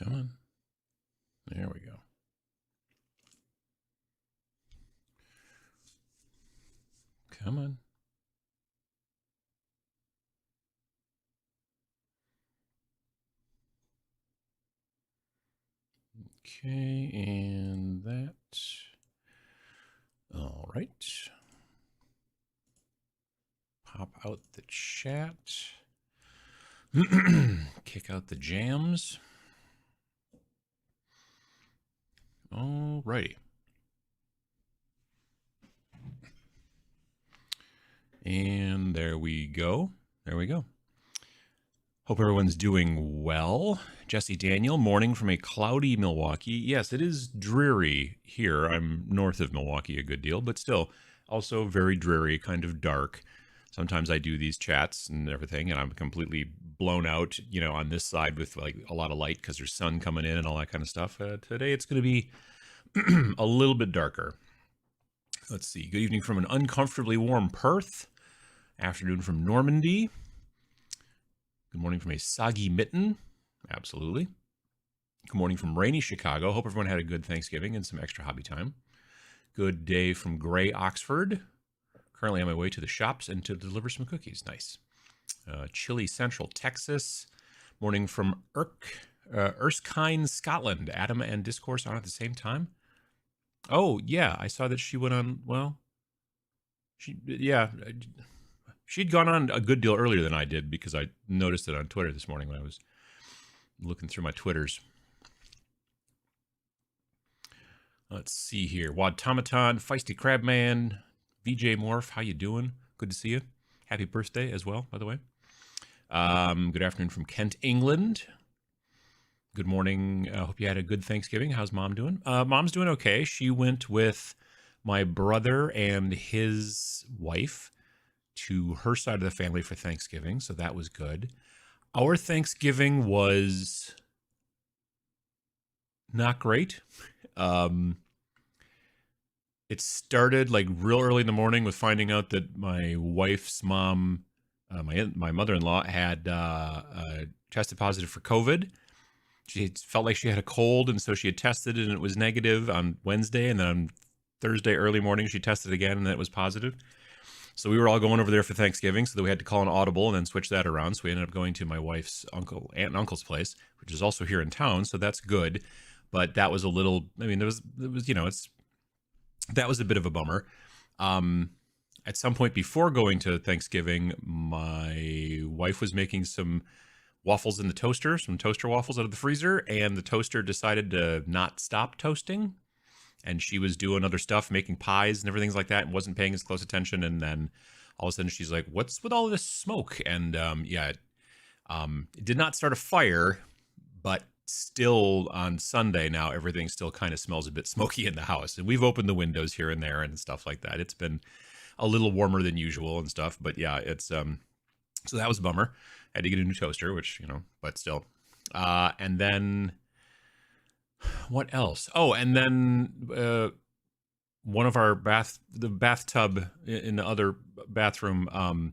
Come on. There we go. Come on. Okay, and that. All right. Pop out the chat. Kick out the jams. All righty. And there we go. There we go. Hope everyone's doing well. Jesse Daniel, morning from a cloudy Milwaukee. Yes, it is dreary here. I'm north of Milwaukee a good deal, but still also very dreary, kind of dark. Sometimes I do these chats and everything, and I'm completely blown out, you know, on this side with like a lot of light because there's sun coming in and all that kind of stuff. Today it's going to be a little bit darker. Let's see. Good evening from an uncomfortably warm Perth. Afternoon from Normandy. Good morning from a soggy Mitten. Absolutely. Good morning from rainy Chicago. Hope everyone had a good Thanksgiving and some extra hobby time. Good day from gray Oxford. Currently on my way to the shops and to deliver some cookies. Nice. Chilly Central Texas. Morning from Erskine, Scotland. Adam and Discourse on at the same time. Oh, yeah. I saw that she went on, well, she'd gone on a good deal earlier than I did because I noticed it on Twitter this morning when I was looking through my Twitters. Let's see here. Wadtomaton, Feisty Crabman, VJ Morph, how you doing? Good to see you. Happy birthday as well, by the way. Good afternoon from Kent, England. Good morning. I hope you had a good Thanksgiving. How's Mom doing? Mom's doing okay. She went with my brother and his wife to her side of the family for Thanksgiving, so that was good. Our Thanksgiving was not great. It started like real early in the morning with finding out that my wife's mom, my mother-in-law, had tested positive for COVID. She felt like she had a cold, and so she had tested and it was negative on Wednesday, and then on Thursday early morning she tested again and it was positive. So we were all going over there for Thanksgiving, so that we had to call an audible and then switch that around. So we ended up going to my wife's aunt and uncle's place, which is also here in town. So that's good. But that was a little, I mean, there was, you know, that was a bit of a bummer. At some point before going to Thanksgiving, my wife was making some waffles in the toaster, some toaster waffles out of the freezer, and the toaster decided to not stop toasting. And she was doing other stuff, making pies and everything like that, and wasn't paying as close attention. And then all of a sudden she's like, what's with all of this smoke? And it did not start a fire, but still on Sunday now, everything still kind of smells a bit smoky in the house. And we've opened the windows here and there and stuff like that. It's been a little warmer than usual and stuff. But yeah, it's so that was a bummer. I had to get a new toaster, which, you know, but still. And then what else? Oh, and then one of our the bathtub in the other bathroom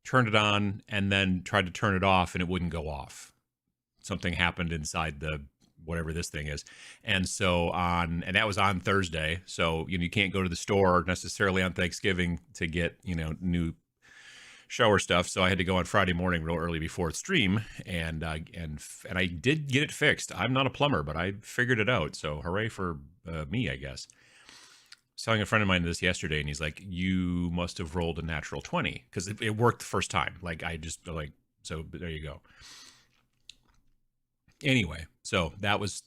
turned it on and then tried to turn it off and it wouldn't go off. Something happened inside the whatever this thing is. And so and that was on Thursday. So, you know, you can't go to the store necessarily on Thanksgiving to get, you know, new shower stuff. So I had to go on Friday morning real early before stream, and I did get it fixed. I'm not a plumber, but I figured it out. So hooray for me, I guess. I was telling a friend of mine this yesterday, and he's like, "You must have rolled a natural 20 because it worked the first time." Like so there you go. Anyway, so that was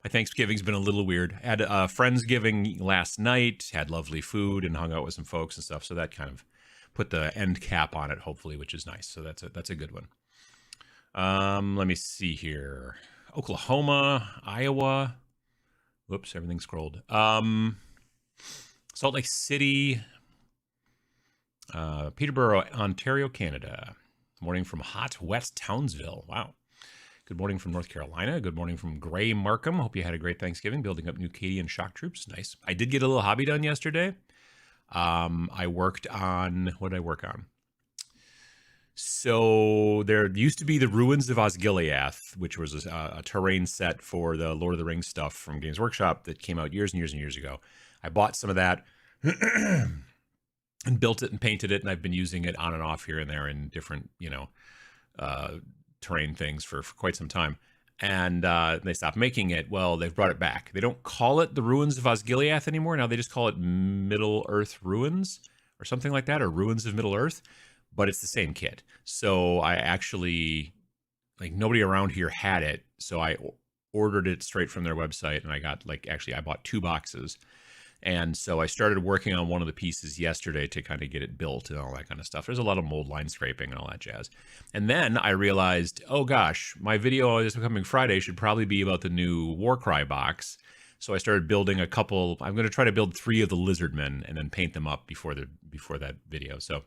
my Thanksgiving's been a little weird. I had a Friendsgiving last night, had lovely food, and hung out with some folks and stuff. So that kind of put the end cap on it, hopefully, which is nice. So that's a good one. Let me see here. Oklahoma, Iowa. Whoops, everything scrolled. Salt Lake City, Peterborough, Ontario, Canada. Morning from hot, wet Townsville. Wow. Good morning from North Carolina. Good morning from Gray Markham. Hope you had a great Thanksgiving building up new Canadian shock troops. Nice. I did get a little hobby done yesterday. I worked on, what did I work on? So there used to be the Ruins of Osgiliath, which was a terrain set for the Lord of the Rings stuff from Games Workshop that came out years and years and years ago. I bought some of that and built it and painted it, and I've been using it on and off here and there in different, terrain things for quite some time. And they stopped making it. Well, they've brought it back. They don't call it the Ruins of Osgiliath anymore. Now they just call it Middle Earth Ruins or something like that, or Ruins of Middle Earth. But it's the same kit. So I actually, like, nobody around here had it. So I ordered it straight from their website, and I got, I bought 2 boxes. And so I started working on one of the pieces yesterday to kind of get it built and all that kind of stuff. There's a lot of mold line scraping and all that jazz. And then I realized, oh gosh, my video this coming Friday should probably be about the new Warcry box. So I started building a couple. I'm going to try to build 3 of the Lizardmen and then paint them up before that video. So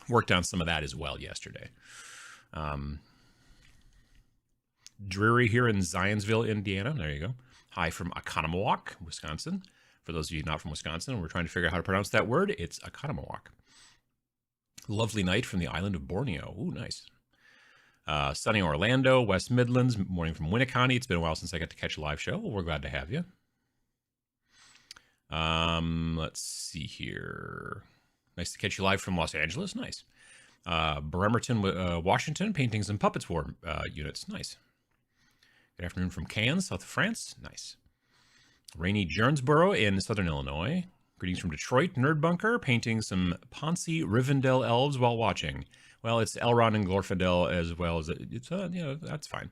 worked on some of that as well yesterday. Dreary here in Zionsville, Indiana. There you go. Hi from Oconomowoc, Wisconsin. For those of you not from Wisconsin, we're trying to figure out how to pronounce that word. It's Oconomowoc. Lovely night from the island of Borneo. Ooh, nice. Sunny Orlando, West Midlands. Morning from Winneconne. It's been a while since I got to catch a live show. Well, we're glad to have you. Let's see here. Nice to catch you live from Los Angeles. Nice. Bremerton, Washington, Paintings and Puppets War units. Nice. Good afternoon from Cannes, south of France. Nice. Rainy Jonesboro in southern Illinois. Greetings from Detroit, Nerd Bunker, painting some Ponce Rivendell elves while watching. Well, it's Elrond and Glorfindel as well as it's that's fine.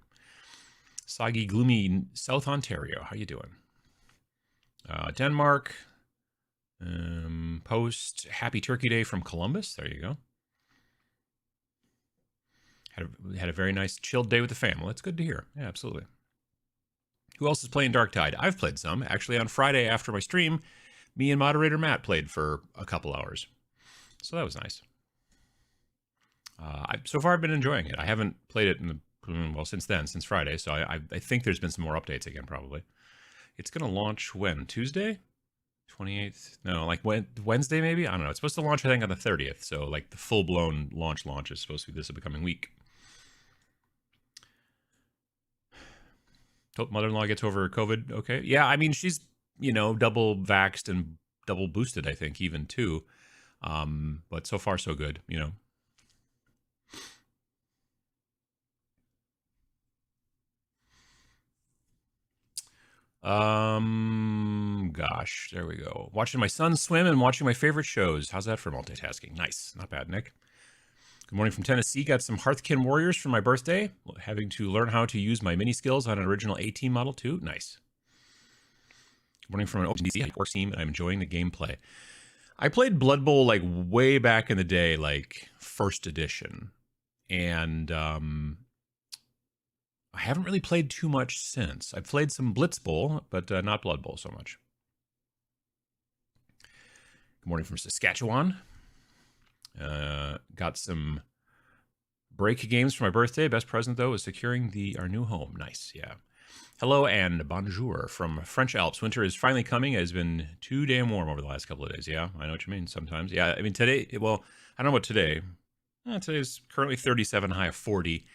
Soggy, gloomy South Ontario. How you doing? Denmark. Post Happy Turkey Day from Columbus. There you go. Had a very nice chilled day with the family. That's good to hear. Yeah, absolutely. Who else is playing Darktide? I've played some. Actually, on Friday after my stream, me and moderator Matt played for a couple hours. So that was nice. So far, I've been enjoying it. I haven't played it since Friday. So I think there's been some more updates again, probably. It's going to launch when? Tuesday? 28th? No, like Wednesday maybe? I don't know. It's supposed to launch, I think, on the 30th. So like the full-blown launch is supposed to be this upcoming week. Hope mother-in-law gets over COVID okay. Yeah, I mean, she's, double vaxxed and double boosted, I think, even too. But so far, so good, Gosh, there we go. Watching my son swim and watching my favorite shows. How's that for multitasking? Nice. Not bad, Nick. Good morning from Tennessee. Got some Hearthkin Warriors for my birthday. Having to learn how to use my mini skills on an original A-Team model too. Nice. Good morning from an open DC work team, and I'm enjoying the gameplay. I played Blood Bowl like way back in the day, like first edition. And I haven't really played too much since. I've played some Blitz Bowl, but not Blood Bowl so much. Good morning from Saskatchewan. Got some break games for my birthday. Best present, though, is securing our new home. Nice, yeah. Hello and bonjour from French Alps. Winter is finally coming. It has been too damn warm over the last couple of days. Yeah, I know what you mean sometimes. Yeah, I mean, today, well, I don't know about today. Today's currently 37, high of 40.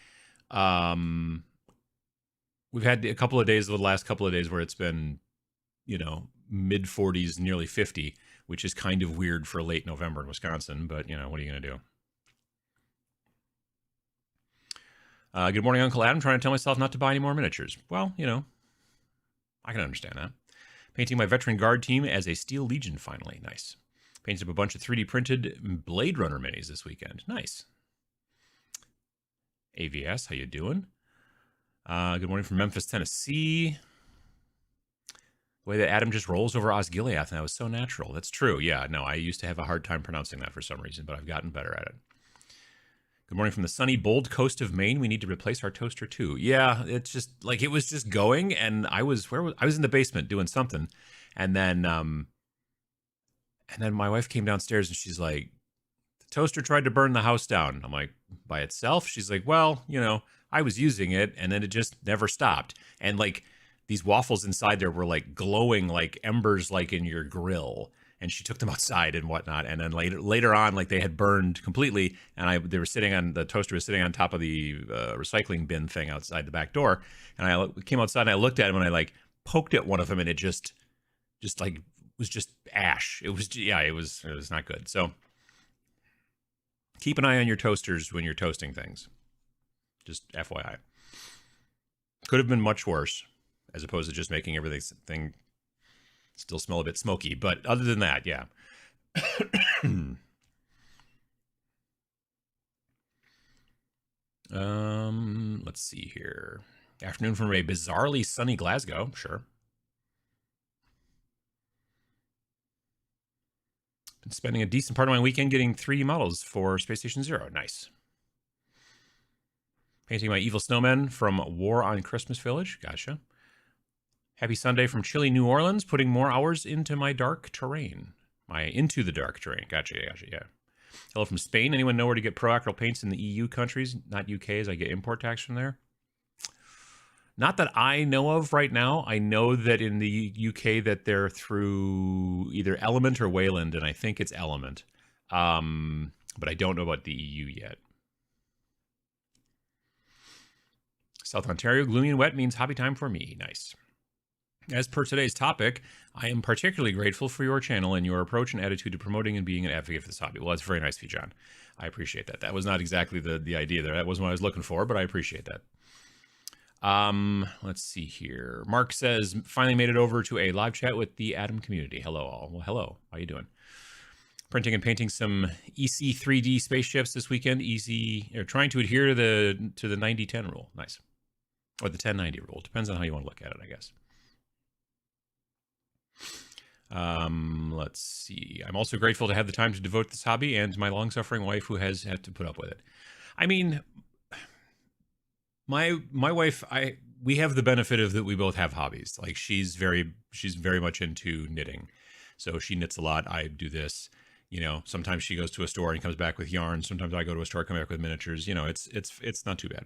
We've had a couple of days, the last couple of days, where it's been, mid 40s, nearly 50, which is kind of weird for late November in Wisconsin. But, what are you going to do? Good morning, Uncle Adam. Trying to tell myself not to buy any more miniatures. Well, I can understand that. Painting my veteran guard team as a Steel Legion finally. Nice. Painted up a bunch of 3D printed Blade Runner minis this weekend. Nice. AVS, how you doing? Good morning from Memphis, Tennessee. The way that Adam just rolls over Osgiliath, and that was so natural. That's true. Yeah, no, I used to have a hard time pronouncing that for some reason, but I've gotten better at it. Good morning from the sunny, bold coast of Maine. We need to replace our toaster too. Yeah, it's just like it was just going, and I was in the basement doing something, and then my wife came downstairs and she's like, "The toaster tried to burn the house down." I'm like, "By itself?" She's like, "Well, I was using it, and then it just never stopped." And like these waffles inside there were like glowing like embers, like in your grill. and she took them outside and whatnot. And then later on, like they had burned completely, and the toaster was sitting on top of the recycling bin thing outside the back door. And I came outside and I looked at him and I like poked at one of them, and it just like was just ash. It was not good. So keep an eye on your toasters when you're toasting things. Just FYI. Could have been much worse, as opposed to just making everything still smell a bit smoky. But other than that, yeah. Let's see here. Afternoon from a bizarrely sunny Glasgow. Sure. Been spending a decent part of my weekend getting 3D models for Space Station Zero. Nice. Painting my evil snowmen from War on Christmas Village. Gotcha. Happy Sunday from chilly New Orleans. Putting more hours into my dark terrain. Into the dark terrain. Gotcha, yeah. Hello from Spain. Anyone know where to get pro-acrylic paints in the EU countries? Not UK, as I get import tax from there. Not that I know of right now. I know that in the UK that they're through either Element or Wayland, and I think it's Element. But I don't know about the EU yet. South Ontario, gloomy and wet means hobby time for me. Nice. As per today's topic, I am particularly grateful for your channel and your approach and attitude to promoting and being an advocate for this hobby. Well, that's very nice of you, John. I appreciate that. That was not exactly the idea there. That wasn't what I was looking for, but I appreciate that. Let's see here. Mark says, finally made it over to a live chat with the Atom community. Hello all. Well, hello. How you doing? Printing and painting some EC 3D spaceships this weekend. Trying to adhere to the 90-10 rule. Nice. Or the 10-90 rule. Depends on how you want to look at it, I guess. Let's see. I'm also grateful to have the time to devote to this hobby and to my long-suffering wife who has had to put up with it. I mean, my wife, we have the benefit of that we both have hobbies. Like she's very much into knitting. So she knits a lot. I do this. You know, sometimes she goes to a store and comes back with yarn. Sometimes I go to a store, come back with miniatures. You know, it's not too bad.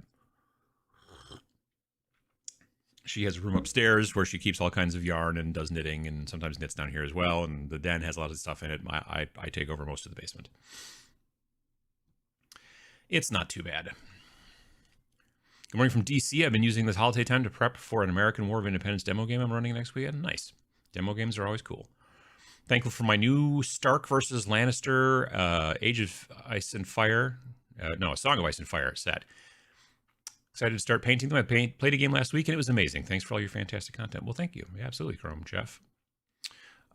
She has a room upstairs where she keeps all kinds of yarn and does knitting, and sometimes knits down here as well. And the den has a lot of stuff in it. I take over most of the basement. It's not too bad. Good morning from DC. I've been using this holiday time to prep for an American War of Independence demo game I'm running next weekend. Nice. Demo games are always cool. Thankful for my new Stark versus Lannister Age of Ice and Fire. A Song of Ice and Fire set. Excited to start painting them. I played a game last week and it was amazing. Thanks for all your fantastic content. Well, thank you. Yeah, absolutely, Chrome Jeff.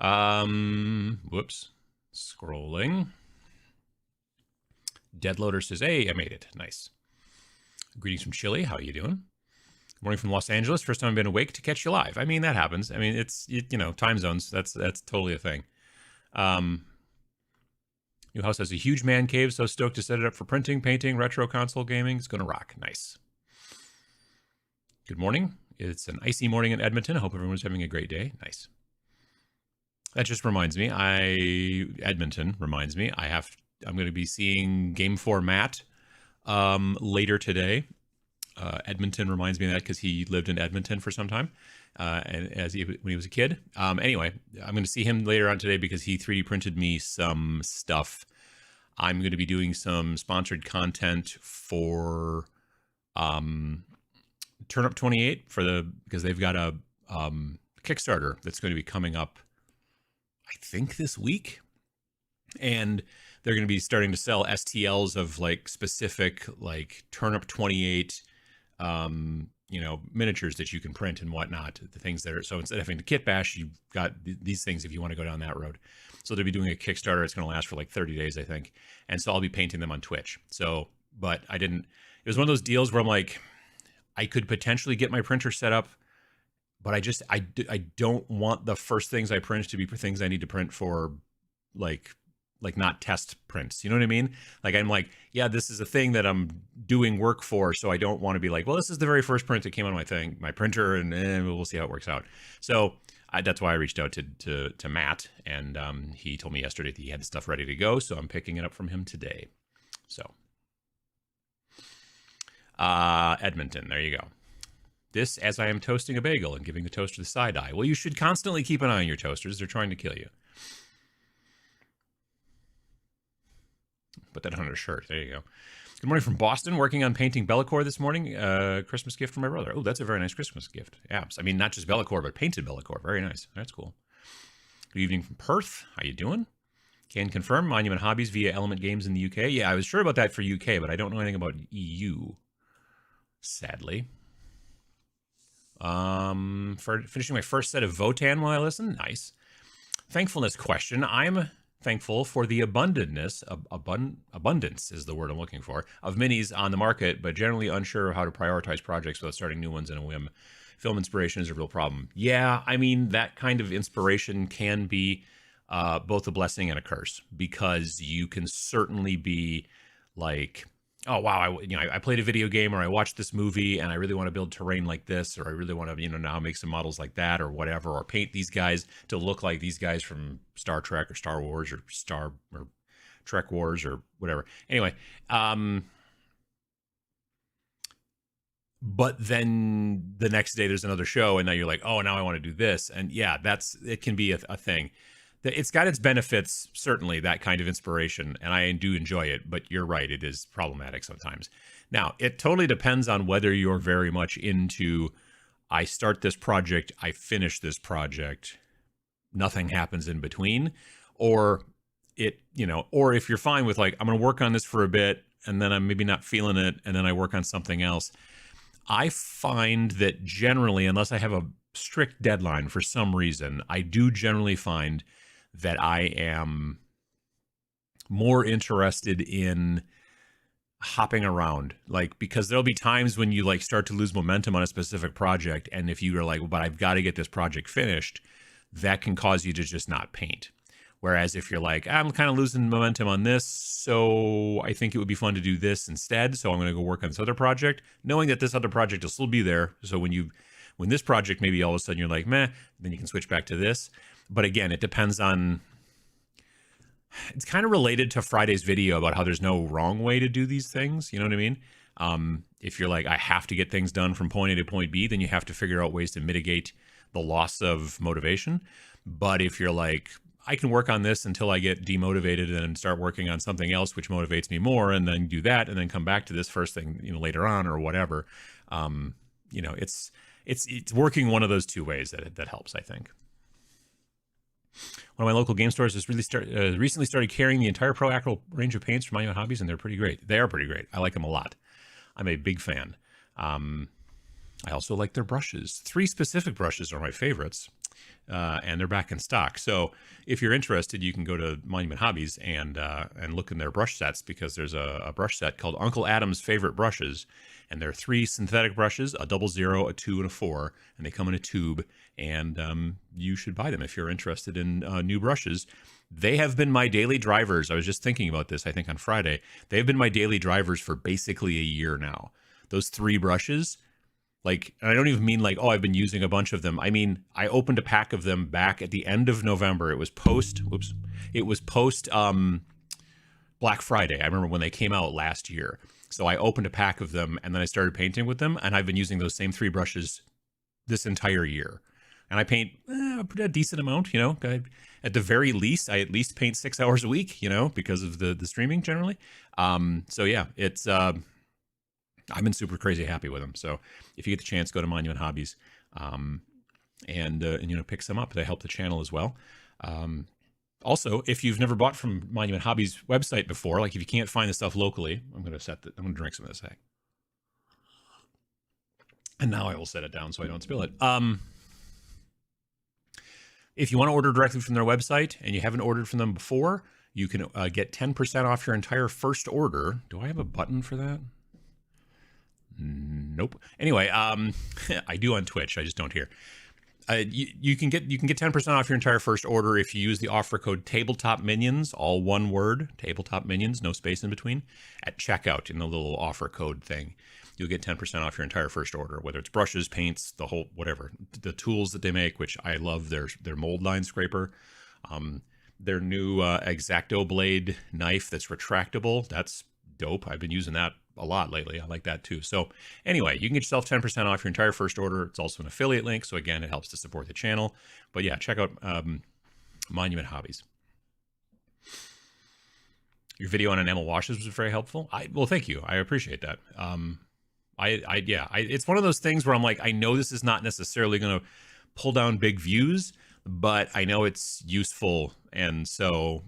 Whoops. Scrolling. Deadloader says, hey, I made it. Nice. Greetings from Chile. How are you doing? Good morning from Los Angeles. First time I've been awake to catch you live. I mean, that happens. I mean, it's time zones. That's totally a thing. New house has a huge man cave, so stoked to set it up for printing, painting, retro console gaming. It's going to rock. Nice. Good morning. It's an icy morning in Edmonton. I hope everyone's having a great day. Nice. That just reminds me. Edmonton reminds me. I'm going to be seeing Game 4 Matt later today. Edmonton reminds me of that because he lived in Edmonton for some time, and when he was a kid. Anyway, I'm going to see him later on today because he 3D printed me some stuff. I'm going to be doing some sponsored content for Turn Up 28 because they've got a Kickstarter that's going to be coming up, I think this week, and they're going to be starting to sell STLs of like specific like Turn Up 28 miniatures that you can print and whatnot, the things that are, so instead of having the kit bash, you've got these things if you want to go down that road. So they'll be doing a Kickstarter. It's going to last for like 30 days, I think. And so I'll be painting them on Twitch. So, but it was one of those deals where I'm like, I could potentially get my printer set up, but I don't want the first things I print to be things I need to print for like not test prints. You know what I mean? Like, I'm like, yeah, this is a thing that I'm doing work for. So I don't want to be like, well, this is the very first print that came on my printer, and we'll see how it works out. So that's why I reached out to Matt, and he told me yesterday that he had the stuff ready to go. So I'm picking it up from him today. So Edmonton, there you go. This as I am toasting a bagel and giving the toaster the side eye. Well, you should constantly keep an eye on your toasters. They're trying to kill you. Put that on a shirt. There you go. Good morning from Boston. Working on painting Bellicor this morning. Christmas gift from my brother. Oh, that's a very nice Christmas gift. Yeah. I mean, not just Bellicor, but painted Bellicor. Very nice. That's cool. Good evening from Perth. How you doing? Can confirm Monument Hobbies via Element Games in the UK. Yeah, I was sure about that for UK, but I don't know anything about EU. Sadly. For finishing my first set of Votan while I listen. Nice. Thankfulness question. I'm thankful for the abundance is the word I'm looking for, of minis on the market, but generally unsure of how to prioritize projects without starting new ones in a whim. Film inspiration is a real problem. Yeah, I mean, that kind of inspiration can be both a blessing and a curse, because you can certainly be like, oh wow, I played a video game, or I watched this movie and I really want to build terrain like this, or I really want to now make some models like that, or whatever, or paint these guys to look like these guys from Star Trek or Star Wars or Trek Wars or whatever. Anyway, but then the next day there's another show and now you're like, oh, now I want to do this. And yeah, it can be a thing. It's got its benefits, certainly, that kind of inspiration, and I do enjoy it, but you're right, it is problematic sometimes. Now, it totally depends on whether you're very much into, I start this project, I finish this project, nothing happens in between, or or if you're fine with like, I'm going to work on this for a bit, and then I'm maybe not feeling it, and then I work on something else. I find that generally, unless I have a strict deadline for some reason, I do generally find that I am more interested in hopping around, like, because there'll be times when you like start to lose momentum on a specific project, and if you are like, well, but I've got to get this project finished, that can cause you to just not paint. Whereas if you're like, I'm kind of losing momentum on this, so I think it would be fun to do this instead, so I'm going to go work on this other project, knowing that this other project will still be there, so when this project, maybe all of a sudden you're like, meh, then you can switch back to this. But again, it depends on, it's kind of related to Friday's video about how there's no wrong way to do these things. You know what I mean? If you're like, I have to get things done from point A to point B, then you have to figure out ways to mitigate the loss of motivation. But if you're like, I can work on this until I get demotivated and start working on something else, which motivates me more, and then do that, and then come back to this first thing, later on or whatever. It's working one of those two ways that helps, I think. One of my local game stores has recently started carrying the entire Pro Acryl range of paints from Monument Hobbies, and they're pretty great. They are pretty great. I like them a lot. I'm a big fan. I also like their brushes. 3 specific brushes are my favorites, and they're back in stock. So if you're interested, you can go to Monument Hobbies and look in their brush sets, because there's a brush set called Uncle Adam's Favorite Brushes, and there are 3 synthetic brushes, a 00, a 2, and a 4, and they come in a tube, and you should buy them if you're interested in new brushes. They have been my daily drivers. I was just thinking about this, I think, on Friday. They've been my daily drivers for basically a year now. Those 3 brushes, like, and I don't even mean like, oh, I've been using a bunch of them. I mean, I opened a pack of them back at the end of November. It was post Black Friday. I remember when they came out last year. So I opened a pack of them, and then I started painting with them, and I've been using those same 3 brushes this entire year. And I paint a decent amount, at the very least, I at least paint 6 hours a week, because of the streaming generally. So yeah, it's, I've been super crazy happy with them. So if you get the chance, go to Monument Hobbies, and pick some up. They help the channel as well. Also, if you've never bought from Monument Hobbies website before, like if you can't find the stuff locally, I'm going to drink some of this. And now I will set it down so I don't spill it. If you want to order directly from their website and you haven't ordered from them before, you can get 10% off your entire first order. Do I have a button for that? Nope. Anyway, I do on Twitch. I just don't here. You can get 10% off your entire first order if you use the offer code Tabletop Minions, all one word, Tabletop Minions, no space in between, at checkout in the little offer code thing. You'll get 10% off your entire first order, whether it's brushes, paints, the whole whatever, the tools that they make, which I love their mold line scraper, their new X-Acto blade knife that's retractable. That's dope. I've been using that a lot lately. I like that too. So anyway, you can get yourself 10% off your entire first order. It's also an affiliate link, so again, it helps to support the channel. But yeah, check out Monument Hobbies. Your video on enamel washes was very helpful. Well, thank you. I appreciate that. It's one of those things where I'm like, I know this is not necessarily going to pull down big views, but I know it's useful. And so,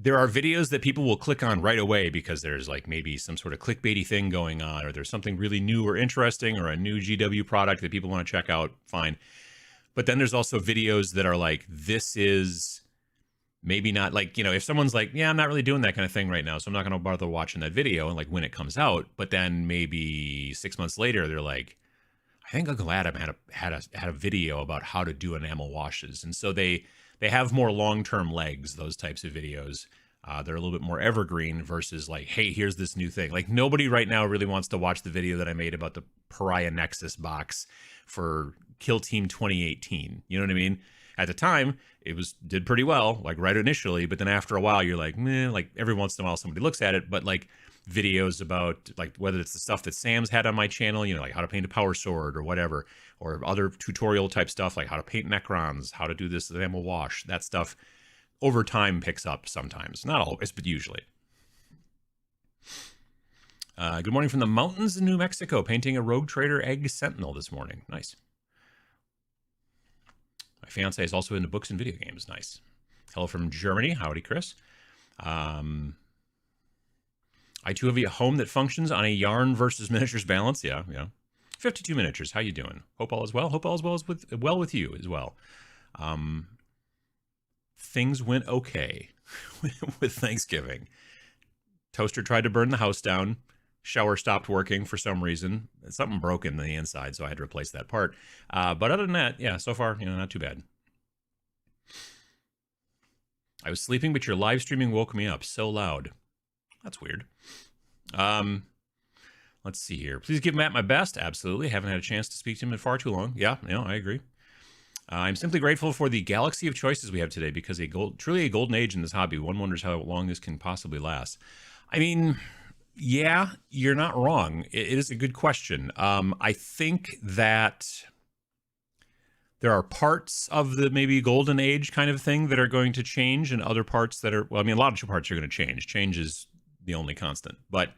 there are videos that people will click on right away because there's like maybe some sort of clickbaity thing going on, or there's something really new or interesting, or a new GW product that people want to check out. Fine. But then there's also videos that are like, this is maybe not like, if someone's like, yeah, I'm not really doing that kind of thing right now, so I'm not going to bother watching that video, and like when it comes out, but then maybe 6 months later, they're like, I think Uncle Adam had a video about how to do enamel washes. And so they have more long-term legs, those types of videos. They're a little bit more evergreen versus like, hey, here's this new thing. Like nobody right now really wants to watch the video that I made about the Pariah Nexus box for Kill Team 2018. You know what I mean? At the time, it did pretty well, like right initially, but then after a while, you're like, meh, like every once in a while somebody looks at it, but like videos about like whether it's the stuff that Sam's had on my channel, like how to paint a power sword or whatever, or other tutorial type stuff like how to paint Necrons, how to do this enamel wash, that stuff over time picks up sometimes. Not always, but usually. Good morning from the mountains in New Mexico, painting a Rogue Trader Egg Sentinel this morning. Nice. My fiance is also into books and video games. Nice. Hello from Germany. Howdy, Chris. I too have a home that functions on a yarn versus miniatures balance. Yeah. 52 miniatures. How you doing? Hope all is well. Hope all is well with you as well. Things went okay with Thanksgiving. Toaster tried to burn the house down. Shower stopped working for some reason. Something broke in the inside, so I had to replace that part. But other than that, yeah, so far, not too bad. I was sleeping, but your live streaming woke me up so loud. That's weird. Let's see here. Please give Matt my best. Absolutely. Haven't had a chance to speak to him in far too long. Yeah, I agree. I'm simply grateful for the galaxy of choices we have today because truly a golden age in this hobby. One wonders how long this can possibly last. I mean, yeah, you're not wrong. It is a good question. I think that there are parts of the maybe golden age kind of thing that are going to change, and other parts that are, well, I mean, a lot of parts are going to change. Change is the only constant. But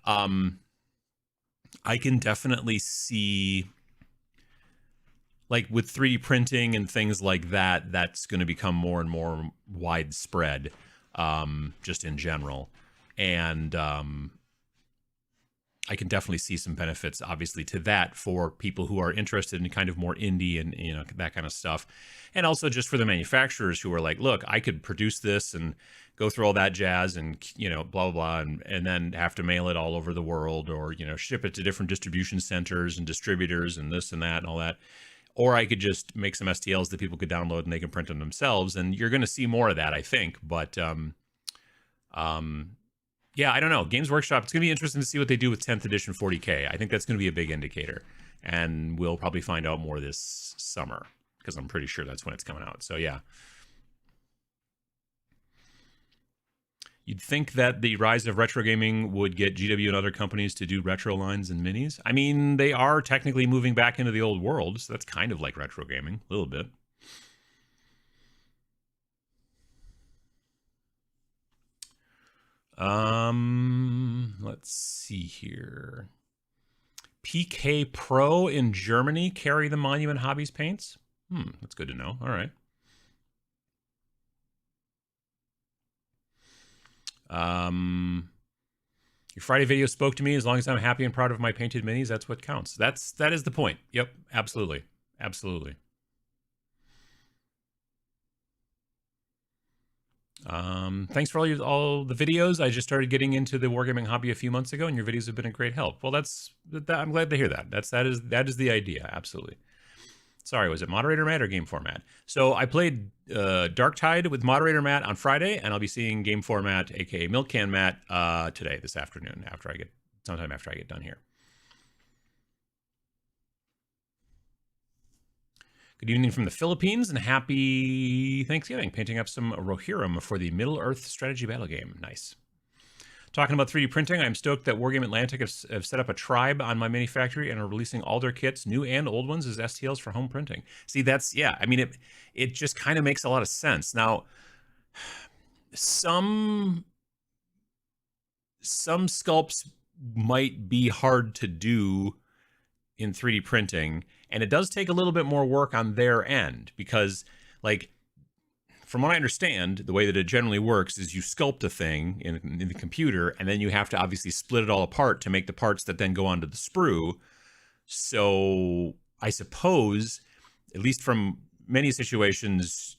I can definitely see, like with 3D printing and things like that, that's going to become more and more widespread, just in general. And I can definitely see some benefits, obviously, to that for people who are interested in kind of more indie and that kind of stuff, and also just for the manufacturers who are like, look, I could produce this and go through all that jazz and blah blah blah, and then have to mail it all over the world, or ship it to different distribution centers and distributors and this and that and all that. Or I could just make some STLs that people could download and they can print them themselves, and you're going to see more of that, I think. But yeah, I don't know. Games Workshop, it's going to be interesting to see what they do with 10th edition 40K. I think that's going to be a big indicator. And we'll probably find out more this summer, because I'm pretty sure that's when it's coming out. So, yeah. You'd think that the rise of retro gaming would get GW and other companies to do retro lines and minis. I mean, they are technically moving back into the old world, so that's kind of like retro gaming, a little bit. Let's see here. PK Pro in Germany carry the Monument Hobbies paints. That's good to know. All right. Your Friday video spoke to me. As long as I'm happy and proud of my painted minis, that's what counts. That is the point. Yep, absolutely. Thanks for all the videos. I just started getting into the wargaming hobby a few months ago, and your videos have been a great help. Well, I'm glad to hear that. That is the idea. Absolutely. Sorry, was it Moderator Matt or Game Format? So I played Dark Tide with Moderator Matt on Friday, and I'll be seeing Game Format, aka Milk Can Matt, today, this afternoon, sometime after I get done here. Good evening from the Philippines, and happy Thanksgiving. Painting up some Rohirrim for the Middle-earth strategy battle game. Nice. Talking about 3D printing, I'm stoked that Wargame Atlantic have set up a tribe on my mini factory and are releasing all their kits, new and old ones, as STLs for home printing. See, yeah, I mean, it just kind of makes a lot of sense. Now, Some sculpts might be hard to do in 3D printing, and it does take a little bit more work on their end because, like, from what I understand, the way that it generally works is you sculpt a thing in the computer, and then you have to obviously split it all apart to make the parts that then go onto the sprue. So I suppose, at least from many situations,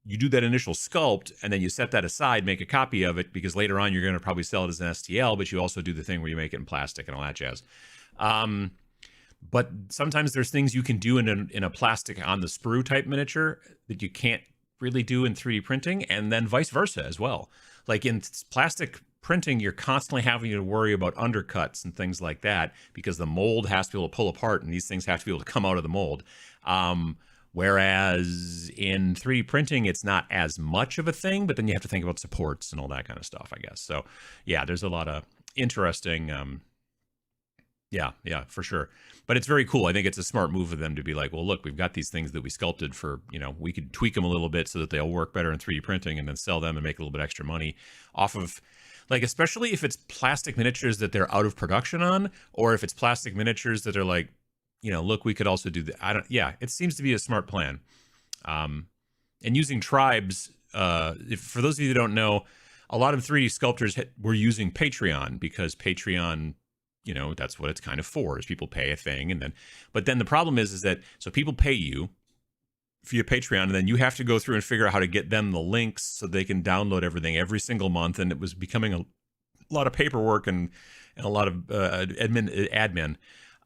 you do that initial sculpt and then you set that aside, make a copy of it, because later on you're going to probably sell it as an STL, but you also do the thing where you make it in plastic and all that jazz. But sometimes there's things you can do in a plastic on the sprue type miniature that you can't really do in 3D printing, and then vice versa as well. Like in plastic printing, you're constantly having to worry about undercuts and things like that because the mold has to be able to pull apart and these things have to be able to come out of the mold. Whereas in 3D printing, it's not as much of a thing, but then you have to think about supports and all that kind of stuff, I guess. So yeah, there's a lot of interesting, yeah, for sure. But it's very cool. I think it's a smart move of them to be like, well, look, we've got these things that we sculpted for, we could tweak them a little bit so that they'll work better in 3D printing and then sell them and make a little bit extra money off of, like, especially if it's plastic miniatures that they're out of production on, or if it's plastic miniatures that are like, look, we could also do that. It seems to be a smart plan. And using tribes, for those of you that don't know, a lot of 3D sculptors were using Patreon because Patreon, that's what it's kind of for, is people pay a thing. But then the problem is that, so people pay you via Patreon, and then you have to go through and figure out how to get them the links so they can download everything every single month. And it was becoming a lot of paperwork and a lot of admin.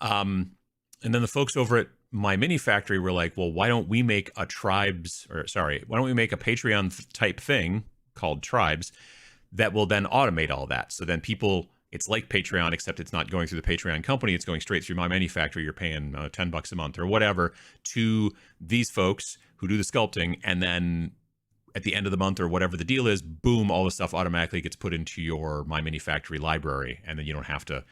And then the folks over at My Mini Factory were like, well, why don't we make a Patreon type thing called Tribes that will then automate all that. So then people, it's like Patreon, except it's not going through the Patreon company. It's going straight through My Mini Factory. You're paying $10 a month or whatever to these folks who do the sculpting. And then at the end of the month or whatever the deal is, boom, all the stuff automatically gets put into your My Mini Factory library. And then you don't have to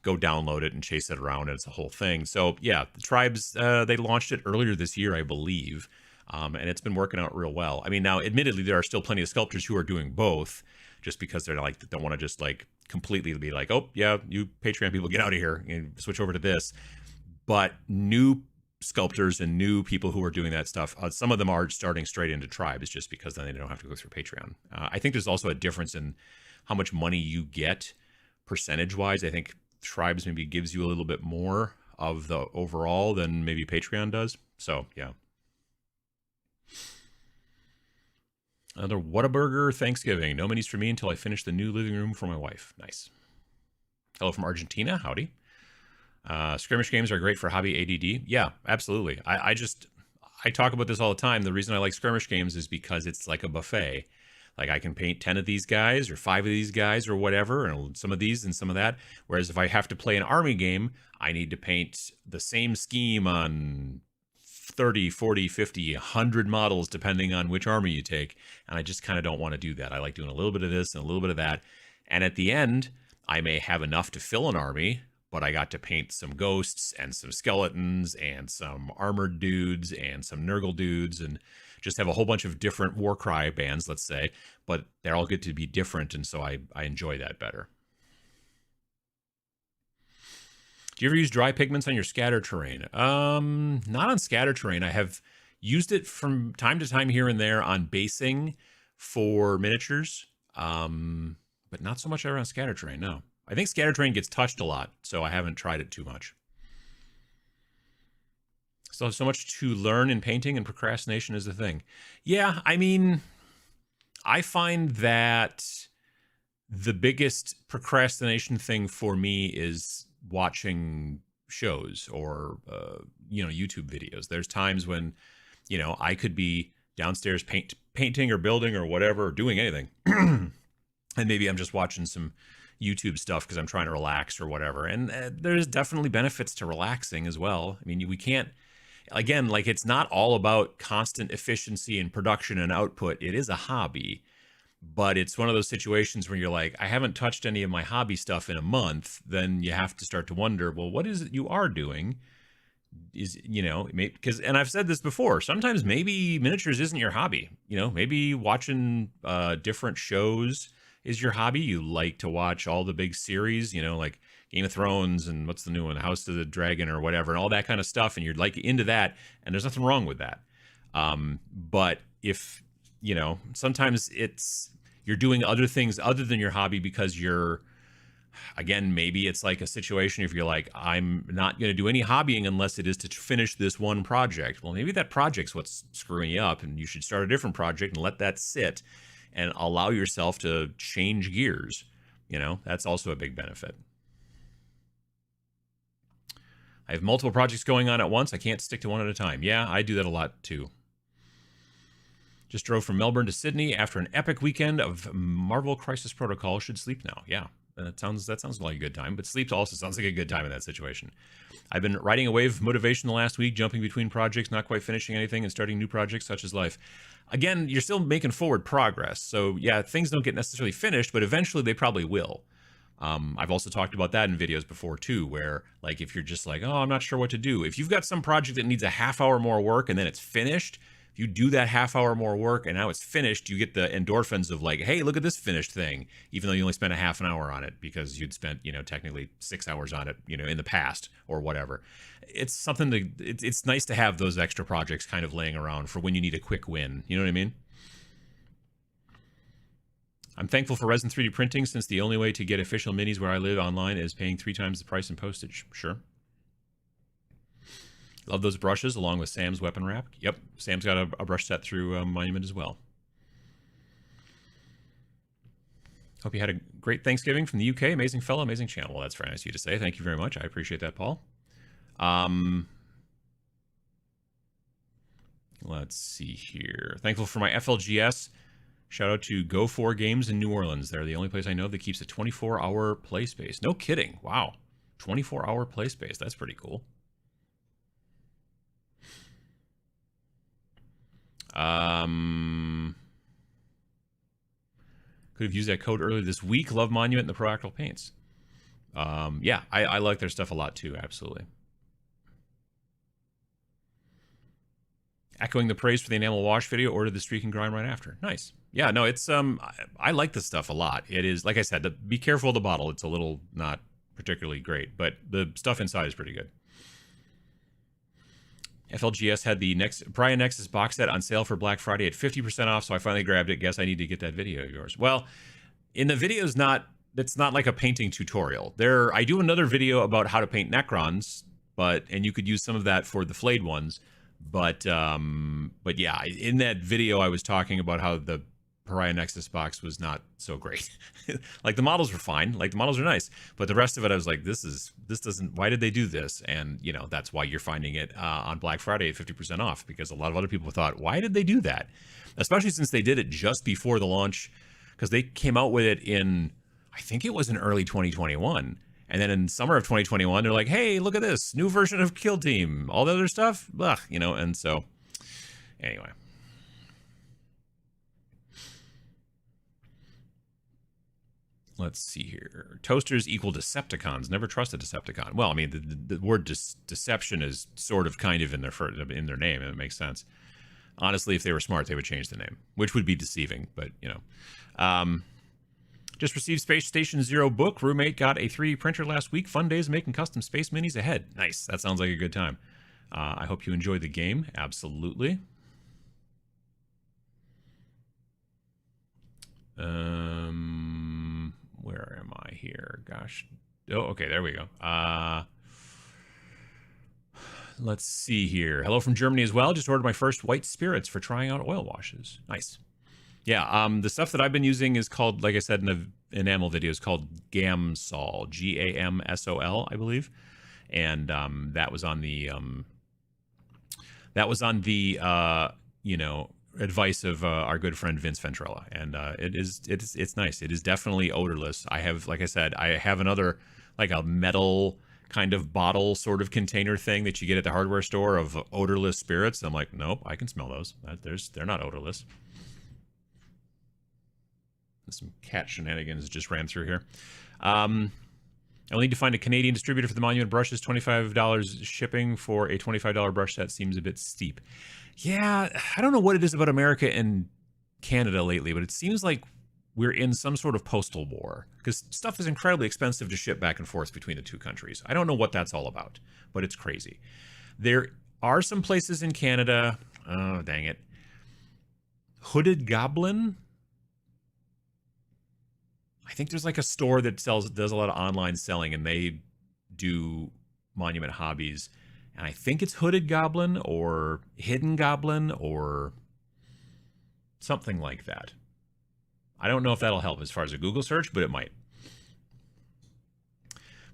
go download it and chase it around. And it's a whole thing. So yeah, the Tribes, they launched it earlier this year, I believe. And it's been working out real well. I mean, now, admittedly, there are still plenty of sculptors who are doing both just because they're like, don't want to just like completely be like, oh yeah, you Patreon people get out of here and switch over to this. But new sculptors and new people who are doing that stuff, some of them are starting straight into Tribes just because then they don't have to go through Patreon. I think there's also a difference in how much money you get percentage wise. I think Tribes maybe gives you a little bit more of the overall than maybe Patreon does. So yeah. Another Whataburger Thanksgiving. No minis for me until I finish the new living room for my wife. Nice. Hello from Argentina. Howdy. Skirmish games are great for hobby ADD. Yeah, absolutely. I talk about this all the time. The reason I like skirmish games is because it's like a buffet. Like I can paint 10 of these guys or 5 of these guys or whatever, and some of these and some of that. Whereas if I have to play an army game, I need to paint the same scheme on 30, 40, 50, 100 models, depending on which army you take. And I just kind of don't want to do that. I like doing a little bit of this and a little bit of that. And at the end, I may have enough to fill an army, but I got to paint some ghosts and some skeletons and some armored dudes and some Nurgle dudes and just have a whole bunch of different Warcry bands, let's say, but they're all good to be different. And so I enjoy that better. Do you ever use dry pigments on your scatter terrain? Not on scatter terrain. I have used it from time to time here and there on basing for miniatures, but not so much around scatter terrain, no. I think scatter terrain gets touched a lot, so I haven't tried it too much. Still have so much to learn in painting, and procrastination is the thing. Yeah, I mean, I find that the biggest procrastination thing for me is watching shows or, YouTube videos. There's times when, I could be downstairs painting or building or whatever, or doing anything. And maybe I'm just watching some YouTube stuff because I'm trying to relax or whatever. And there's definitely benefits to relaxing as well. I mean, we can't, again, like it's not all about constant efficiency and production and output. It is a hobby, but it's one of those situations where you're like, I haven't touched any of my hobby stuff in a month. Then you have to start to wonder, well, what is it you are doing is, you know, because, and I've said this before, sometimes maybe miniatures isn't your hobby. You know, maybe watching different shows is your hobby. You like to watch all the big series, you know, like Game of Thrones and what's the new one, House of the Dragon or whatever, and all that kind of stuff, and you're like into that, and there's nothing wrong with that. But if, you know, sometimes it's, you're doing other things other than your hobby because you're, again, maybe it's like a situation if you're like, I'm not going to do any hobbying unless it is to finish this one project. Well, maybe that project's what's screwing you up, and you should start a different project and let that sit and allow yourself to change gears. You know, that's also a big benefit. I have multiple projects going on at once. I can't stick to one at a time. Yeah, I do that a lot too. Just drove from Melbourne to Sydney after an epic weekend of Marvel Crisis Protocol. Should sleep now. Yeah, that sounds like a good time. But sleep also sounds like a good time in that situation. I've been riding a wave of motivation the last week, jumping between projects, not quite finishing anything, and starting new projects such as life. Again, you're still making forward progress. So yeah, things don't get necessarily finished, but eventually they probably will. I've also talked about that in videos before too, where like if you're just like, oh, I'm not sure what to do. If you've got some project that needs a half hour more work and then it's finished, if you do that half hour more work and now it's finished, you get the endorphins of like, hey, look at this finished thing, even though you only spent a half an hour on it because you'd spent, you know, technically 6 hours on it, you know, in the past or whatever. It's something to, it's nice to have those extra projects kind of laying around for when you need a quick win. You know what I mean? I'm thankful for resin 3D printing since the only way to get official minis where I live online is paying 3 times the price in postage. Sure. Love those brushes along with Sam's weapon wrap. Yep, Sam's got a brush set through Monument as well. Hope you had a great Thanksgiving from the UK. Amazing fellow, amazing channel. Well, that's very nice of you to say. Thank you very much. I appreciate that, Paul. Let's see here. Thankful for my FLGS. Shout out to Go4 Games in New Orleans. They're the only place I know that keeps a 24-hour play space. No kidding. Wow. 24-hour play space. That's pretty cool. Could have used that code earlier this week. Love Monument and the Proacral Paints. Yeah, I like their stuff a lot too. Absolutely. Echoing the praise for the enamel wash video, ordered the streak and grind right after. Nice. Yeah, no, it's I like this stuff a lot. It is, like I said, be careful of the bottle. It's a little not particularly great, but the stuff inside is pretty good. FLGS had the Pariah Nexus box set on sale for Black Friday at 50% off, so I finally grabbed it. Guess I need to get that video of yours. Well, in the video's it's not like a painting tutorial. I do another video about how to paint Necrons, and you could use some of that for the flayed ones. But yeah, in that video I was talking about how the Pariah Nexus box was not so great. Like the models were fine, like the models are nice, but the rest of it I was like, this doesn't, why did they do this? And you know, that's why you're finding it on Black Friday at 50% off, because a lot of other people thought, why did they do that? Especially since they did it just before the launch, because they came out with it in, I think it was in early 2021. And then in summer of 2021, they're like, hey, look at this new version of Kill Team. All the other stuff, ugh, you know, and so anyway. Let's see here. Toasters equal Decepticons. Never trust a Decepticon. Well, I mean, the word deception is sort of kind of in their name, and it makes sense. Honestly, if they were smart, they would change the name, which would be deceiving, but, you know. Just received Space Station Zero book. Roommate got a 3D printer last week. Fun days making custom space minis ahead. Nice. That sounds like a good time. I hope you enjoyed the game. Absolutely. Where am I here? Gosh. Oh, okay. There we go. Let's see here. Hello from Germany as well. Just ordered my first white spirits for trying out oil washes. Nice. Yeah, the stuff that I've been using is called, like I said in the enamel video, is called Gamsol, Gamsol, I believe, and that was on the you know, advice of our good friend Vince Ventrella, and it's nice. It is definitely odorless. I have, like I said, I have another, like a metal kind of bottle sort of container thing that you get at the hardware store of odorless spirits. I'm like, nope, I can smell those. They're not odorless. Some cat shenanigans just ran through here. I'll need to find a Canadian distributor for the Monument brushes. $25 shipping for a $25 brush set seems a bit steep. Yeah, I don't know what it is about America and Canada lately, but it seems like we're in some sort of postal war because stuff is incredibly expensive to ship back and forth between the two countries. I don't know what that's all about, but it's crazy. There are some places in Canada. Oh, dang it. Hooded Goblin. I think there's like a store that does a lot of online selling, and they do Monument hobbies. And I think it's Hooded Goblin or Hidden Goblin or something like that. I don't know if that'll help as far as a Google search, but it might.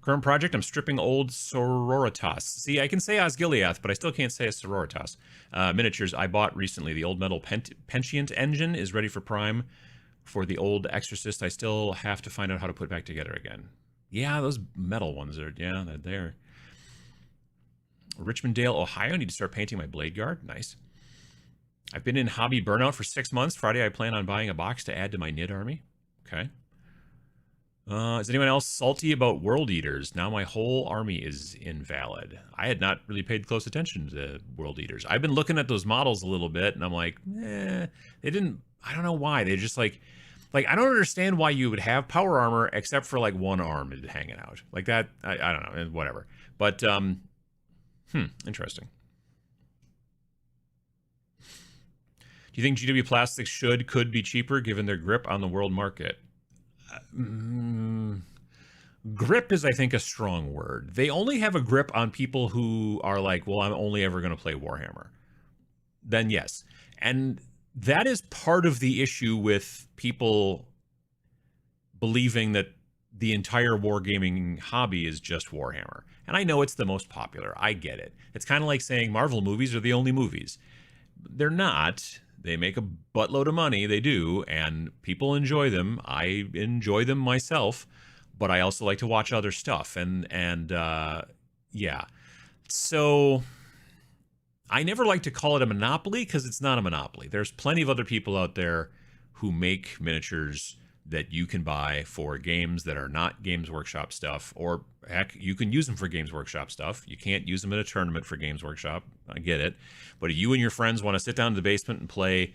Current project, I'm stripping old Sororitas. See, I can say Osgiliath, but I still can't say a Sororitas. Miniatures I bought recently. The old metal Pentient engine is ready for prime. For the old Exorcist, I still have to find out how to put back together again. Yeah, those metal ones are, yeah, they're there. Richmond-Dale, Ohio. I need to start painting my blade guard. Nice. I've been in hobby burnout for 6 months. Friday, I plan on buying a box to add to my knit army. Okay. Is anyone else salty about World Eaters? Now my whole army is invalid. I had not really paid close attention to World Eaters. I've been looking at those models a little bit, and I'm like, they didn't, I don't know why. They just like, I don't understand why you would have power armor except for like one arm hanging out. Like that, I don't know, whatever. But, interesting. Do you think GW plastics could be cheaper given their grip on the world market? Grip is, I think, a strong word. They only have a grip on people who are like, well, I'm only ever going to play Warhammer. Then yes. And that is part of the issue with people believing that the entire wargaming hobby is just Warhammer. And I know it's the most popular. I get it. It's kind of like saying Marvel movies are the only movies. They're not. They make a buttload of money. They do. And people enjoy them. I enjoy them myself. But I also like to watch other stuff. And yeah. So I never like to call it a monopoly because it's not a monopoly. There's plenty of other people out there who make miniatures that you can buy for games that are not Games Workshop stuff, or heck, you can use them for Games Workshop stuff. You can't use them in a tournament for Games Workshop. I get it. But if you and your friends want to sit down in the basement and play,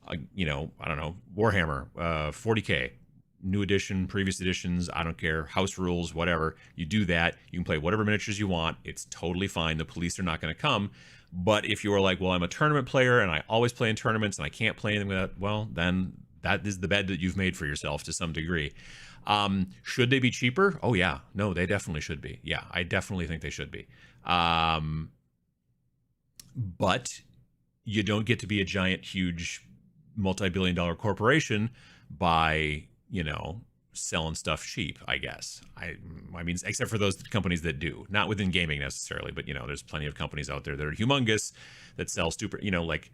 I don't know, Warhammer, 40K, new edition, previous editions, I don't care, house rules, whatever, you do that. You can play whatever miniatures you want. It's totally fine. The police are not going to come. But if you are like, well, I'm a tournament player and I always play in tournaments and I can't play anything with that, well, then that is the bed that you've made for yourself to some degree. Should they be cheaper? Oh, yeah. No, they definitely should be. Yeah, I definitely think they should be. But you don't get to be a giant, huge, multi-billion-dollar corporation by, selling stuff cheap, I guess. I mean, except for those companies that do. Not within gaming necessarily, but, there's plenty of companies out there that are humongous that sell stupid, like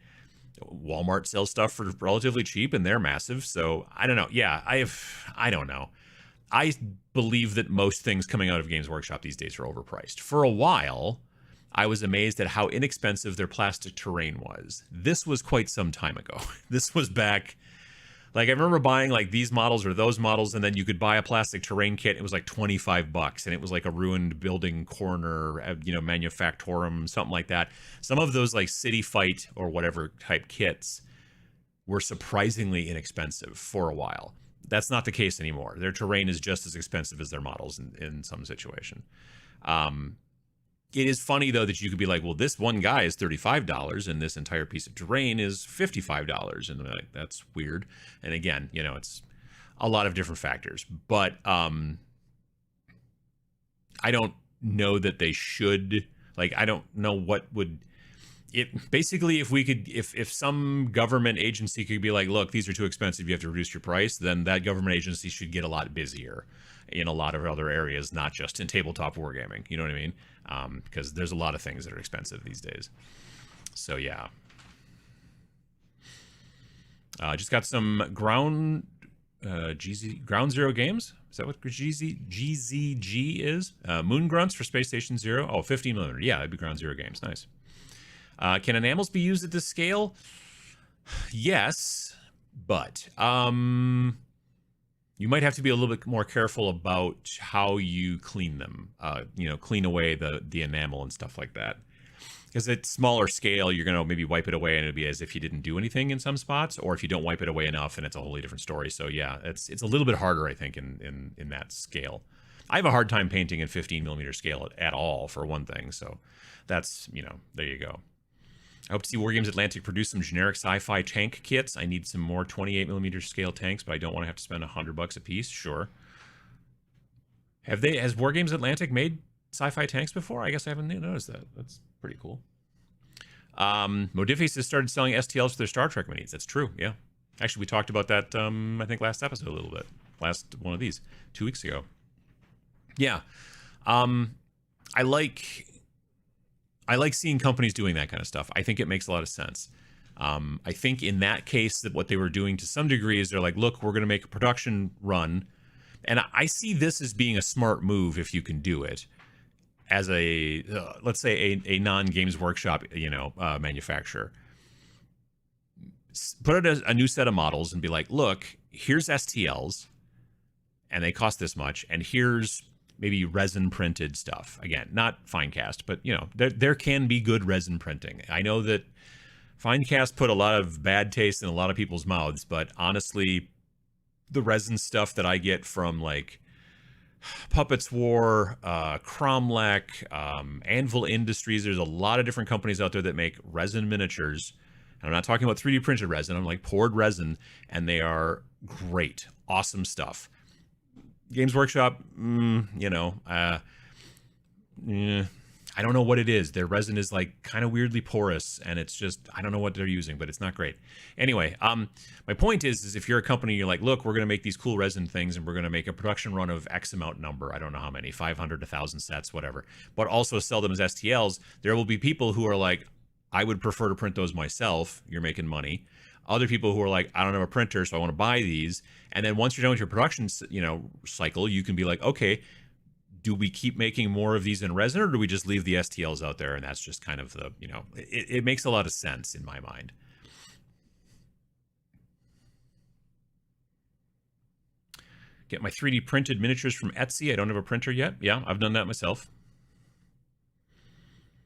Walmart sells stuff for relatively cheap and they're massive. So I don't know. Yeah, I don't know. I believe that most things coming out of Games Workshop these days are overpriced. For a while, I was amazed at how inexpensive their plastic terrain was. This was quite some time ago. This was back, like I remember buying like these models or those models, and then you could buy a plastic terrain kit. It was like $25, and it was like a ruined building corner, manufactorum, something like that. Some of those like City Fight or whatever type kits were surprisingly inexpensive for a while. That's not the case anymore. Their terrain is just as expensive as their models in some situation. It is funny, though, that you could be like, well, this one guy is $35 and this entire piece of terrain is $55. And like, that's weird. And again, it's a lot of different factors. But I don't know that they should. Like, I don't know what would... basically, if we could, if some government agency could be like, look, these are too expensive, you have to reduce your price, then that government agency should get a lot busier in a lot of other areas, not just in tabletop wargaming. You know what I mean? Because there's a lot of things that are expensive these days. So yeah. Just got some ground Zero games. Is that what GZG is? Moon Grunts for Space Station Zero. Oh, 15mm. Yeah, that'd be Ground Zero games. Nice. Can enamels be used at this scale? Yes, but You might have to be a little bit more careful about how you clean them. Clean away the enamel and stuff like that. Because at smaller scale, you're going to maybe wipe it away and it'll be as if you didn't do anything in some spots, or if you don't wipe it away enough and it's a wholly different story. So yeah, it's a little bit harder, I think, in that scale. I have a hard time painting in 15 millimeter scale at all, for one thing. So that's, there you go. I hope to see Wargames Atlantic produce some generic sci-fi tank kits. I need some more 28 millimeter scale tanks, but I don't want to have to spend $100 a piece. Sure. Has Wargames Atlantic made sci-fi tanks before? I guess I haven't noticed that. That's pretty cool. Modiphius has started selling STLs for their Star Trek minis. That's true, yeah. Actually, we talked about that, I think, last episode a little bit. Last one of these, 2 weeks ago. Yeah. I like seeing companies doing that kind of stuff. I think it makes a lot of sense. I think in that case that what they were doing to some degree is they're like, look, we're going to make a production run. And I see this as being a smart move if you can do it as a, let's say a non-Games Workshop, manufacturer. Put out a new set of models and be like, look, here's STLs and they cost this much. And here's maybe resin printed stuff. Again, not fine cast, but there can be good resin printing. I know that fine cast put a lot of bad taste in a lot of people's mouths, but honestly, the resin stuff that I get from like Puppets War, Cromlech, Anvil Industries, there's a lot of different companies out there that make resin miniatures. And I'm not talking about 3D printed resin, I'm like poured resin, and they are great, awesome stuff. Games Workshop, I don't know what it is. Their resin is like kind of weirdly porous, and it's just, I don't know what they're using, but it's not great. Anyway, my point is if you're a company, you're like, look, we're going to make these cool resin things, and we're going to make a production run of X amount number. I don't know how many, 500, 1,000 sets, whatever. But also sell them as STLs. There will be people who are like, I would prefer to print those myself. You're making money. Other people who are like, I don't have a printer, so I want to buy these. And then once you're done with your production, cycle, you can be like, okay, do we keep making more of these in resin, or do we just leave the STLs out there? And that's just kind of the, it makes a lot of sense in my mind. Get my 3D printed miniatures from Etsy. I don't have a printer yet. Yeah, I've done that myself.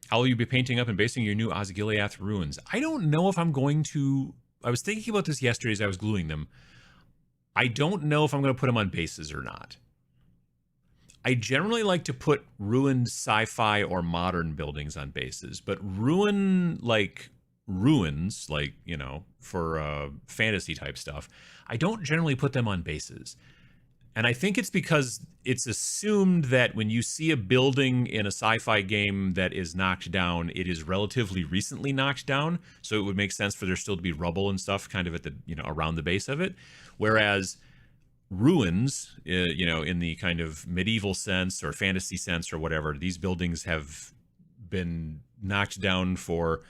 How will you be painting up and basing your new Osgiliath ruins? I don't know if I'm going to. I was thinking about this yesterday as I was gluing them. I don't know if I'm going to put them on bases or not. I generally like to put ruined sci-fi or modern buildings on bases, but ruins, like, for fantasy type stuff, I don't generally put them on bases. And I think it's because it's assumed that when you see a building in a sci-fi game that is knocked down, it is relatively recently knocked down. So it would make sense for there still to be rubble and stuff kind of at the, around the base of it. Whereas ruins, in the kind of medieval sense or fantasy sense or whatever, these buildings have been knocked down for,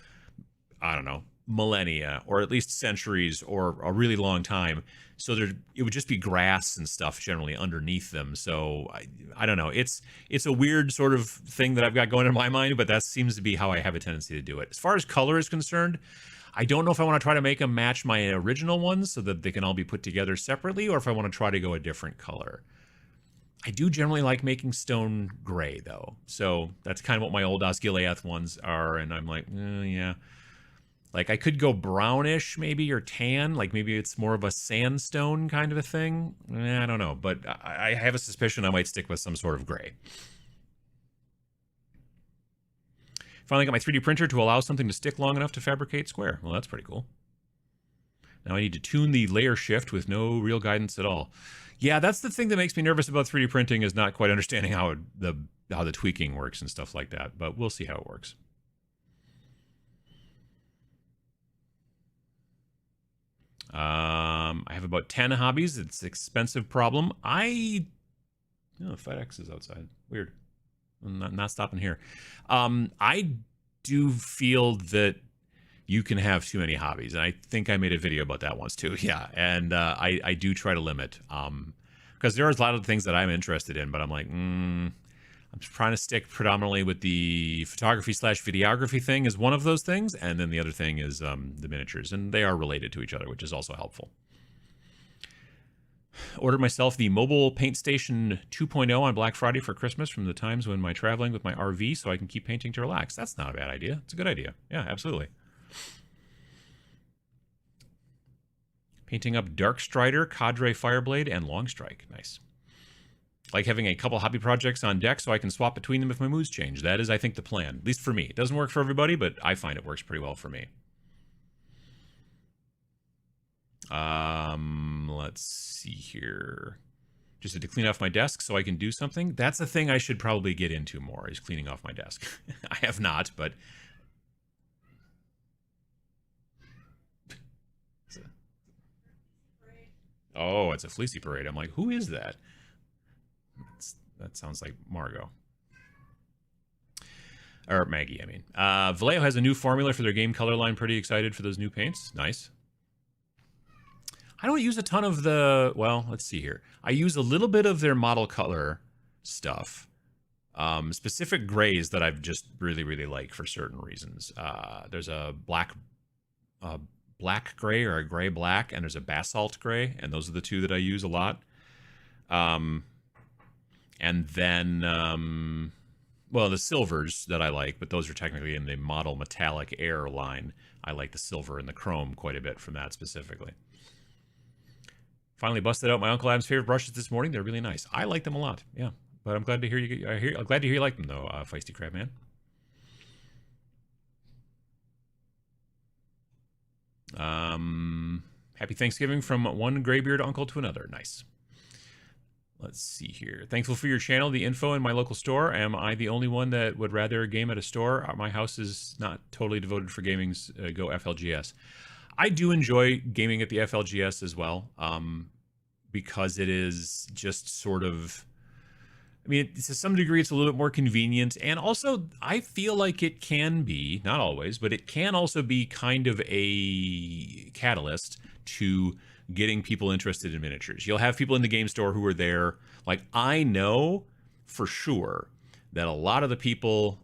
I don't know, millennia or at least centuries or a really long time. So it would just be grass and stuff generally underneath them. So I don't know. It's a weird sort of thing that I've got going in my mind, but that seems to be how I have a tendency to do it. As far as color is concerned, I don't know if I want to try to make them match my original ones so that they can all be put together separately, or if I want to try to go a different color. I do generally like making stone gray though. So that's kind of what my old Osgiliath ones are. And I'm like, yeah. Like I could go brownish maybe, or tan, like maybe it's more of a sandstone kind of a thing. I don't know, but I have a suspicion I might stick with some sort of gray. Finally got my 3D printer to allow something to stick long enough to fabricate square. Well, that's pretty cool. Now I need to tune the layer shift with no real guidance at all. Yeah, that's the thing that makes me nervous about 3D printing, is not quite understanding how the tweaking works and stuff like that, but we'll see how it works. I have about 10 hobbies. It's an expensive problem. FedEx is outside. Weird. I'm not stopping here. I do feel that you can have too many hobbies. And I think I made a video about that once too. Yeah. And I do try to limit. Because there are a lot of things that I'm interested in, but I'm like, I'm trying to stick predominantly with the photography/videography thing is one of those things. And then the other thing is the miniatures. And they are related to each other, which is also helpful. Ordered myself the mobile paint station 2.0 on Black Friday for Christmas from the times when I'm traveling with my RV so I can keep painting to relax. That's not a bad idea. It's a good idea. Yeah, absolutely. Painting up Dark Strider, Cadre Fireblade, and Longstrike. Nice. Like having a couple hobby projects on deck so I can swap between them if my moods change. That is, I think, the plan. At least for me. It doesn't work for everybody, but I find it works pretty well for me. Let's see here. Just to clean off my desk so I can do something. That's a thing I should probably get into more, is cleaning off my desk. I have not, but... Oh, it's a Fleecy Parade. I'm like, who is that? That sounds like Margot. Or Maggie, I mean. Vallejo has a new formula for their game color line. Pretty excited for those new paints. Nice. I don't use a ton of the... Well, let's see here. I use a little bit of their model color stuff. Specific grays that I've just really, really like for certain reasons. There's a black gray or a gray black, and there's a basalt gray, and those are the two that I use a lot. And then, well, the silvers that I like, but those are technically in the model metallic air line. I like the silver and the chrome quite a bit from that specifically. Finally busted out my Uncle Adam's favorite brushes this morning. They're really nice. I like them a lot, yeah. But I'm glad to hear you. I'm glad to hear you like them, though, Feisty Crab Man. Happy Thanksgiving from one graybeard uncle to another. Nice. Let's see here. Thankful for your channel, the info in my local store. Am I the only one that would rather game at a store? My house is not totally devoted for gaming's go FLGS. I do enjoy gaming at the FLGS as well, because it is just sort of... I mean, to some degree, it's a little bit more convenient. And also, I feel like it can be, not always, but it can also be kind of a catalyst to getting people interested in miniatures. You'll have people in the game store who are there. Like, I know for sure that a lot of the people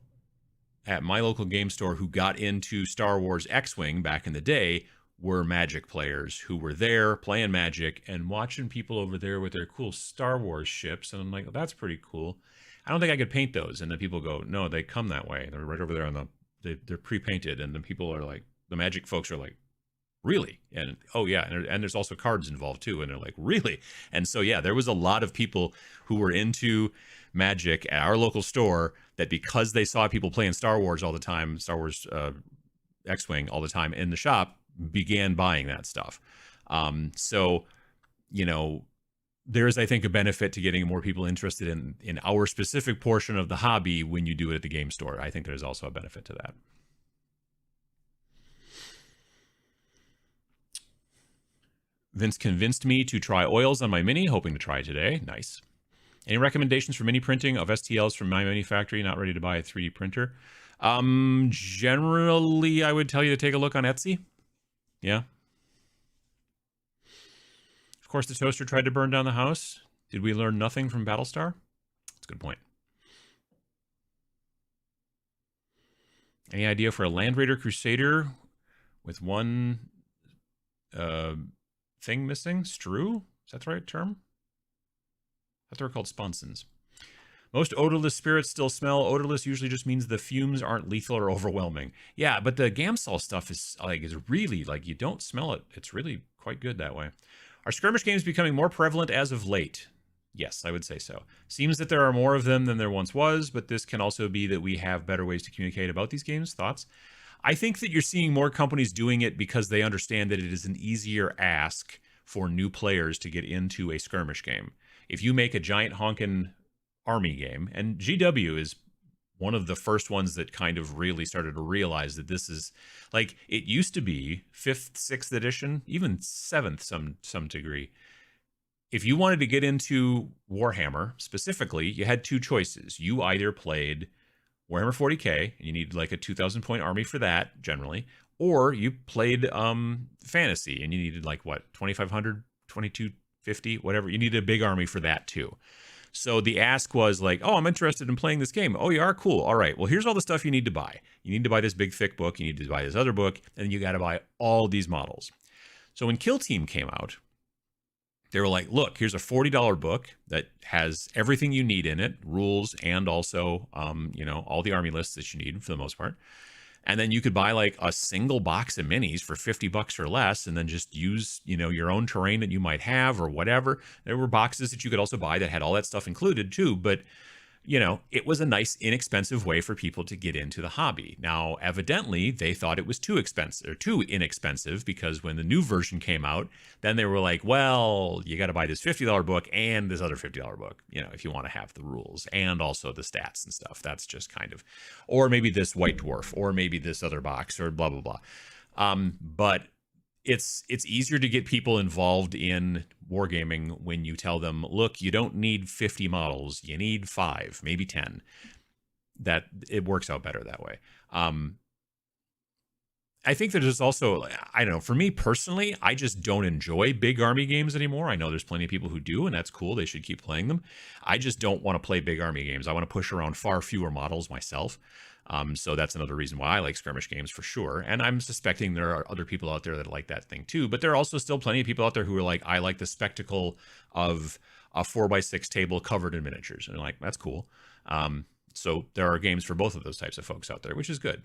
at my local game store who got into Star Wars X-Wing back in the day were Magic players who were there playing Magic and watching people over there with their cool Star Wars ships. And I'm like, well, that's pretty cool. I don't think I could paint those. And then people go, no, they come that way. They're right over there on they're pre-painted. And the people are like, the Magic folks are like, really? And oh yeah, and there's also cards involved too. And they're like, really? And so yeah, there was a lot of people who were into Magic at our local store that because they saw people playing Star Wars all the time, Star Wars X-Wing all the time in the shop, began buying that stuff. So, you know, there's, I think, a benefit to getting more people interested in our specific portion of the hobby when you do it at the game store. I think there's also a benefit to that. Vince convinced me to try oils on my Mini, hoping to try today. Nice. Any recommendations for mini printing of STLs from my Mini factory? Not ready to buy a 3D printer. Generally, I would tell you to take a look on Etsy. Yeah. Of course, the toaster tried to burn down the house. Did we learn nothing from Battlestar? That's a good point. Any idea for a Land Raider Crusader with one thing missing? Strew? Is that the right term? I thought they were called sponsons. Most odorless spirits still smell. Odorless usually just means the fumes aren't lethal or overwhelming. Yeah, but the Gamsol stuff is really like, you don't smell it. It's really quite good that way. Are skirmish games becoming more prevalent as of late? Yes, I would say so. Seems that there are more of them than there once was, but this can also be that we have better ways to communicate about these games. Thoughts? I think that you're seeing more companies doing it because they understand that it is an easier ask for new players to get into a skirmish game. If you make a giant honkin' army game, and GW is one of the first ones that kind of really started to realize that this is like, it used to be 5th, 6th edition, even 7th some degree. If you wanted to get into Warhammer specifically, you had two choices. You either played Warhammer 40k, and you needed like a 2,000 point army for that generally, or you played fantasy, and you needed like what, 2,500, 2,250, whatever. You needed a big army for that too. So the ask was like, oh, I'm interested in playing this game. Oh, you are? Cool. All right. Well, here's all the stuff you need to buy. You need to buy this big, thick book. You need to buy this other book. And then you got to buy all these models. So when Kill Team came out, They were like, look, here's a $40 book that has everything you need in it, rules, and also, all the army lists that you need for the most part. And then you could buy like a single box of minis for $50 or less, and then just use, your own terrain that you might have or whatever. There were boxes that you could also buy that had all that stuff included too. But it was a nice, inexpensive way for people to get into the hobby. Now, evidently, they thought it was too expensive or too inexpensive, because when the new version came out, then they were like, well, you got to buy this $50 book and this other $50 book, if you want to have the rules and also the stats and stuff. That's just kind of, or maybe this White Dwarf, or maybe this other box, or blah, blah, blah. But it's easier to get people involved in wargaming when you tell them, look, you don't need 50 models, you need 5, maybe 10. That it works out better that way. I think that there's also, I don't know, for me personally, I just don't enjoy big army games anymore. I know there's plenty of people who do, and that's cool. They should keep playing them. I just don't want to play big army games. I want to push around far fewer models myself. So that's another reason why I like skirmish games for sure. And I'm suspecting there are other people out there that like that thing too. But there are also still plenty of people out there who are like, I like the spectacle of a 4x6 table covered in miniatures. And like, that's cool. So there are games for both of those types of folks out there, which is good.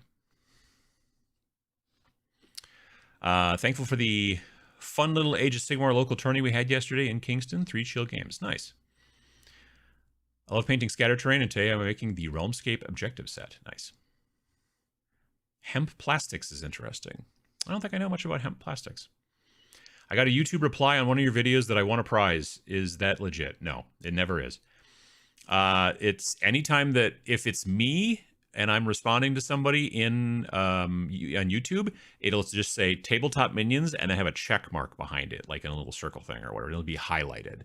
Thankful for the fun little Age of Sigmar local tourney we had yesterday in Kingston. 3 chill games. Nice. I love painting scatter terrain, and today I'm making the Realmscape objective set. Nice. Hemp plastics is interesting. I don't think I know much about hemp plastics. I got a YouTube reply on one of your videos that I won a prize. Is that legit? No, it never is. It's anytime that if it's me and I'm responding to somebody on YouTube, it'll just say Tabletop Minions, and I have a check mark behind it, like in a little circle thing or whatever. It'll be highlighted.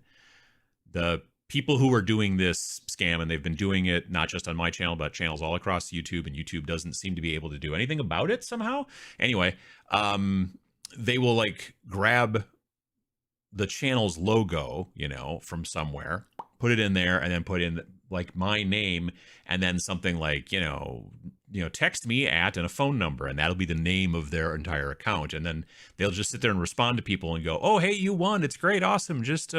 The people who are doing this scam, and they've been doing it not just on my channel, but channels all across YouTube, and YouTube doesn't seem to be able to do anything about it somehow. Anyway, they will like grab the channel's logo, from somewhere, put it in there, and then put in like my name, and then something like, text me at and a phone number, and that'll be the name of their entire account. And then they'll just sit there and respond to people and go, oh, hey, you won. It's great. Awesome. Just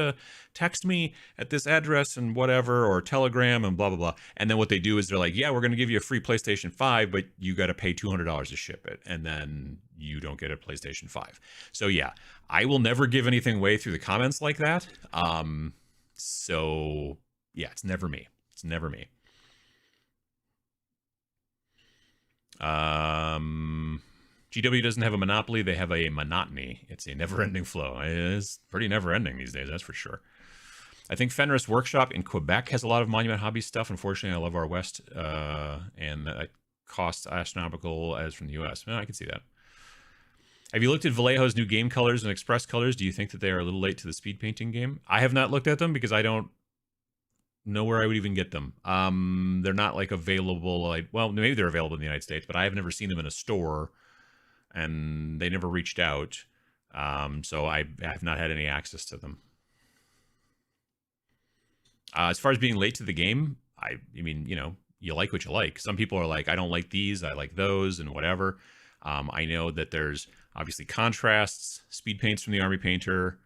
text me at this address and whatever, or Telegram and blah, blah, blah. And then what they do is they're like, yeah, we're going to give you a free PlayStation 5, but you got to pay $200 to ship it. And then you don't get a PlayStation 5. So yeah, I will never give anything away through the comments like that. So yeah, it's never me. It's never me. GW doesn't have a monopoly. They have a monotony. It's a never-ending flow. It's pretty never-ending these days, that's for sure. I think Fenris Workshop in Quebec has a lot of Monument Hobby stuff. Unfortunately, I love our West, and that costs astronomical as from the US. Well, I can see that. Have you looked at Vallejo's new game colors and express colors? Do you think that they are a little late to the speed painting game? I have not looked at them because I don't know where I would even get them. They're not like available. Well, maybe they're available in the United States, but I have never seen them in a store, and they never reached out. So I have not had any access to them. As far as being late to the game, I mean, you like what you like. Some people are like, I don't like these, I like those, and whatever. I know that there's obviously contrasts, speed paints from the Army Painter.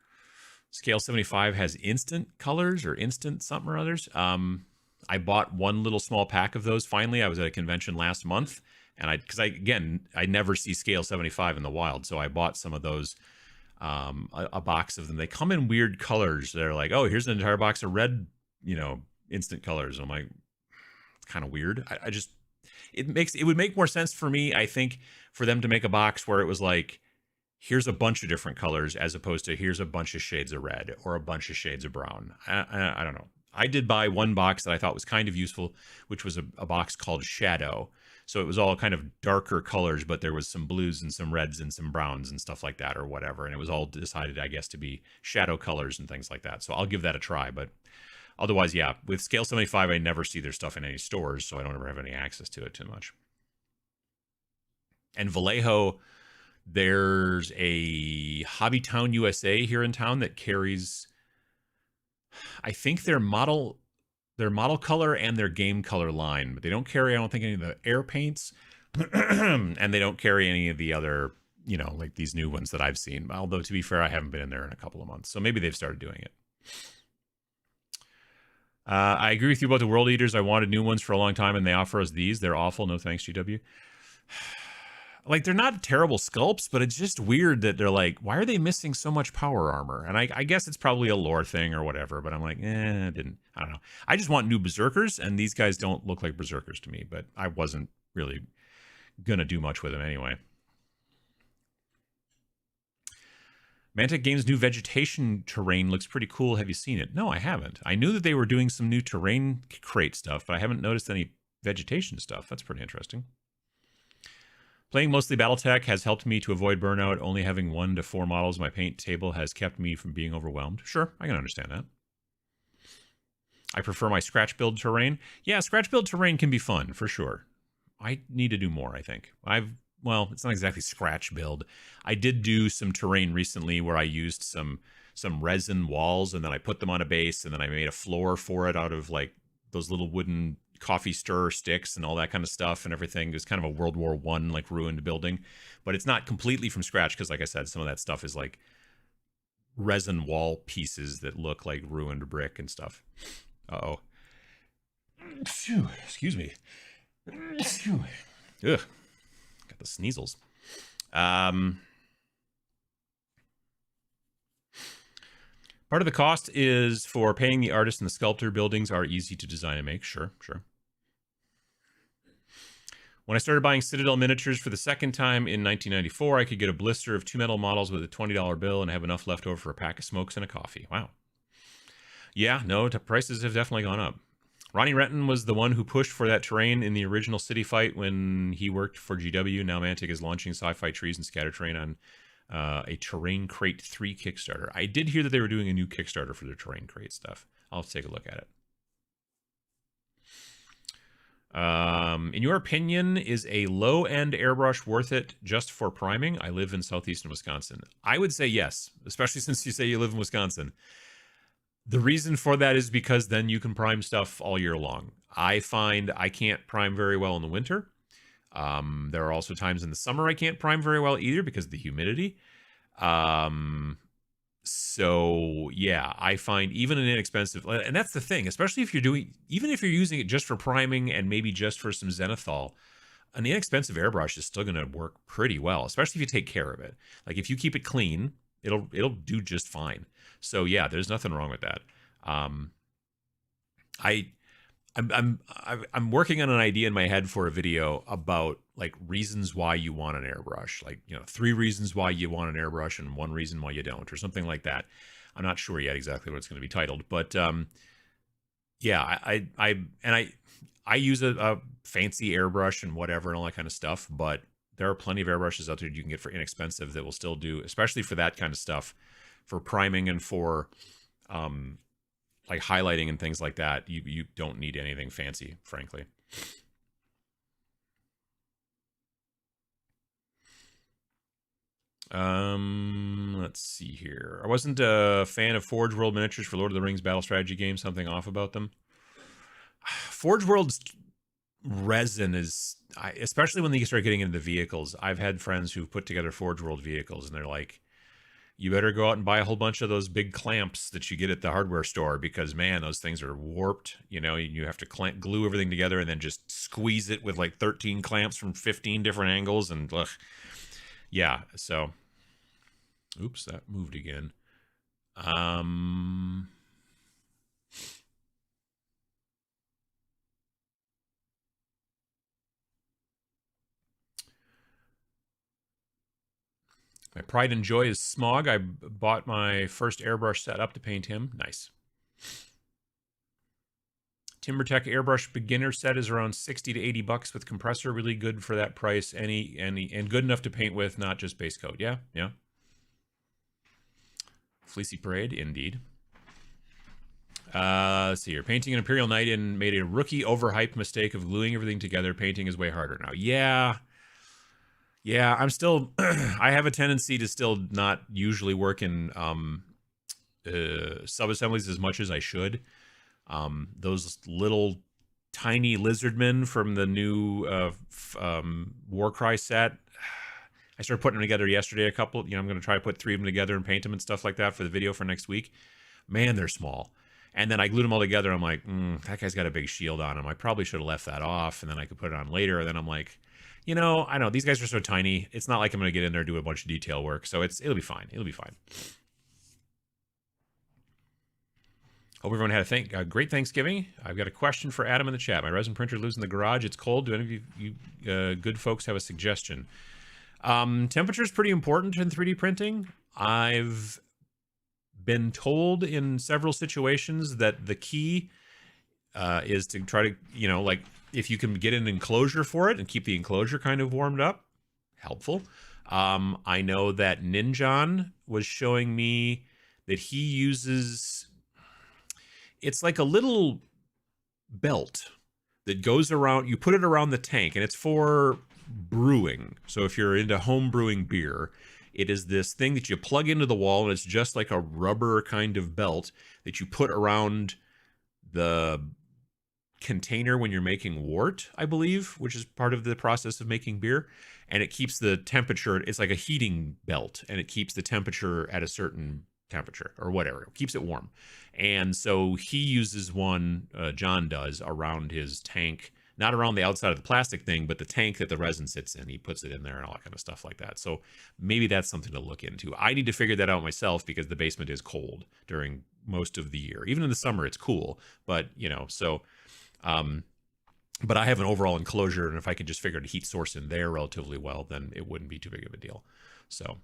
Scale 75 has instant colors or instant something or others. I bought one little small pack of those finally. I was at a convention last month, and I never see Scale 75 in the wild, so I bought some of those, a box of them. They come in weird colors. They're like, oh, here's an entire box of red, instant colors. I'm like, it's kind of weird. It would make more sense for me, I think, for them to make a box where it was like, here's a bunch of different colors, as opposed to here's a bunch of shades of red or a bunch of shades of brown. I don't know. I did buy one box that I thought was kind of useful, which was a box called Shadow. So it was all kind of darker colors, but there was some blues and some reds and some browns and stuff like that or whatever. And it was all decided, I guess, to be shadow colors and things like that. So I'll give that a try. But otherwise, yeah, with Scale 75, I never see their stuff in any stores, so I don't ever have any access to it too much. And Vallejo, there's a Hobbytown USA here in town that carries, I think, their model color and their game color line, but they don't carry, I don't think, any of the air paints, and they don't carry any of the other, you know, like these new ones that I've seen. Although, to be fair, I haven't been in there in a couple of months. So maybe they've started doing it. I agree with you about the World Eaters. I wanted new ones for a long time, and they offer us these. They're awful. No thanks, GW. Like, they're not terrible sculpts, but it's just weird that they're like, why are they missing so much power armor? And I guess it's probably a lore thing or whatever, but I'm like, I don't know. I just want new Berserkers, and these guys don't look like Berserkers to me, but I wasn't really going to do much with them anyway. Mantic Games' new vegetation terrain looks pretty cool. Have you seen it? No, I haven't. I knew that they were doing some new terrain crate stuff, but I haven't noticed any vegetation stuff. That's pretty interesting. Playing mostly Battletech has helped me to avoid burnout. Only having 1 to 4 models on my paint table has kept me from being overwhelmed. Sure, I can understand that. I prefer my scratch build terrain. Yeah, scratch build terrain can be fun, for sure. I need to do more, I think. Well, it's not exactly scratch build. I did do some terrain recently where I used some resin walls, and then I put them on a base, and then I made a floor for it out of like those little wooden coffee stirrer sticks and all that kind of stuff and everything. It was kind of a World War I like ruined building, but it's not completely from scratch because, like I said, some of that stuff is like resin wall pieces that look like ruined brick and stuff. Uh-oh. Excuse me. Ugh. Got the sneezels. Part of the cost is for paying the artist and the sculptor. Buildings are easy to design and make. Sure. When I started buying Citadel miniatures for the second time in 1994, I could get a blister of 2 metal models with a $20 bill and have enough left over for a pack of smokes and a coffee. Wow. Yeah, no, prices have definitely gone up. Ronnie Renton was the one who pushed for that terrain in the original City Fight when he worked for GW. Now Mantic is launching Sci-Fi Trees and Scatter Terrain on a Terrain Crate 3 Kickstarter. I did hear that they were doing a new Kickstarter for their Terrain Crate stuff. I'll have to take a look at it. In your opinion, is a low-end airbrush worth it just for priming? I live in southeastern Wisconsin. I would say yes, especially since you say you live in Wisconsin. The reason for that is because then you can prime stuff all year long. I find I can't prime very well in the winter. There are also times in the summer I can't prime very well either because of the humidity. So yeah, I find even an inexpensive, and that's the thing, especially if you're doing, even if you're using it just for priming and maybe just for some zenithal, an inexpensive airbrush is still going to work pretty well, especially if you take care of it. Like if you keep it clean, it'll do just fine. So yeah, there's nothing wrong with that. I'm working on an idea in my head for a video about like reasons why you want an airbrush, like, you know, 3 reasons why you want an airbrush and 1 reason why you don't, or something like that. I'm not sure yet exactly what it's going to be titled, but yeah, I use a fancy airbrush and whatever and all that kind of stuff, but there are plenty of airbrushes out there you can get for inexpensive that will still do, especially for that kind of stuff, for priming and for like highlighting and things like that. You don't need anything fancy, frankly. Let's see here. I wasn't a fan of Forge World miniatures for Lord of the Rings battle strategy games. Something off about them. Forge World's resin is, especially when you start getting into the vehicles. I've had friends who've put together Forge World vehicles, and they're like, you better go out and buy a whole bunch of those big clamps that you get at the hardware store because, man, those things are warped. You know, you have to glue everything together and then just squeeze it with like 13 clamps from 15 different angles. And ugh. Yeah, so, oops, that moved again. My pride and joy is Smog. I bought my first airbrush set up to paint him. Nice. TimberTech airbrush beginner set is around 60 to 80 bucks with compressor. Really good for that price. And good enough to paint with, not just base coat. Yeah. Fleecy Parade, indeed. Let's see here. Painting an Imperial Knight and made a rookie overhyped mistake of gluing everything together. Painting is way harder now. Yeah, I'm still, I have a tendency to still not usually work in sub-assemblies as much as I should. Those little tiny lizardmen from the new Warcry set, I started putting them together yesterday, a couple. I'm going to try to put 3 of them together and paint them and stuff like that for the video for next week. Man, they're small. And then I glued them all together. I'm like, that guy's got a big shield on him. I probably should have left that off, and then I could put it on later. And then I'm like, I know these guys are so tiny. It's not like I'm going to get in there and do a bunch of detail work. So it'll be fine. It'll be fine. Hope everyone had a great Thanksgiving. I've got a question for Adam in the chat. My resin printer lives in the garage. It's cold. Do any of you good folks have a suggestion? Temperature is pretty important in 3D printing. I've been told in several situations that the key is to try to, like if you can get an enclosure for it and keep the enclosure kind of warmed up, helpful. I know that Ninjon was showing me that he uses, it's like a little belt that goes around, you put it around the tank, and it's for brewing. So if you're into home brewing beer, it is this thing that you plug into the wall, and it's just like a rubber kind of belt that you put around the container when you're making wort, I believe, which is part of the process of making beer. And it keeps the temperature, it's like a heating belt, and it keeps the temperature at a certain temperature or whatever. It keeps it warm. And so he uses one, John does, around his tank, not around the outside of the plastic thing, but the tank that the resin sits in. He puts it in there and all that kind of stuff like that. So maybe that's something to look into. I need to figure that out myself because the basement is cold during most of the year. Even in the summer, it's cool. But, but I have an overall enclosure, and if I could just figure out a heat source in there relatively well, then it wouldn't be too big of a deal. So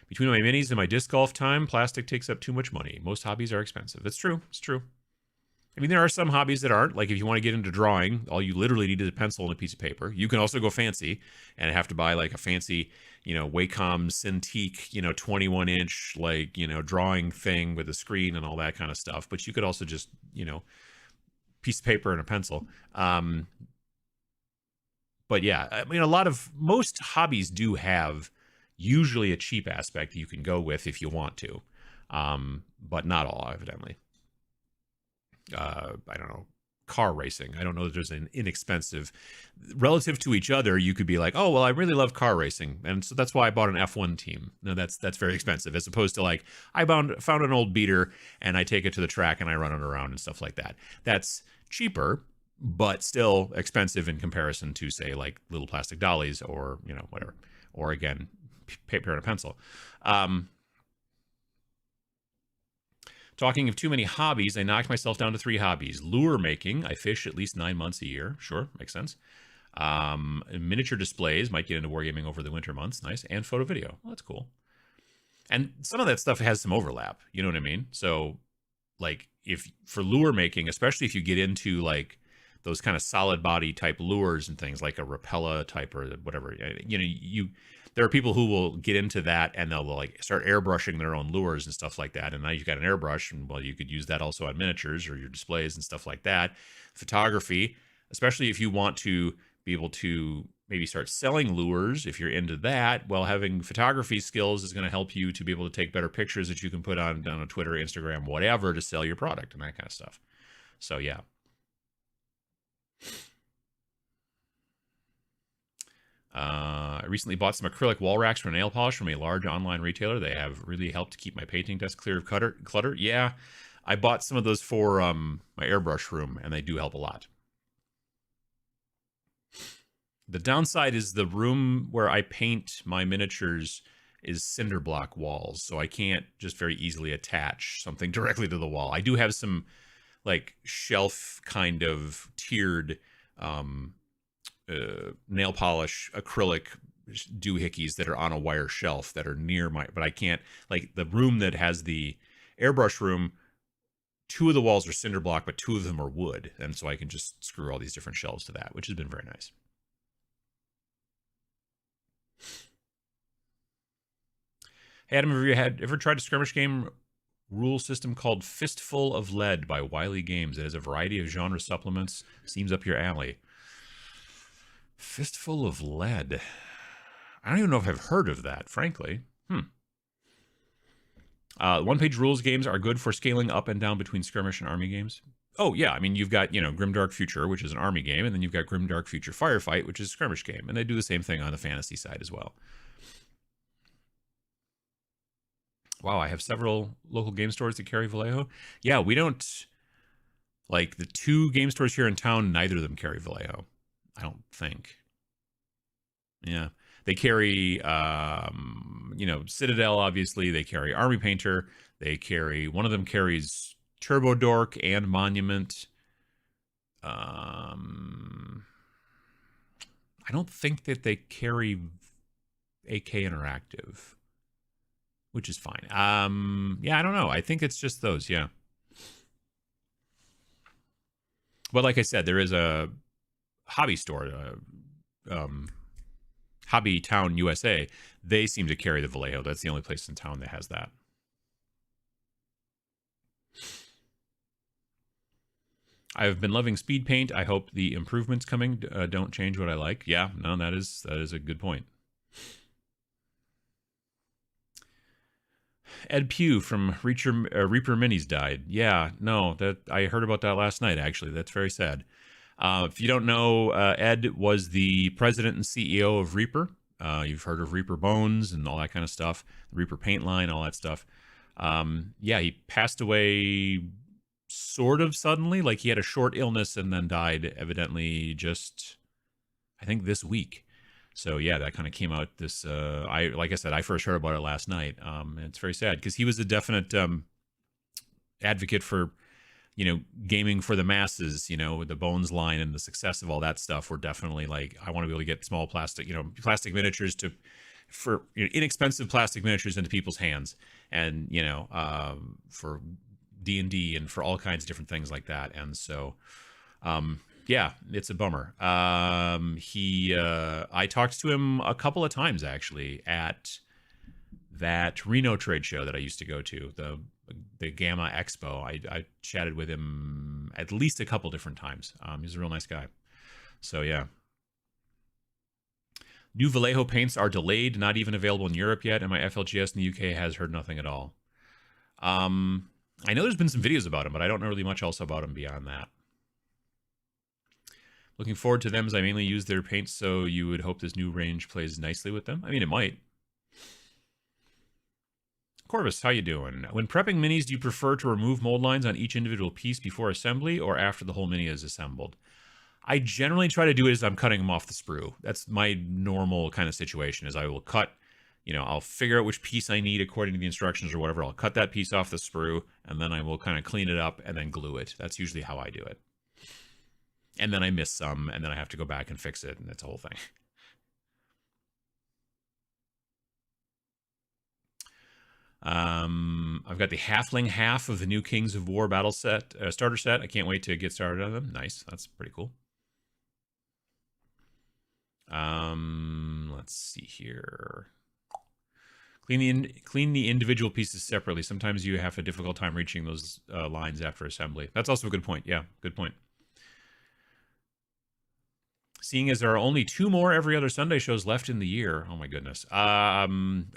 between my minis and my disc golf time, plastic takes up too much money. Most hobbies are expensive. That's true. It's true. I mean, there are some hobbies that aren't. Like if you want to get into drawing, all you literally need is a pencil and a piece of paper. You can also go fancy and have to buy like a fancy, Wacom Cintiq, 21-inch, like, drawing thing with a screen and all that kind of stuff. But you could also just, piece of paper and a pencil. But yeah, I mean, most hobbies do have usually a cheap aspect that you can go with if you want to. But not all, evidently. I don't know, car racing. I don't know that there's an inexpensive, relative to each other. You could be like, oh, well, I really love car racing, and so that's why I bought an F1 team. No, that's very expensive, as opposed to like I found an old beater and I take it to the track and I run it around and stuff like that. That's cheaper, but still expensive in comparison to, say, like little plastic dollies or whatever, or again, paper and a pencil. Talking of too many hobbies, I knocked myself down to 3 hobbies. Lure making. I fish at least 9 months a year. Sure, makes sense. Miniature displays. Might get into wargaming over the winter months. Nice. And photo video. Well, that's cool. And some of that stuff has some overlap. You know what I mean? So, like, for lure making, especially if you get into, like, those kind of solid body type lures and things, like a Rapella type or whatever, there are people who will get into that and they'll like start airbrushing their own lures and stuff like that. And now you've got an airbrush, and well, you could use that also on miniatures or your displays and stuff like that. Photography, especially if you want to be able to maybe start selling lures, if you're into that, well, having photography skills is going to help you to be able to take better pictures that you can put on Twitter, Instagram, whatever, to sell your product and that kind of stuff. So yeah. I recently bought some acrylic wall racks for nail polish from a large online retailer. They have really helped to keep my painting desk clear of clutter. Yeah, I bought some of those for my airbrush room, and they do help a lot. The downside is the room where I paint my miniatures is cinder block walls, so I can't just very easily attach something directly to the wall. I do have some like shelf kind of tiered nail polish acrylic doohickeys that are on a wire shelf that are near but I can't, like the room that has the airbrush room, 2 of the walls are cinder block, but 2 of them are wood. And so I can just screw all these different shelves to that, which has been very nice. Hey, Adam, have you ever tried a skirmish game rule system called Fistful of Lead by Wiley Games? It has a variety of genre supplements. Seems up your alley. Fistful of Lead. I don't even know if I've heard of that, frankly. One-page rules games are good for scaling up and down between skirmish and army games. Oh yeah, I mean you've got Grimdark Future, which is an army game, and then you've got Grimdark Future Firefight, which is a skirmish game, and they do the same thing on the fantasy side as well. Wow, I have several local game stores that carry Vallejo. Yeah, we don't like the two game stores here in town. Neither of them carry Vallejo. I don't think. Yeah, they carry Citadel. Obviously, they carry Army Painter. They carry one of them carries Turbo Dork and Monument. I don't think that they carry AK Interactive, which is fine. Yeah, I don't know. I think it's just those. Yeah. But like I said, there is a hobby store, Hobby Town USA. They seem to carry the Vallejo. That's the only place in town that has that. I've been loving speed paint. I hope the improvements coming don't change what I like. Yeah, no, that is a good point. Ed Pugh from Reaper Minis died. Yeah, no, that I heard about that last night. Actually, that's very sad. If you don't know, Ed was the president and CEO of Reaper. You've heard of Reaper Bones and all that kind of stuff, the Reaper paint line, all that stuff. Yeah, he passed away sort of suddenly. Like he had a short illness and then died, evidently, just I think this week. So yeah, that kind of came out this. Like I said, I first heard about it last night. And it's very sad because he was a definite advocate for gaming for the masses. With the Bones line and the success of all that stuff. We're definitely like, I want to be able to get small plastic miniatures for inexpensive plastic miniatures into people's hands, and for D&D and for all kinds of different things like that. And so yeah, it's a bummer. I talked to him a couple of times actually at that Reno trade show that I used to go to, the Gamma Expo. I chatted with him at least a couple different times. He's a real nice guy. So yeah. New Vallejo paints are delayed, not even available in Europe yet, and my FLGS in the UK has heard nothing at all. I know there's been some videos about him, but I don't know really much else about him beyond that. Looking forward to them as I mainly use their paints, so you would hope this new range plays nicely with them. I mean, it might. Corvus, how you doing? When prepping minis, do you prefer to remove mold lines on each individual piece before assembly or after the whole mini is assembled? I generally try to do it as I'm cutting them off the sprue. That's my normal kind of situation, is I will cut, I'll figure out which piece I need according to the instructions or whatever. I'll cut that piece off the sprue, and then I will kind of clean it up and then glue it. That's usually how I do it. And then I miss some, and then I have to go back and fix it, and it's a whole thing. I've got the halfling half of the new Kings of War battle set, starter set. I can't wait to get started on them. Nice. That's pretty cool. Let's see here. Clean the individual pieces separately. Sometimes you have a difficult time reaching those lines after assembly. That's also a good point. Yeah, good point. Seeing as there are only 2 more every other Sunday shows left in the year. Oh my goodness. Are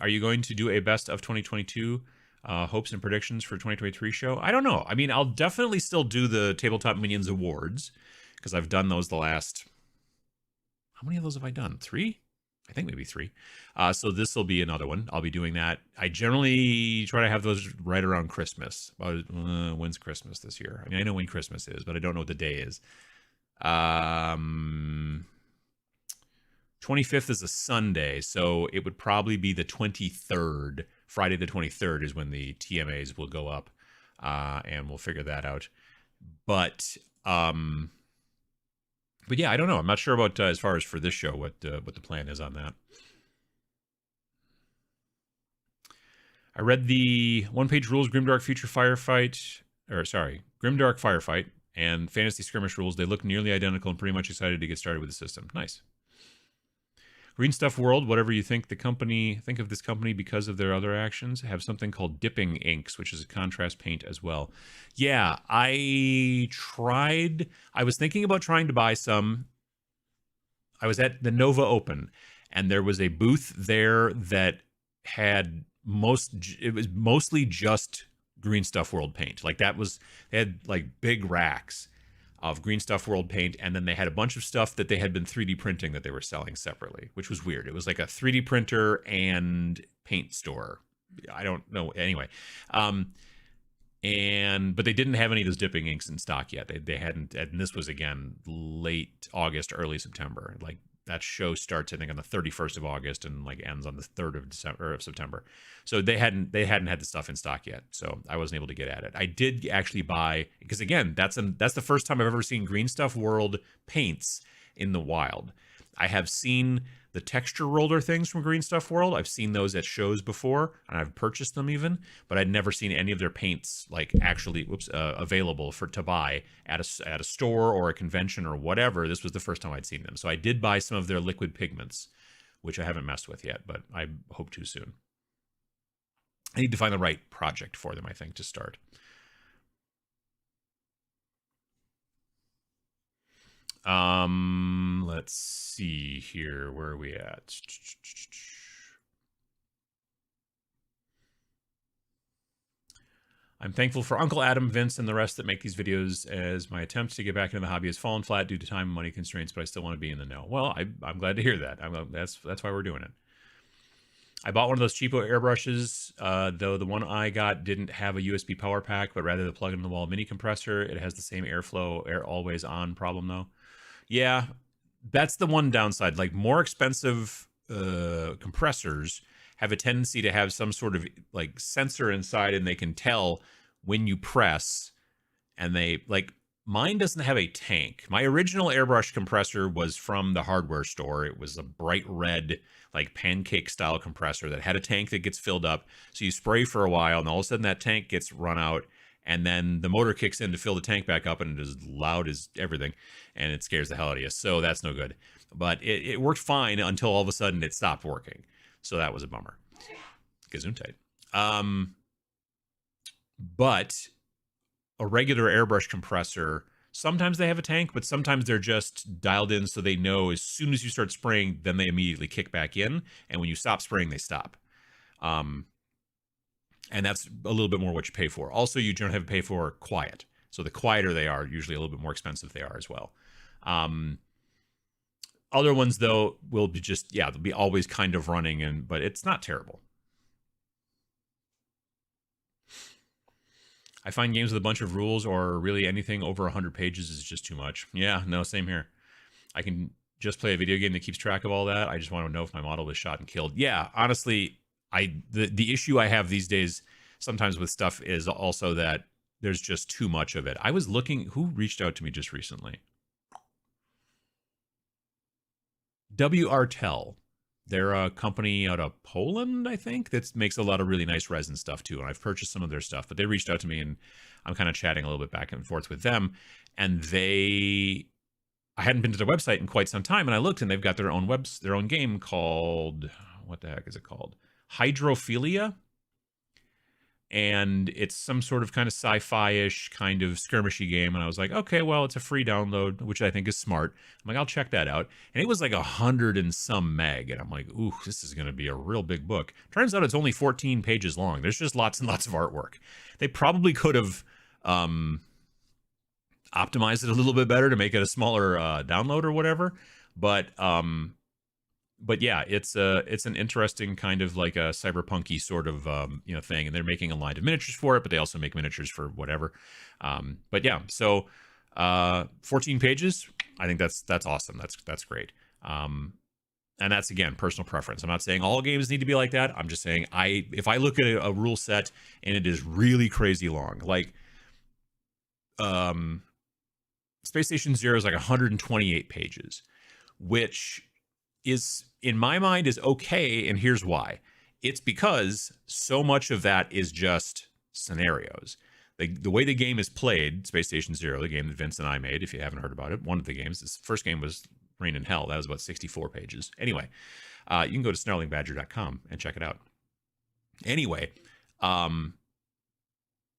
you going to do a best of 2022 hopes and predictions for 2023 show? I don't know. I mean, I'll definitely still do the Tabletop Minions Awards because I've done those the last... How many of those have I done? 3? I think maybe 3. So this will be another one. I'll be doing that. I generally try to have those right around Christmas. When's Christmas this year? I mean, I know when Christmas is, but I don't know what the day is. 25th is a Sunday, so it would probably be the 23rd. Friday the 23rd is when the TMAs will go up, and we'll figure that out. But yeah, I don't know. I'm not sure about as far as for this show what the plan is on that. I read the one-page rules, Grimdark Future Firefight, Grimdark Firefight, and Fantasy Skirmish rules. They look nearly identical and pretty much excited to get started with the system. Nice. Green Stuff World, whatever you think of this company because of their other actions, have something called Dipping Inks, which is a contrast paint as well. Yeah, I was thinking about trying to buy some. I was at the Nova Open, and there was a booth there that had it was mostly just Green Stuff World paint. Like that was, they had like big racks of Green Stuff World paint, and then they had a bunch of stuff that they had been 3D printing that they were selling separately, which was weird. It was like a 3D printer and paint store. I don't know. Anyway, but they didn't have any of those dipping inks in stock yet. They hadn't, and this was again late August, early September. Like that show starts, I think, on the 31st of August and like ends on the 3rd of December or of September. So they hadn't had the stuff in stock yet. So I wasn't able to get at it. I did actually buy, because again, that's the first time I've ever seen Green Stuff World paints in the wild. I have seen the texture roller things from Green Stuff World. I've seen those at shows before, and I've purchased them even, but I'd never seen any of their paints like actually available to buy at a store or a convention or whatever. This was the first time I'd seen them. So I did buy some of their liquid pigments, which I haven't messed with yet, but I hope to soon. I need to find the right project for them, I think, to start. Let's see here. Where are we at? I'm thankful for Uncle Adam, Vince, and the rest that make these videos, as my attempts to get back into the hobby has fallen flat due to time and money constraints, but I still want to be in the know. Well, I'm glad to hear that. That's why we're doing it. I bought one of those cheapo airbrushes, though the one I got didn't have a USB power pack, but rather the plug-in-the-wall mini compressor. It has the same airflow, always on problem, though. Yeah, that's the one downside. Like, more expensive compressors have a tendency to have some sort of like sensor inside, and they can tell when you press, and mine doesn't have a tank. My original airbrush compressor was from the hardware store. It was a bright red, like pancake style compressor that had a tank that gets filled up. So you spray for a while, and all of a sudden that tank gets run out, and then the motor kicks in to fill the tank back up, and it is loud as everything, and it scares the hell out of you. So that's no good. But it worked fine until all of a sudden it stopped working. So that was a bummer. Gesundheit. But a regular airbrush compressor, sometimes they have a tank, but sometimes they're just dialed in so they know as soon as you start spraying, then they immediately kick back in. And when you stop spraying, they stop. And that's a little bit more what you pay for. Also, you don't have to pay for quiet. So the quieter they are, usually a little bit more expensive they are as well. Other ones, though, will be just, they'll be always kind of running, but it's not terrible. I find games with a bunch of rules or really anything over 100 pages is just too much. Yeah, no, same here. I can just play a video game that keeps track of all that. I just want to know if my model was shot and killed. Yeah, honestly, the issue I have these days sometimes with stuff is also that there's just too much of it. I was looking, who reached out to me just recently? W.R. Tell. They're a company out of Poland, I think, that makes a lot of really nice resin stuff too. And I've purchased some of their stuff, but they reached out to me, and I'm kind of chatting a little bit back and forth with them. And I hadn't been to their website in quite some time, and I looked, and they've got their own game called, what the heck is it called? Hydrophilia. And it's some sort of kind of sci-fi-ish kind of skirmishy game. And I was like, okay, well, it's a free download, which I think is smart. I'm like, I'll check that out. And it was like 100 and some meg. And I'm like, ooh, this is going to be a real big book. Turns out it's only 14 pages long. There's just lots and lots of artwork. They probably could have optimized it a little bit better to make it a smaller download or whatever. But yeah, it's an interesting kind of like a cyberpunky sort of thing, and they're making a line of miniatures for it, but they also make miniatures for whatever. But yeah, so 14 pages, I think that's awesome. That's great. And that's, again, personal preference. I'm not saying all games need to be like that. I'm just saying if I look at a rule set and it is really crazy long, like Space Station Zero is like 128 pages, which is, in my mind, is okay, and here's why. It's because so much of that is just scenarios. The way the game is played, Space Station Zero, the game that Vince and I made, if you haven't heard about it, one of the games, this first game was Rain in Hell. That was about 64 pages. Anyway, you can go to snarlingbadger.com and check it out. Anyway,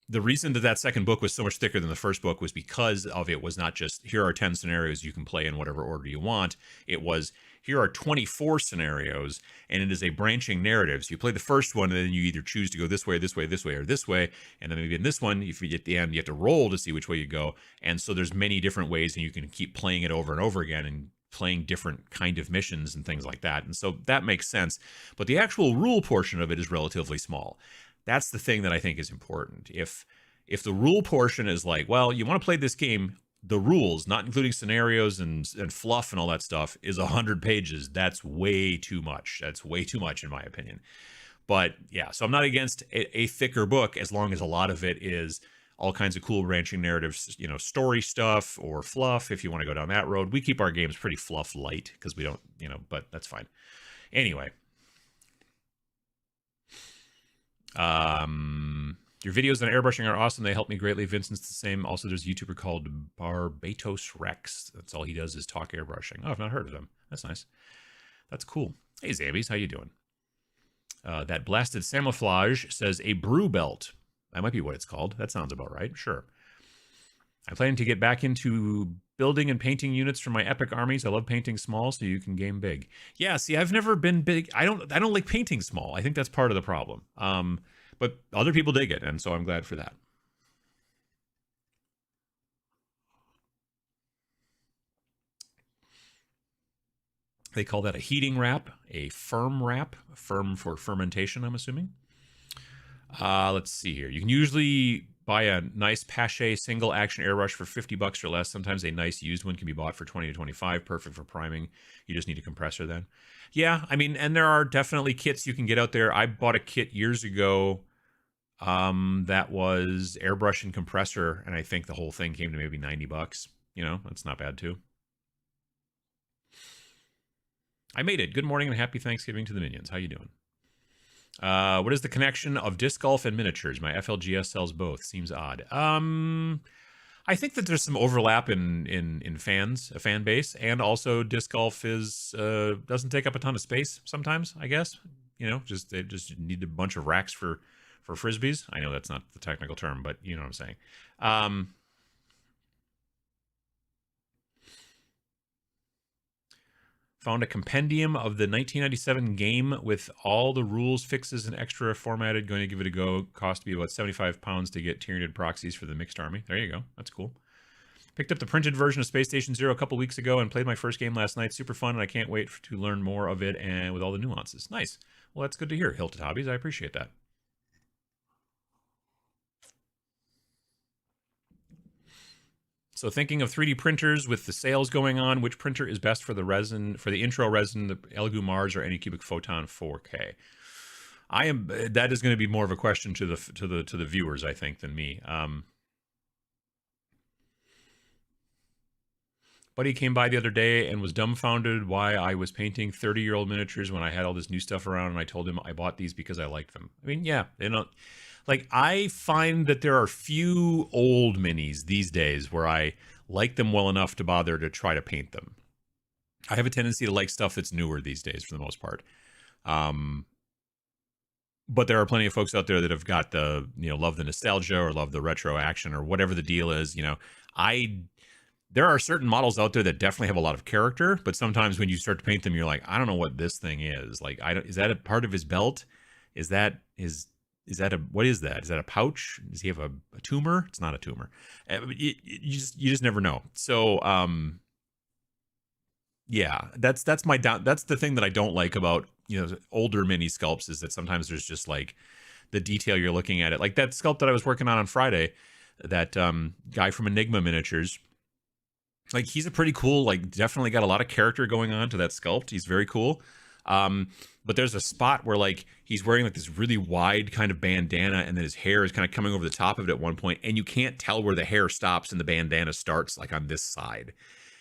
The reason that that second book was so much thicker than the first book was because of it was not just here are 10 scenarios you can play in whatever order you want. It was here are 24 scenarios, and it is a branching narrative. So you play the first one, and then you either choose to go this way, this way, this way, or this way. And then maybe in this one, if you get the end, you have to roll to see which way you go. And so there's many different ways, and you can keep playing it over and over again and playing different kind of missions and things like that. And so that makes sense. But the actual rule portion of it is relatively small. That's the thing that I think is important. If the rule portion is like, well, you want to play this game, the rules, not including scenarios and fluff and all that stuff, is 100 pages. That's way too much. That's way too much in my opinion. But yeah, so I'm not against a thicker book as long as a lot of it is all kinds of cool branching narratives, you know, story stuff or fluff if you want to go down that road. We keep our games pretty fluff light because we don't, you know, but that's fine. Anyway. Your videos on airbrushing are awesome. They help me greatly. Vincent's the same. Also, there's a YouTuber called Barbatos Rex. That's all he does is talk airbrushing. Oh, I've not heard of him. That's nice. That's cool. Hey, Zambies, how you doing? That blasted camouflage says a brew belt. That might be what it's called. That sounds about right. Sure. I'm planning to get back into building and painting units for my epic armies. I love painting small so you can game big. Yeah, see, I've never been big. I don't like painting small. I think that's part of the problem. But other people dig it, and so I'm glad for that. They call that a heating wrap, a firm wrap, firm for fermentation, I'm assuming. Let's see here. You can usually buy a nice Pache single action airbrush for $50 or less. Sometimes a nice used one can be bought for 20 to 25. Perfect for priming. You just need a compressor then. Yeah, I mean, and there are definitely kits you can get out there. I bought a kit years ago that was airbrush and compressor, and I think the whole thing came to maybe $90. You know, that's not bad too. I made it. Good morning and happy Thanksgiving to the minions. How you doing? What is the connection of disc golf and miniatures? My FLGS sells both. Seems odd. I think that there's some overlap in fans, a fan base, and also disc golf is doesn't take up a ton of space sometimes. I guess you know, they just need a bunch of racks for frisbees. I know that's not the technical term, but you know what I'm saying. Found a compendium of the 1997 game with all the rules, fixes, and extra formatted. Going to give it a go. Cost to be about 75 pounds to get Tyranid proxies for the mixed army. There you go. That's cool. Picked up the printed version of Space Station Zero a couple weeks ago and played my first game last night. Super fun, and I can't wait to learn more of it and with all the nuances. Nice. Well, that's good to hear, Hilton Hobbies. I appreciate that. So thinking of 3D printers with the sales going on, which printer is best for the resin, for the intro resin, the Elegoo Mars or Anycubic Photon 4K? That is going to be more of a question to the viewers, I think, than me. Buddy came by the other day and was dumbfounded why I was painting 30-year-old miniatures when I had all this new stuff around, and I told him I bought these because I liked them. I mean, yeah, they don't. Like, I find that there are few old minis these days where I like them well enough to bother to try to paint them. I have a tendency to like stuff that's newer these days for the most part. But there are plenty of folks out there that have got the, you know, love the nostalgia or love the retro action or whatever the deal is. You know, there are certain models out there that definitely have a lot of character, but sometimes when you start to paint them, you're like, I don't know what this thing is. Like, is that a part of his belt? What is that? Is that a pouch? Does he have a tumor? It's not a tumor. You just never know. So, yeah, that's the thing that I don't like about, you know, older mini sculpts is that sometimes there's just like the detail you're looking at it. Like that sculpt that I was working on Friday, that guy from Enigma Miniatures. Like, he's a pretty cool, like, definitely got a lot of character going on to that sculpt. He's very cool. But there's a spot where, like, he's wearing, like, this really wide kind of bandana, and then his hair is kind of coming over the top of it at one point, and you can't tell where the hair stops and the bandana starts, like, on this side,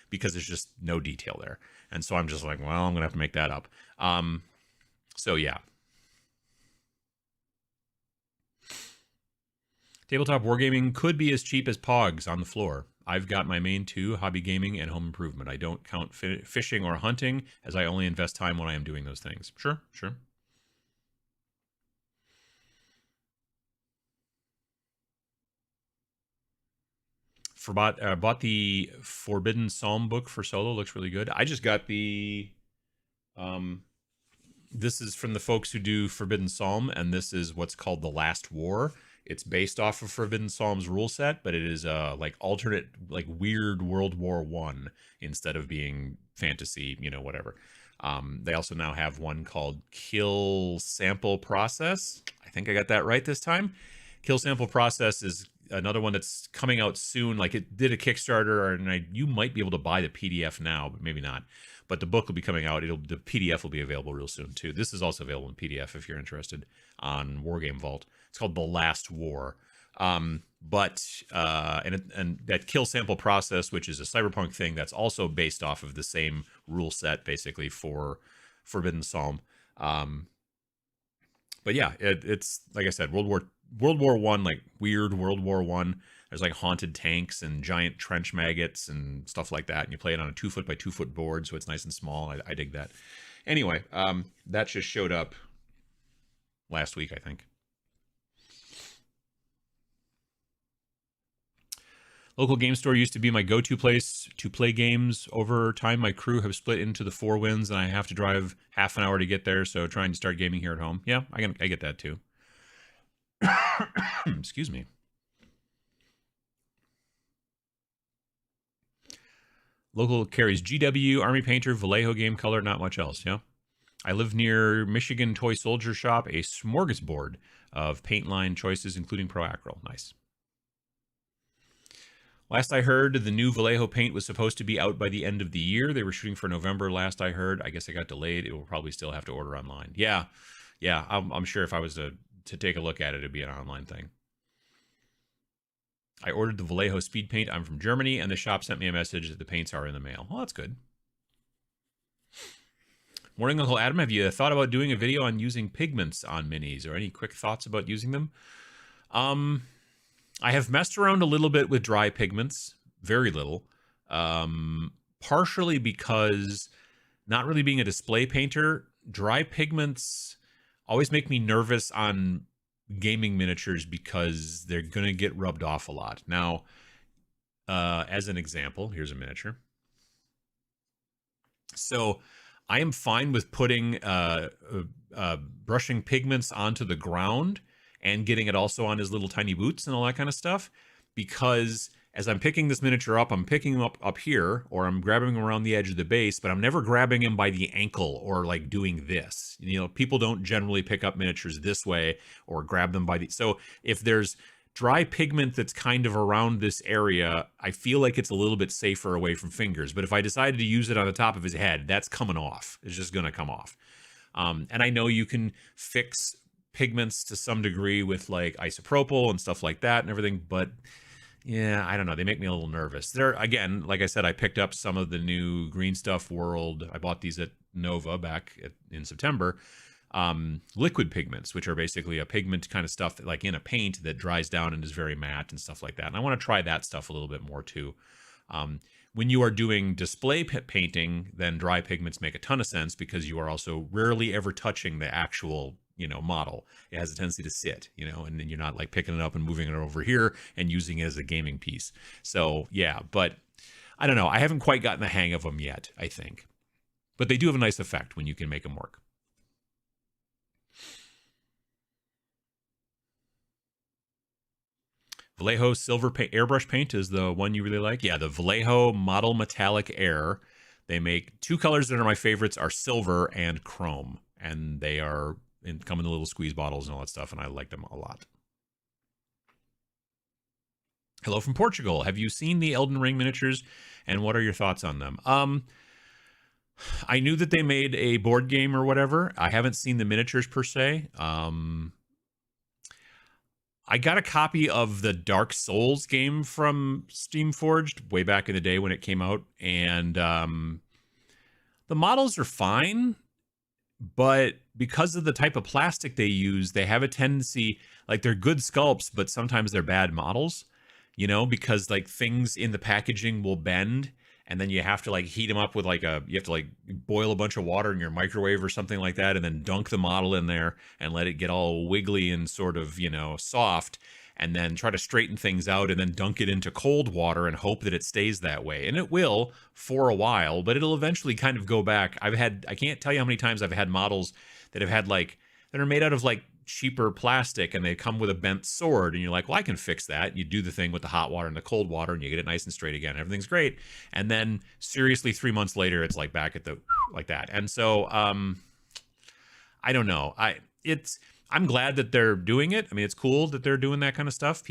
because there's just no detail there. And so I'm just like, well, I'm going to have to make that up. So, yeah. Tabletop wargaming could be as cheap as Pogs on the floor. I've got my main two, hobby gaming and home improvement. I don't count fishing or hunting, as I only invest time when I am doing those things. Sure. bought the Forbidden Psalm book for solo. Looks really good. I just got the this is from the folks who do Forbidden Psalm, and this is what's called The Last War. It's based off of Forbidden Psalm's rule set, but it is like alternate, like weird World War One instead of being fantasy, whatever. They also now have one called Kill Sample Process. I think I got that right this time. Kill Sample Process is another one that's coming out soon. Like, it did a Kickstarter, and you might be able to buy the PDF now, but maybe not. But the book will be coming out. The PDF will be available real soon too. This is also available in PDF if you're interested on Wargame Vault. It's called The Last War. And that Kill Sample Process, which is a cyberpunk thing, that's also based off of the same rule set basically for Forbidden Psalm. But yeah, it's like I said, World War One, like weird World War One. There's like haunted tanks and giant trench maggots and stuff like that, and you play it on a 2-foot by 2-foot board, so it's nice and small. I dig that. Anyway, that just showed up last week, I think. Local game store used to be my go-to place to play games. Over time, my crew have split into the 4 winds, and I have to drive half an hour to get there, so trying to start gaming here at home. Yeah, I get that too. Excuse me. Local carries GW, Army Painter, Vallejo Game Color, not much else, yeah? I live near Michigan Toy Soldier Shop, a smorgasbord of paint line choices, including Pro Acryl. Nice. Last I heard, the new Vallejo paint was supposed to be out by the end of the year. They were shooting for November last I heard. I guess it got delayed. It will probably still have to order online. Yeah, I'm sure if I was to take a look at it, it'd be an online thing. I ordered the Vallejo speed paint. I'm from Germany, and the shop sent me a message that the paints are in the mail. Well, that's good. Morning, Uncle Adam. Have you thought about doing a video on using pigments on minis, or any quick thoughts about using them? I have messed around a little bit with dry pigments, very little, partially because not really being a display painter, dry pigments always make me nervous on gaming miniatures because they're going to get rubbed off a lot. Now, as an example, here's a miniature. So I am fine with putting brushing pigments onto the ground and getting it also on his little tiny boots and all that kind of stuff, because as I'm picking this miniature up, I'm picking him up here, or I'm grabbing him around the edge of the base, but I'm never grabbing him by the ankle or like doing this. People don't generally pick up miniatures this way or grab them by the... So if there's dry pigment that's kind of around this area, I feel like it's a little bit safer away from fingers. But if I decided to use it on the top of his head, that's coming off. It's just going to come off. And I know you can fix pigments to some degree with like isopropyl and stuff like that and everything, but yeah, I don't know, they make me a little nervous. They're, again, like I said, I picked up some of the new Green Stuff World, I bought these at Nova back in September, liquid pigments, which are basically a pigment kind of stuff that, like in a paint, that dries down and is very matte and stuff like that. And I want to try that stuff a little bit more too. When you are doing display painting, then dry pigments make a ton of sense, because you are also rarely ever touching the actual model. It has a tendency to sit, and then you're not like picking it up and moving it over here and using it as a gaming piece. So yeah, but I don't know. I haven't quite gotten the hang of them yet, I think. But they do have a nice effect when you can make them work. Vallejo silver airbrush paint is the one you really like. Yeah, the Vallejo Model Metallic Air. They make 2 colors that are my favorites, are silver and chrome, and they are come in the little squeeze bottles and all that stuff, and I like them a lot. Hello from Portugal. Have you seen the Elden Ring miniatures, and what are your thoughts on them? I knew that they made a board game or whatever. I haven't seen the miniatures per se. I got a copy of the Dark Souls game from Steamforged way back in the day when it came out, and the models are fine, but because of the type of plastic they use, they have a tendency, like they're good sculpts, but sometimes they're bad models, because like things in the packaging will bend, and then you have to like heat them up with you have to like boil a bunch of water in your microwave or something like that, and then dunk the model in there and let it get all wiggly and sort of, soft. and then try to straighten things out and then dunk it into cold water and hope that it stays that way. And it will for a while, but it'll eventually kind of go back. I can't tell you how many times I've had models that have had like, that are made out of like cheaper plastic and they come with a bent sword, and you're like, well, I can fix that. You do the thing with the hot water and the cold water and you get it nice and straight again. Everything's great. And then seriously 3 months later, it's like back at the, like that. And so, I don't know. I'm glad that they're doing it. I mean, it's cool that they're doing that kind of stuff.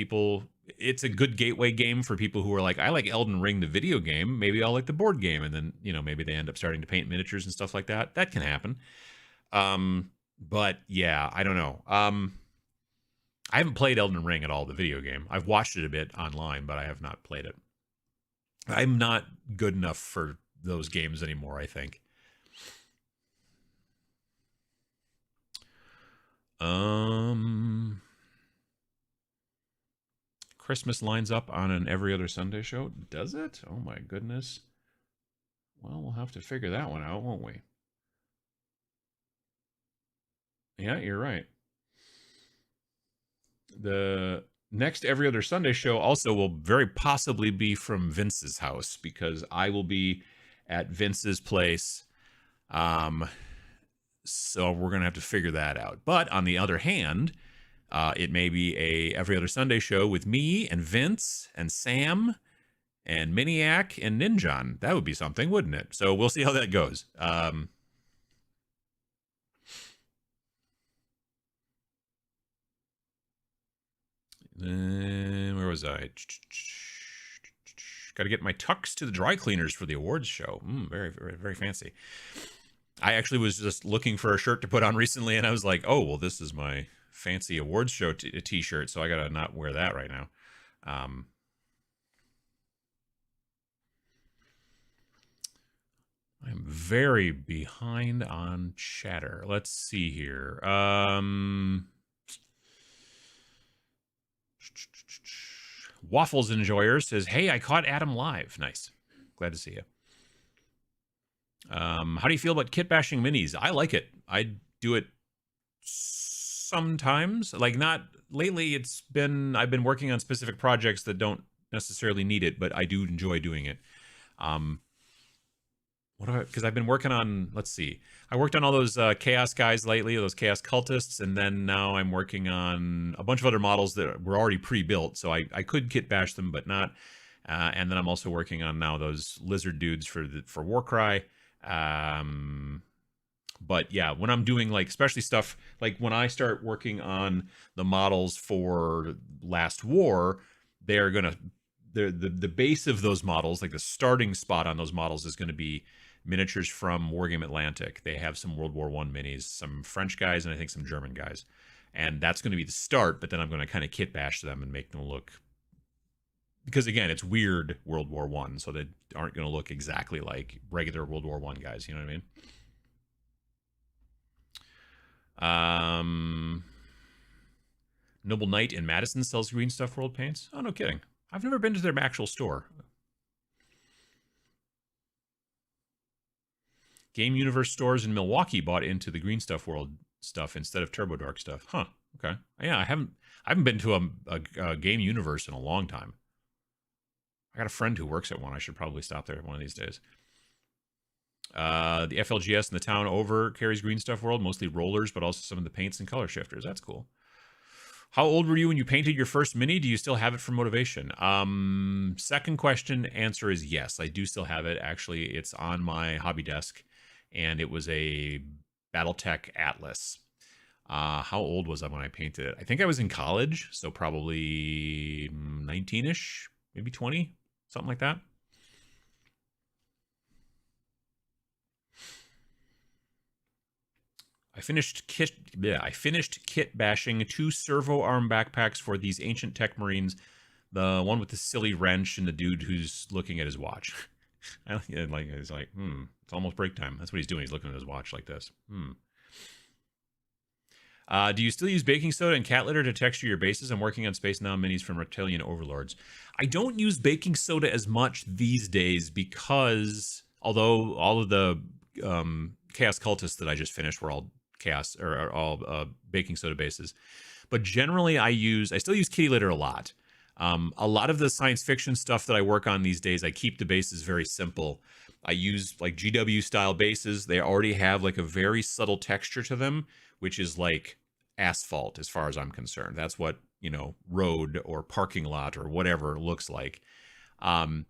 It's a good gateway game for people who are like, I like Elden Ring, the video game. Maybe I'll like the board game. And then, maybe they end up starting to paint miniatures and stuff like that. That can happen. But yeah, I don't know. I haven't played Elden Ring at all, the video game. I've watched it a bit online, but I have not played it. I'm not good enough for those games anymore, I think. Christmas lines up on an Every Other Sunday show. Does it? Oh my goodness. Well, we'll have to figure that one out, won't we? Yeah, you're right. The next Every Other Sunday show also will very possibly be from Vince's house, because I will be at Vince's place. So we're going to have to figure that out. But on the other hand, it may be a Every Other Sunday show with me and Vince and Sam and Miniac and Ninjon. That would be something, wouldn't it? So we'll see how that goes. Where was I? Got to get my tux to the dry cleaners for the awards show. Very, very, very fancy. I actually was just looking for a shirt to put on recently, and I was like, oh, well, this is my fancy awards show t-shirt, so I got to not wear that right now. I'm very behind on chatter. Let's see here. Waffles Enjoyer says, hey, I caught Adam live. Nice. Glad to see you. How do you feel about kit bashing minis? I like it. I do it sometimes. Like, not lately. I've been working on specific projects that don't necessarily need it, but I do enjoy doing it. Because I've been working on, let's see, I worked on all those chaos guys lately, those chaos cultists, and then now I'm working on a bunch of other models that were already pre-built, so I could kit bash them, but not. And then I'm also working on now those lizard dudes for Warcry. But yeah, when I'm doing like, especially stuff like when I start working on the models for Last War, they're gonna the base of those models, like the starting spot on those models, is going to be miniatures from Wargame Atlantic. They have some World War I minis, some French guys, and I think some German guys. And that's going to be the start, but then I'm going to kind of kit bash them and make them look, because again, it's weird World War I, so they aren't going to look exactly like regular World War I guys, you know what I mean? Noble Knight in Madison sells Green Stuff World paints. Oh, no kidding. I've never been to their actual store. Game Universe stores in Milwaukee bought into the Green Stuff World stuff instead of Turbo Dark stuff. Huh. Okay. Yeah, I haven't been to a Game Universe in a long time. I got a friend who works at one. I should probably stop there one of these days. The FLGS in the town over carries Green Stuff World, mostly rollers, but also some of the paints and color shifters. That's cool. How old were you when you painted your first mini? Do you still have it for motivation? Second question, answer is yes. I do still have it. Actually, it's on my hobby desk, and it was a Battletech Atlas. How old was I when I painted it? I think I was in college, so probably 19-ish, maybe 20, something like that. I finished kit bashing 2 servo arm backpacks for these ancient tech marines. The one with the silly wrench and the dude who's looking at his watch. He's like, it's almost break time. That's what he's doing. He's looking at his watch like this. Do you still use baking soda and cat litter to texture your bases? I'm working on Space Now minis from Reptilian Overlords. I don't use baking soda as much these days because, although all of the Chaos Cultists that I just finished were all chaos or all baking soda bases, But generally, I still use kitty litter a lot. A lot of the science fiction stuff that I work on these days, I keep the bases very simple. I use like GW style bases. They already have like a very subtle texture to them, which is like asphalt as far as I'm concerned. That's what, road or parking lot or whatever looks like. And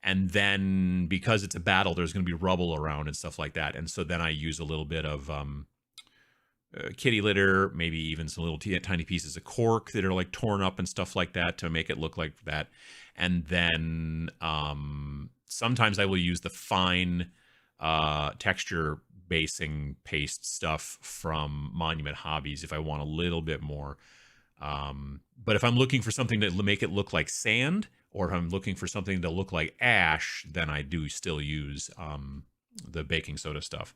then because it's a battle, there's going to be rubble around and stuff like that. And so then I use a little bit of kitty litter, maybe even some little tiny pieces of cork that are like torn up and stuff like that to make it look like that. And then sometimes I will use the fine texture basing paste stuff from Monument Hobbies if I want a little bit more. But if I'm looking for something to make it look like sand, or if I'm looking for something to look like ash, then I do still use the baking soda stuff.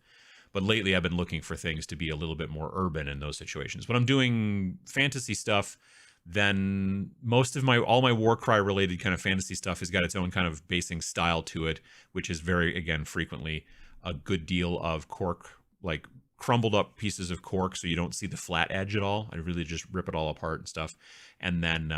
But lately I've been looking for things to be a little bit more urban in those situations. When I'm doing fantasy stuff, then all my Warcry related kind of fantasy stuff has got its own kind of basing style to it, which is very, again, frequently a good deal of cork, like crumbled up pieces of cork so you don't see the flat edge at all. I really just rip it all apart and stuff. And then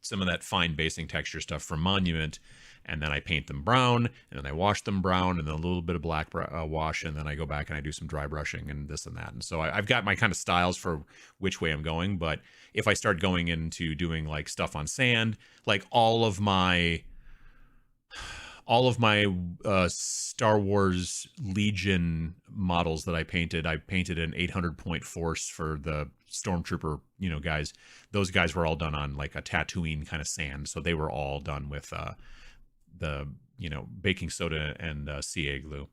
some of that fine basing texture stuff from Monument, and then I paint them brown, and then I wash them brown, and then a little bit of black wash, and then I go back and I do some dry brushing and this and that. And so I've got my kind of styles for which way I'm going. But if I start going into doing like stuff on sand, like all of my Star Wars Legion models that I painted an 800 point force for the Stormtrooper, guys. Those guys were all done on like a Tatooine kind of sand. So they were all done with the baking soda and CA glue.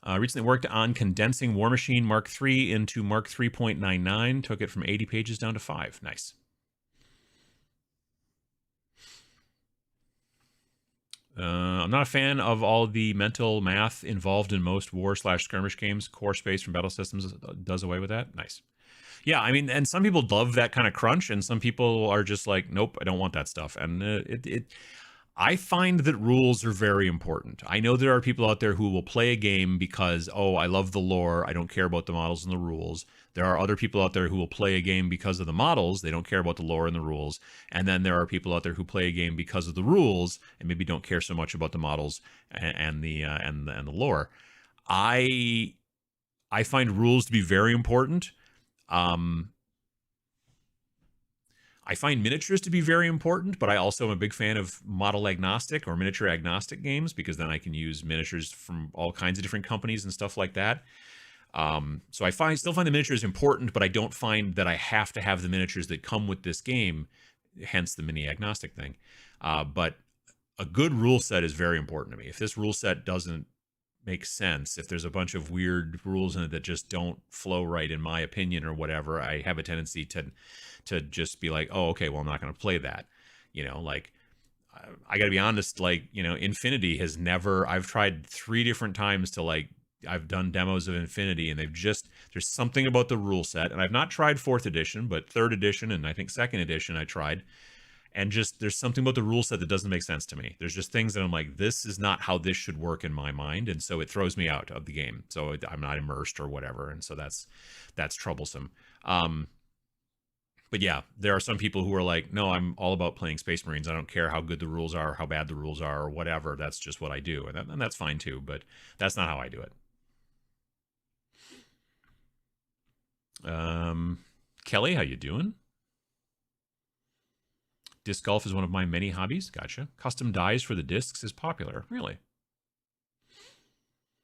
Recently worked on condensing War Machine Mark III into Mark 3.99. Took it from 80 pages down to 5. Nice. I'm not a fan of all the mental math involved in most war/skirmish games. Core Space from Battle Systems does away with that. Nice. Yeah, I mean, and some people love that kind of crunch, and some people are just like, nope, I don't want that stuff. And I find that rules are very important. I know there are people out there who will play a game because, oh, I love the lore, I don't care about the models and the rules. There are other people out there who will play a game because of the models, they don't care about the lore and the rules. And then there are people out there who play a game because of the rules and maybe don't care so much about the models and the lore. I find rules to be very important. I find miniatures to be very important, but I also am a big fan of model agnostic or miniature agnostic games because then I can use miniatures from all kinds of different companies and stuff like that. So I still find the miniatures important, but I don't find that I have to have the miniatures that come with this game, hence the mini agnostic thing. But a good rule set is very important to me. If this rule set doesn't make sense, if there's a bunch of weird rules in it that just don't flow right, in my opinion, or whatever, I have a tendency to just be like, oh, okay, well, I'm not going to play that. Like, I got to be honest, like, Infinity has never, I've tried 3 different times to like, I've done demos of Infinity, and there's something about the rule set, and I've not tried 4th edition, but 3rd edition and I think 2nd edition I tried. And just there's something about the rule set that doesn't make sense to me. There's just things that I'm like, this is not how this should work in my mind, and so it throws me out of the game. So I'm not immersed or whatever, and so that's troublesome. But yeah, there are some people who are like, no, I'm all about playing Space Marines. I don't care how good the rules are, how bad the rules are, or whatever. That's just what I do, and that's fine too. But that's not how I do it. Kelly, how you doing? Disc golf is one of my many hobbies. Gotcha. Custom dies for the discs is popular. Really?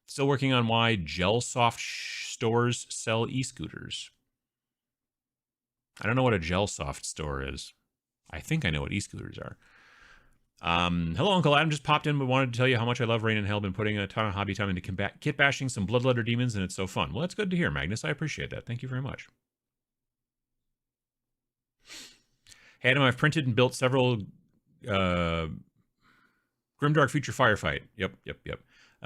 Still working on why GelSoft stores sell e-scooters. I don't know what a GelSoft store is. I think I know what e-scooters are. Hello, Uncle Adam. Just popped in, but wanted to tell you how much I love Rain and Hell. Been putting a ton of hobby time into kit bashing some bloodletter demons, and it's so fun. Well, that's good to hear, Magnus. I appreciate that. Thank you very much. Hey, Adam, I've printed and built several Grimdark Future Firefight. Yep.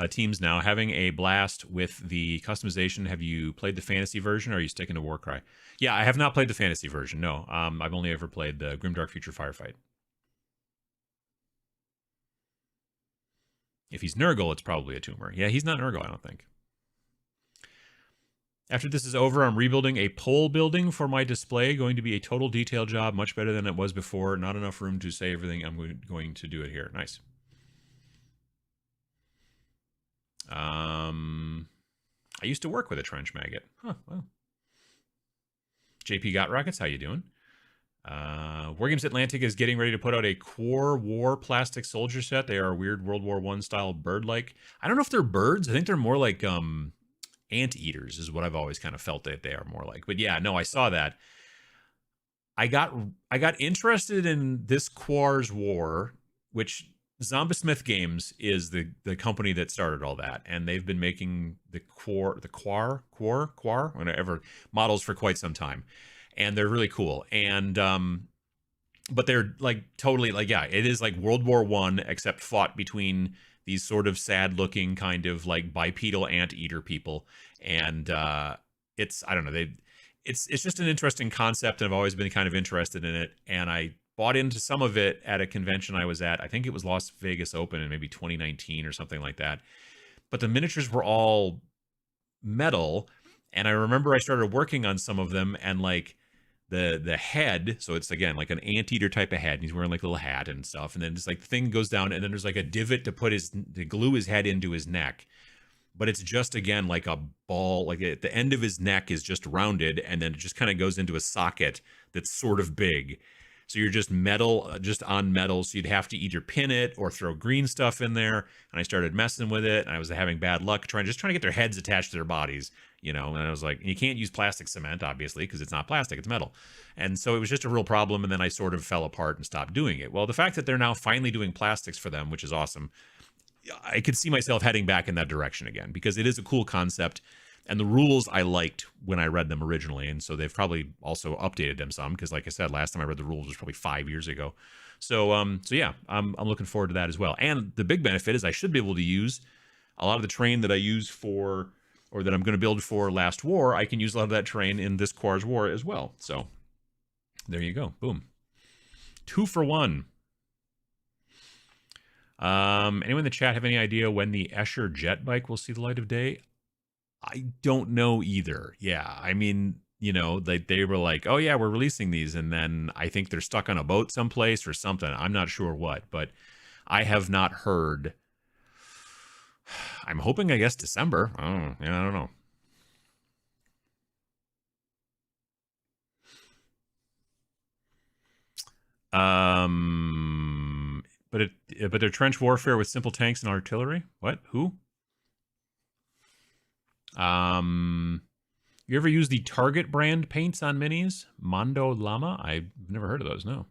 Teams now. Having a blast with the customization. Have you played the fantasy version, or are you sticking to Warcry? Yeah, I have not played the fantasy version, no. I've only ever played the Grimdark Future Firefight. If he's Nurgle, it's probably a tumor. Yeah, he's not Nurgle, I don't think. After this is over, I'm rebuilding a pole building for my display. Going to be a total detail job, much better than it was before. Not enough room to say everything. I'm going to do it here. Nice. I used to work with a trench maggot. Huh, well. JP Got Rockets, how you doing? Wargames Atlantic is getting ready to put out a Core War plastic soldier set. They are weird World War I style bird-like. I don't know if they're birds. I think they're more like anteaters is what I've always kind of felt that they are more like. But yeah, no, I saw that. I got interested in this Quar's War, which Zombie Games is the company that started all that, and they've been making the Quar, whatever models for quite some time, and they're really cool. And but they're like totally like, yeah, it is like World War I except fought between these sort of sad-looking kind of like bipedal anteater people, and it's, I don't know, it's just an interesting concept, and I've always been kind of interested in it, and I bought into some of it at a convention I was at. I think it was Las Vegas Open in maybe 2019 or something like that. But the miniatures were all metal, and I remember I started working on some of them, and like the head, so it's again like an anteater type of head, and he's wearing like a little hat and stuff, and then just like the thing goes down, and then there's like a divot to glue his head into his neck. But it's just again like a ball, like at the end of his neck is just rounded, and then it just kind of goes into a socket that's sort of big. So you're just metal, just on metal. So you'd have to either pin it or throw green stuff in there. And I started messing with it, and I was having bad luck trying to get their heads attached to their bodies, you know. And I was like, you can't use plastic cement, obviously, because it's not plastic, it's metal. And so it was just a real problem. And then I sort of fell apart and stopped doing it. Well, the fact that they're now finally doing plastics for them, which is awesome, I could see myself heading back in that direction again, because it is a cool concept. And the rules I liked when I read them originally, and so they've probably also updated them some, because like I said, last time I read the rules was probably 5 years ago. So yeah, I'm looking forward to that as well. And the big benefit is I should be able to use a lot of the terrain that I use for, or that I'm going to build for Last War. I can use a lot of that terrain in this Quar's War as well. So there you go, boom, 2 for 1. Anyone in the chat have any idea when the Escher jet bike will see the light of day? I don't know either. Yeah, I mean, you know, they were like, oh yeah, we're releasing these, and then I think they're stuck on a boat someplace or something. I'm not sure what, but I have not heard. I'm hoping, I guess, December. I don't know. Yeah, I don't know. But they're trench warfare with simple tanks and artillery. What? Who? You ever use the Target brand paints on minis? Mondo Llama? I've never heard of those, no.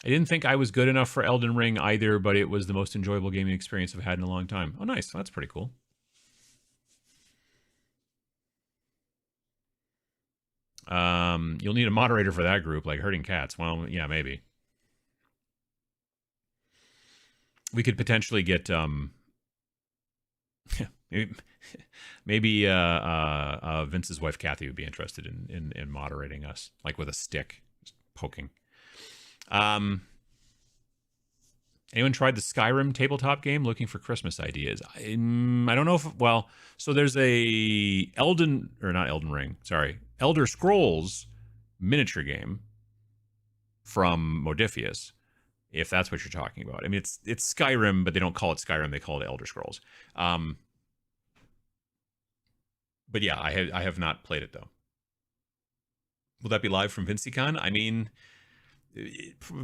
I didn't think I was good enough for Elden Ring either, but it was the most enjoyable gaming experience I've had in a long time. Oh, nice. That's pretty cool. You'll need a moderator for that group, like Herding Cats. Well, yeah, maybe. We could potentially get, maybe Vince's wife Kathy would be interested in moderating us, like with a stick, just poking. Anyone tried the Skyrim tabletop game? Looking for Christmas ideas. I don't know if, well, so there's a Elder Scrolls miniature game from Modiphius, if that's what you're talking about. I mean, it's Skyrim, but they don't call it Skyrim. They call it Elder Scrolls. But yeah, I have not played it, though. Will that be live from VinciCon? I mean,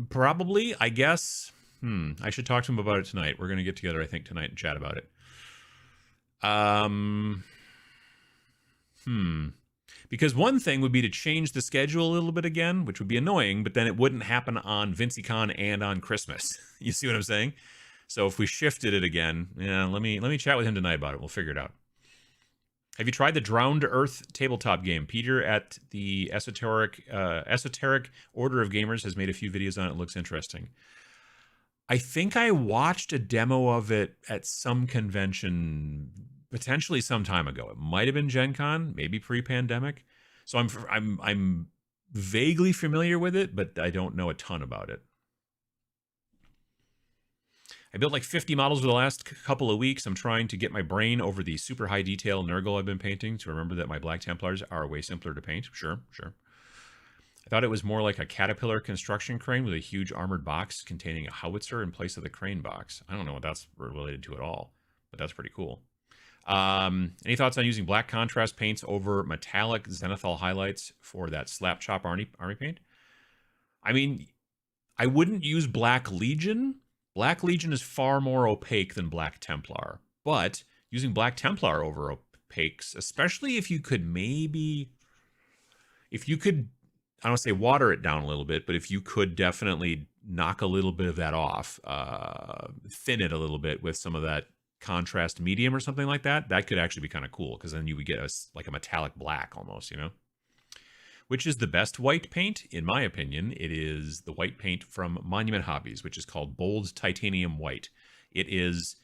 probably, I guess. I should talk to him about it tonight. We're going to get together, I think, tonight and chat about it. Because one thing would be to change the schedule a little bit again, which would be annoying, but then it wouldn't happen on VinciCon and on Christmas. You see what I'm saying? So if we shifted it again, yeah, let me chat with him tonight about it. We'll figure it out. Have you tried the Drowned Earth tabletop game? Peter at the Esoteric Order of Gamers has made a few videos on it. It looks interesting. I think I watched a demo of it at some convention, potentially some time ago. It might have been Gen Con, maybe pre-pandemic. So I'm vaguely familiar with it, but I don't know a ton about it. I built like 50 models over the last couple of weeks. I'm trying to get my brain over the super high detail Nurgle I've been painting to remember that my Black Templars are way simpler to paint. Sure, sure. I thought it was more like a Caterpillar construction crane with a huge armored box containing a howitzer in place of the crane box. I don't know what that's related to at all, but that's pretty cool. Any thoughts on using black contrast paints over metallic zenithal highlights for that slap chop army paint? I mean, I wouldn't use Black Legion. Black Legion is far more opaque than Black Templar, but using Black Templar over opaques, especially if you could maybe, if you could, I don't say water it down a little bit, but if you could definitely knock a little bit of that off, thin it a little bit with some of that contrast medium or something like that, that could actually be kind of cool, because then you would get like a metallic black almost, you know? Which is the best white paint? In my opinion, it is the white paint from Monument Hobbies, which is called Bold Titanium White. It is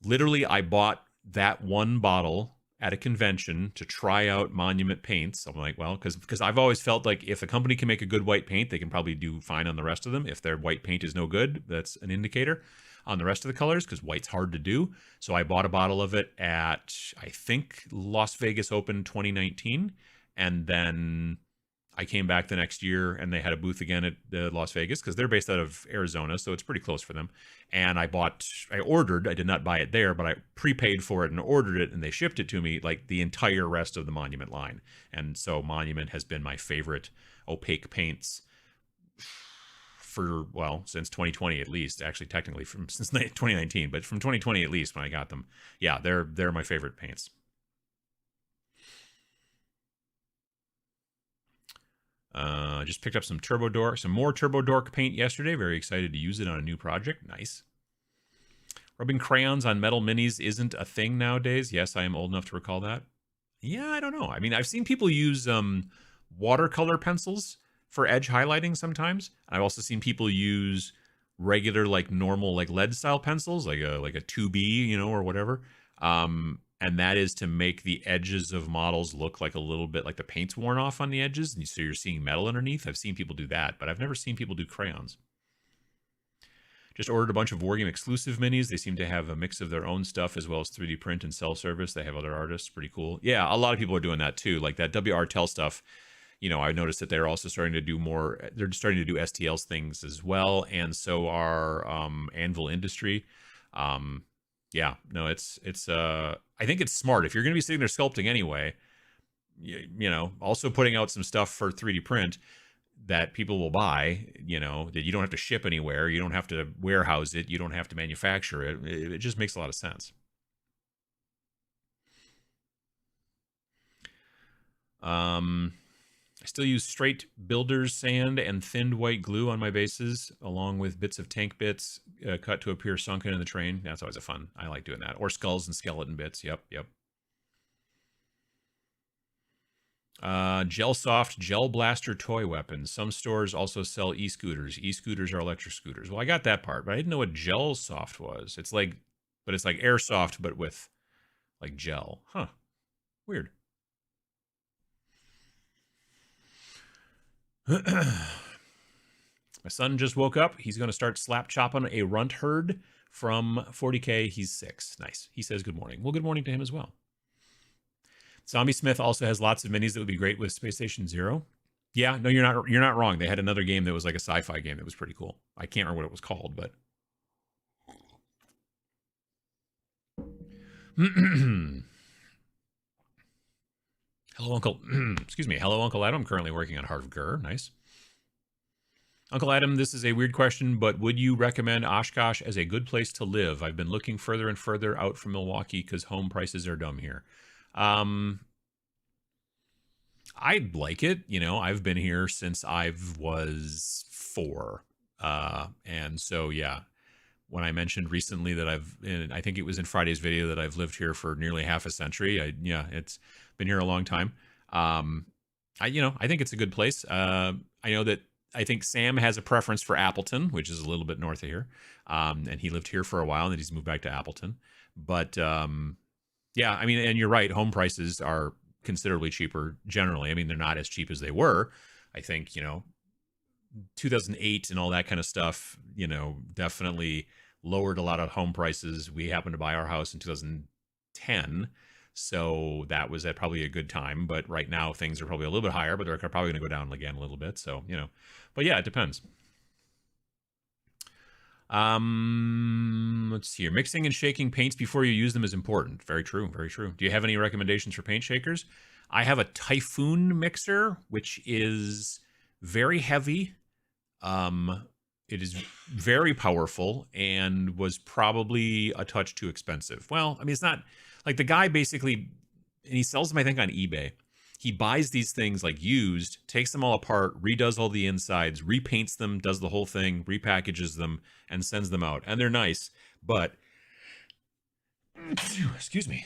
literally, I bought that one bottle at a convention to try out Monument paints. I'm like, well, because I've always felt like if a company can make a good white paint, they can probably do fine on the rest of them. If their white paint is no good, that's an indicator on the rest of the colors, because white's hard to do. So I bought a bottle of it at, I think, Las Vegas Open 2019. And then I came back the next year and they had a booth again at Las Vegas, because they're based out of Arizona, so it's pretty close for them. And I did not buy it there, but I prepaid for it and ordered it, and they shipped it to me, like the entire rest of the Monument line. And so Monument has been my favorite opaque paints for, well, since 2020 at least. Actually, technically since 2019, but from 2020 at least when I got them. Yeah, they're my favorite paints. Just picked up some more Turbo Dork paint yesterday. Very excited to use it on a new project. Nice. Rubbing crayons on metal minis isn't a thing nowadays. Yes, I am old enough to recall that. Yeah, I don't know. I mean, I've seen people use watercolor pencils for edge highlighting sometimes. I've also seen people use regular, like normal, like lead style pencils, like a 2B, you know, or whatever. And that is to make the edges of models look like a little bit like the paint's worn off on the edges, and so you're seeing metal underneath. I've seen people do that, but I've never seen people do crayons. Just ordered a bunch of Wargame exclusive minis. They seem to have a mix of their own stuff as well as 3D print and cell service. They have other artists. Pretty cool. Yeah, a lot of people are doing that too. Like that WR Tel stuff. You know, I noticed that they're also starting to do more. They're starting to do STL's things as well, and so are Anvil Industry. Yeah, no, it's I think it's smart. If you're going to be sitting there sculpting anyway, you know, also putting out some stuff for 3D print that people will buy, you know, that you don't have to ship anywhere. You don't have to warehouse it. You don't have to manufacture it. It just makes a lot of sense. I still use straight builder's sand and thinned white glue on my bases, along with bits of tank bits cut to appear sunken in the terrain. That's always a fun. I like doing that. Or skulls and skeleton bits. Yep. Gel Soft Gel Blaster toy weapons. Some stores also sell e-scooters. E-scooters are electric scooters. Well, I got that part, but I didn't know what Gel Soft was. It's like airsoft, but with like gel. Huh. Weird. My son just woke up. He's going to start slap chopping a runt herd from 40K. He's 6. Nice. He says good morning. Well, good morning to him as well. Zombie Smith also has lots of minis that would be great with Space Station Zero. Yeah, no, you're not wrong. They had another game that was like a sci-fi game that was pretty cool. I can't remember what it was called, but hello, Uncle. Excuse me. Hello, Uncle Adam. I'm currently working on Heart of Gur. Nice. Uncle Adam, this is a weird question, but would you recommend Oshkosh as a good place to live? I've been looking further and further out from Milwaukee because home prices are dumb here. I like it. You know, I've been here since I was 4. And so, yeah, when I mentioned recently that I think it was in Friday's video that I've lived here for nearly half a century. It's been here a long time. I think it's a good place. I think Sam has a preference for Appleton, which is a little bit north of here. And he lived here for a while and then he's moved back to Appleton. But, yeah, I mean, and you're right. Home prices are considerably cheaper generally. I mean, they're not as cheap as they were. I think, 2008 and all that kind of stuff, definitely lowered a lot of home prices. We happened to buy our house in 2010, so that was at probably a good time. But right now things are probably a little bit higher, but they're probably going to go down again a little bit. So, you know, but yeah, it depends. Let's see here. Mixing and shaking paints before you use them is important. Very true. Very true. Do you have any recommendations for paint shakers? I have a Typhoon mixer, which is very heavy. It is very powerful and was probably a touch too expensive. Well, I mean, it's not like the guy basically, and he sells them, I think, on eBay. He buys these things like used, takes them all apart, redoes all the insides, repaints them, does the whole thing, repackages them, and sends them out. And they're nice, but excuse me.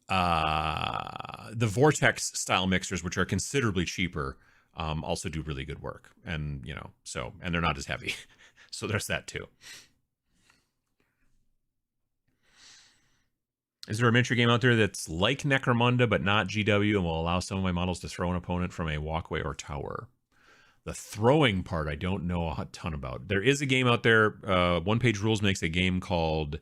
The Vortex style mixers, which are considerably cheaper, also do really good work. And, you know, so, and they're not as heavy. So there's that too. Is there a miniature game out there that's like Necromunda but not GW and will allow some of my models to throw an opponent from a walkway or tower? The throwing part I don't know a ton about. There is a game out there. One Page Rules makes a game called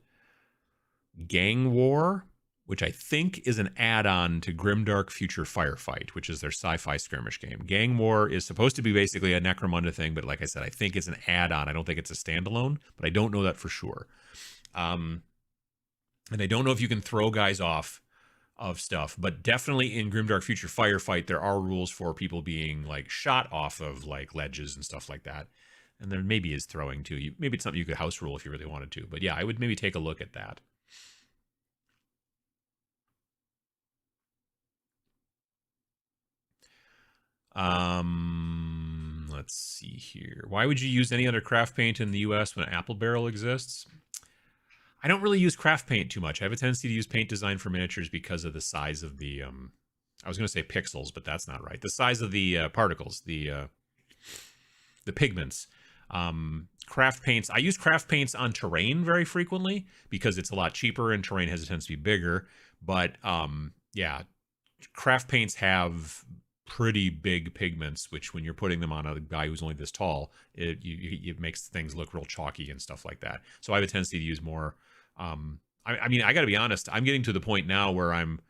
Gang War, which I think is an add-on to Grimdark Future Firefight, which is their sci-fi skirmish game. Gang War is supposed to be basically a Necromunda thing, but like I said, I think it's an add-on. I don't think it's a standalone, but I don't know that for sure. And I don't know if you can throw guys off of stuff, but definitely in Grimdark Future Firefight, there are rules for people being like shot off of like ledges and stuff like that. And there maybe is throwing too. Maybe it's something you could house rule if you really wanted to. But yeah, I would maybe take a look at that. Let's see here. Why would you use any other craft paint in the US when Apple Barrel exists? I don't really use craft paint too much. I have a tendency to use paint design for miniatures because of the size of the I was going to say pixels, but that's not right. The size of the particles, the pigments. Craft paints. I use craft paints on terrain very frequently because it's a lot cheaper and terrain has a tendency to be bigger. But yeah, craft paints have pretty big pigments, which when you're putting them on a guy who's only this tall, it makes things look real chalky and stuff like that. So I have a tendency to use more. I mean, I got to be honest. I'm getting to the point now where I'm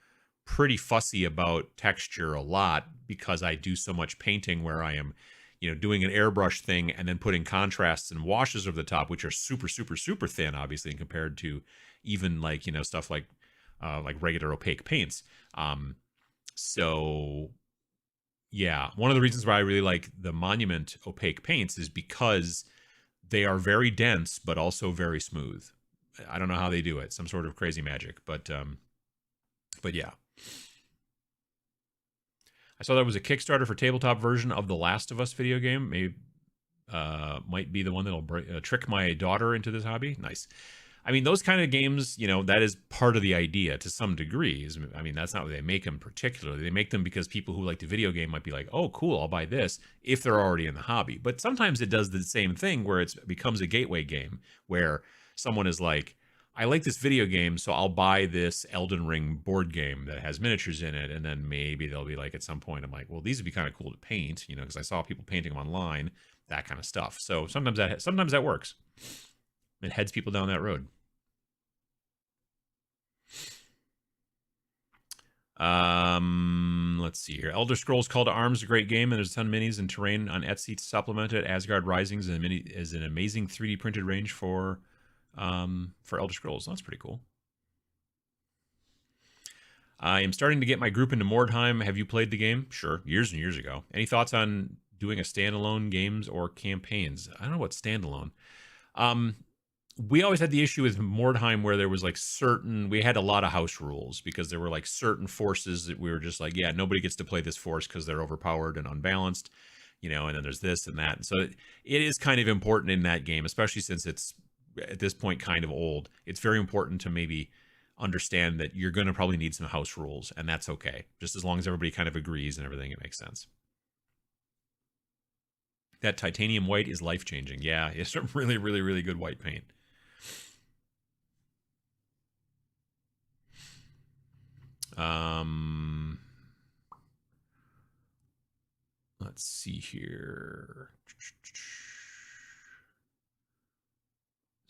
pretty fussy about texture a lot because I do so much painting where I am, you know, doing an airbrush thing and then putting contrasts and washes over the top, which are super, super, super thin, obviously, compared to even like, you know, stuff like regular opaque paints. So yeah, one of the reasons why I really like the Monument opaque paints is because they are very dense, but also very smooth. I don't know how they do it. Some sort of crazy magic, but yeah. I saw there was a Kickstarter for tabletop version of the Last of Us video game. Maybe might be the one that'll trick my daughter into this hobby. Nice. I mean, those kind of games, you know, that is part of the idea to some degree. I mean, that's not what they make them particularly. They make them because people who like the video game might be like, oh, cool, I'll buy this if they're already in the hobby. But sometimes it does the same thing where it becomes a gateway game where someone is like, I like this video game, so I'll buy this Elden Ring board game that has miniatures in it. And then maybe they'll be like, at some point, I'm like, well, these would be kind of cool to paint, you know, because I saw people painting them online, that kind of stuff. So sometimes that works. It heads people down that road. Let's see here. Elder Scrolls Call to Arms is a great game, and there's a ton of minis and terrain on Etsy to supplement it. Asgard Rising is an amazing 3D printed range for Elder Scrolls. That's pretty cool. I am starting to get my group into Mordheim. Have you played the game? Sure, years and years ago. Any thoughts on doing a standalone games or campaigns? I don't know what standalone. We always had the issue with Mordheim where there was like we had a lot of house rules because there were like certain forces that we were just like, yeah, nobody gets to play this force because they're overpowered and unbalanced, you know, and then there's this and that. And so it is kind of important in that game, especially since it's at this point kind of old. It's very important to maybe understand that you're going to probably need some house rules, and that's okay. Just as long as everybody kind of agrees and everything, it makes sense. That titanium white is life-changing. Yeah, it's a really, really, really good white paint. Let's see here.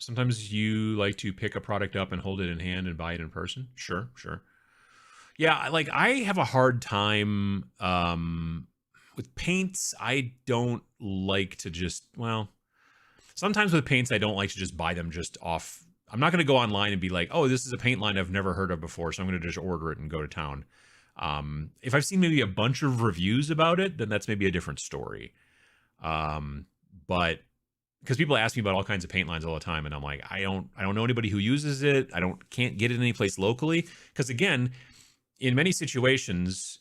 Sometimes you like to pick a product up and hold it in hand and buy it in person. Sure, sure. Yeah, like I have a hard time with paints. I don't like to just, well, sometimes with paints I don't like to just buy them just off. I'm not going to go online and be like, "Oh, this is a paint line I've never heard of before, so I'm going to just order it and go to town." If I've seen maybe a bunch of reviews about it, then that's maybe a different story. But because people ask me about all kinds of paint lines all the time, and I'm like, I don't know anybody who uses it. Can't get it any place locally. Because again, in many situations,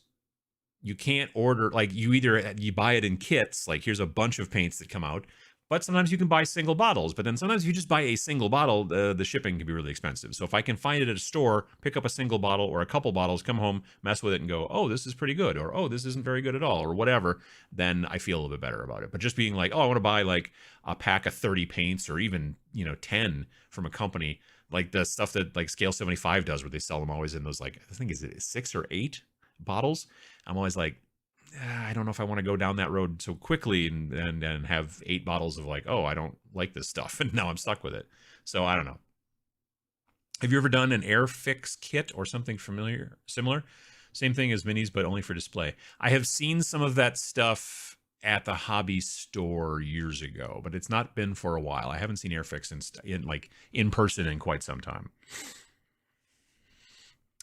you can't order, like you buy it in kits, like here's a bunch of paints that come out, but sometimes you can buy single bottles. But then sometimes if you just buy a single bottle, the shipping can be really expensive. So if I can find it at a store, pick up a single bottle or a couple bottles, come home, mess with it and go, oh, this is pretty good, or oh, this isn't very good at all, or whatever, then I feel a little bit better about it. But just being like, oh, I want to buy like a pack of 30 paints or even 10 from a company, like the stuff that like Scale 75 does, where they sell them always in those, like, I think is it 6 or 8 bottles. I'm always like, I don't know if I want to go down that road so quickly and have 8 bottles of like, oh, I don't like this stuff, and now I'm stuck with it. So I don't know. Have you ever done an air fix kit or something similar? Same thing as minis, but only for display. I have seen some of that stuff at the hobby store years ago, but it's not been for a while. I haven't seen Airfix in person in quite some time.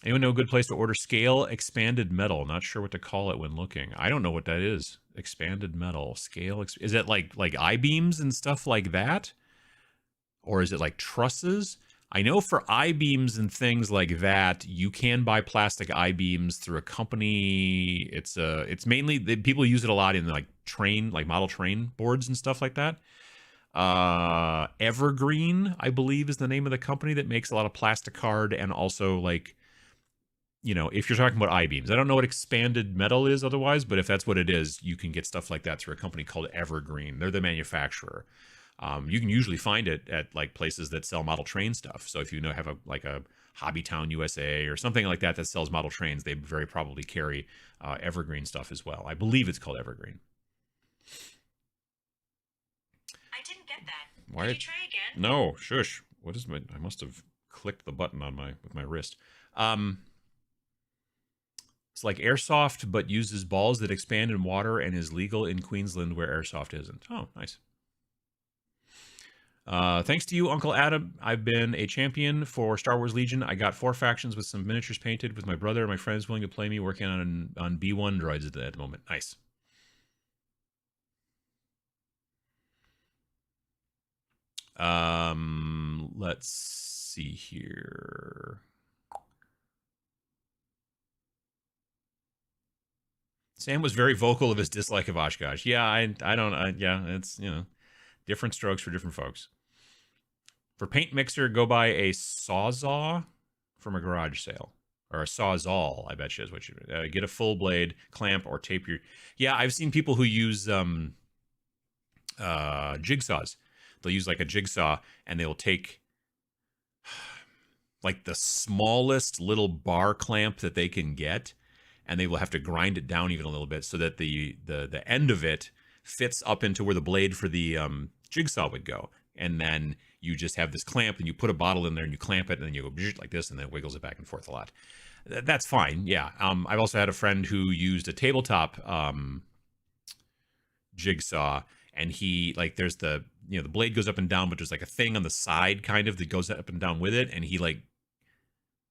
Anyone know a good place to order scale expanded metal? Not sure what to call it when looking. I don't know what that is. Expanded metal scale. Is it like I-beams and stuff like that? Or is it like trusses? I know for I-beams and things like that, you can buy plastic I-beams through a company. It's mainly people use it a lot in like model train boards and stuff like that. Evergreen, I believe, is the name of the company that makes a lot of plastic card, and also like, if you're talking about I-beams, I don't know what expanded metal is otherwise, but if that's what it is, you can get stuff like that through a company called Evergreen. They're the manufacturer. You can usually find it at like places that sell model train stuff. So if you have a Hobbytown USA or something like that sells model trains, they very probably carry Evergreen stuff as well. I believe it's called Evergreen. I didn't get that. Why? Can you try again? No, shush. What is I must have clicked the button with my wrist. It's like airsoft, but uses balls that expand in water and is legal in Queensland where airsoft isn't. Oh, nice. Thanks to you, Uncle Adam, I've been a champion for Star Wars Legion. I got 4 factions with some miniatures painted with my brother and my friends willing to play me, working on B1 droids at the moment. Nice. Let's see here. Sam was very vocal of his dislike of Oshkosh. Yeah, it's, different strokes for different folks. For paint mixer, go buy a Sawzall from a garage sale. Or a Sawzall, I bet you is what you get a full blade, clamp, or tape your... Yeah, I've seen people who use jigsaws. They'll use like a jigsaw, and they'll take like the smallest little bar clamp that they can get, and they will have to grind it down even a little bit so that the end of it fits up into where the blade for the jigsaw would go. And then you just have this clamp, and you put a bottle in there and you clamp it, and then you go like this, and then it wiggles it back and forth a lot. That's fine. Yeah. I've also had a friend who used a tabletop jigsaw, and he, like, there's the blade goes up and down, but there's like a thing on the side kind of that goes up and down with it, and he like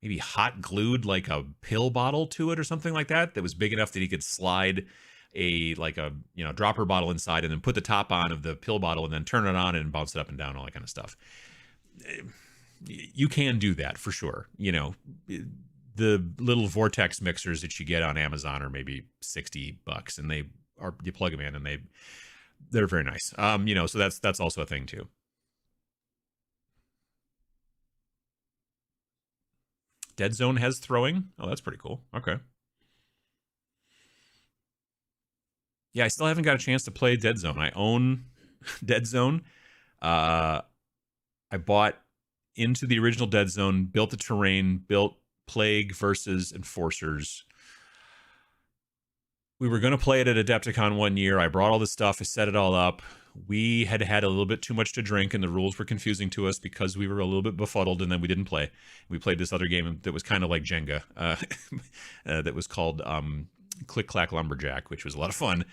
maybe hot glued like a pill bottle to it or something like that was big enough that he could slide a dropper bottle inside, and then put the top on of the pill bottle, and then turn it on and bounce it up and down, all that kind of stuff. You can do that for sure. The little vortex mixers that you get on Amazon are maybe $60, and you plug them in, and they're very nice. So that's also a thing too. Dead Zone has throwing. Oh, that's pretty cool. Okay. Yeah, I still haven't got a chance to play Dead Zone. I own Dead Zone. I bought into the original Dead Zone, built the terrain, built Plague versus Enforcers. We were going to play it at Adepticon one year. I brought all the stuff. I set it all up. We had had a little bit too much to drink, and the rules were confusing to us because we were a little bit befuddled, and then we didn't play. We played this other game that was kind of like Jenga, that was called Click Clack Lumberjack, which was a lot of fun.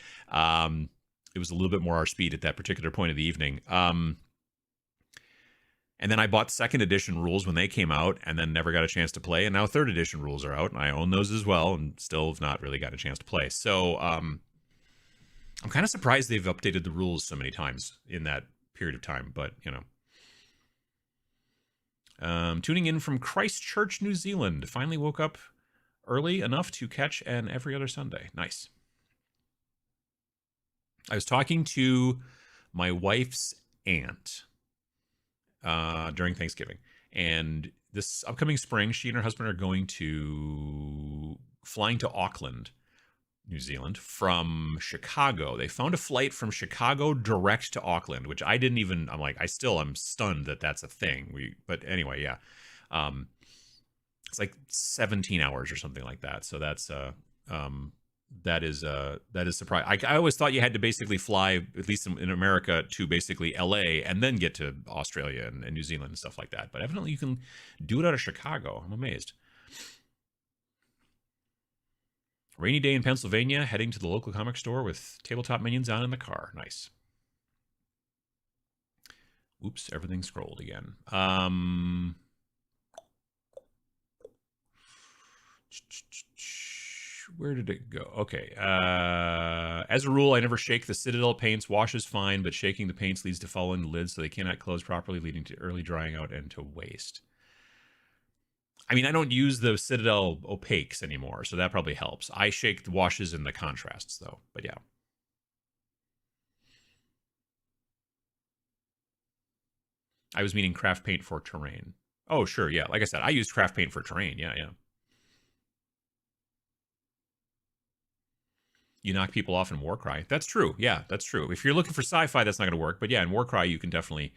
It was a little bit more our speed at that particular point of the evening. And then I bought second edition rules when they came out and then never got a chance to play. And now third edition rules are out and I own those as well and still have not really got a chance to play. So I'm kind of surprised they've updated the rules so many times in that period of time. But, you know. Tuning in from Christchurch, New Zealand. Finally woke up early enough to catch an every other Sunday. Nice. I was talking to my wife's aunt during Thanksgiving. And this upcoming spring, she and her husband are flying to Auckland, New Zealand from Chicago. They found a flight from Chicago direct to Auckland, which I didn't even, I'm stunned that that's a thing. But anyway, yeah. It's like 17 hours or something like that. So that is surprising. I always thought you had to basically fly, at least in America, to basically LA and then get to Australia and New Zealand and stuff like that. But evidently you can do it out of Chicago. I'm amazed. Rainy day in Pennsylvania, heading to the local comic store with tabletop minions on in the car. Nice. Oops, everything scrolled again. Where did it go? Okay. As a rule, I never shake the Citadel paints. Wash is fine, but shaking the paints leads to falling the lids so they cannot close properly, leading to early drying out and to waste. I mean, I don't use the Citadel opaques anymore, so that probably helps. I shake the washes and the contrasts, though. But yeah. I was meaning craft paint for terrain. Oh, sure, yeah. Like I said, I used craft paint for terrain. Yeah, yeah. You knock people off in Warcry. That's true. Yeah, that's true. If you're looking for sci-fi, that's not going to work. But yeah, in Warcry, you can definitely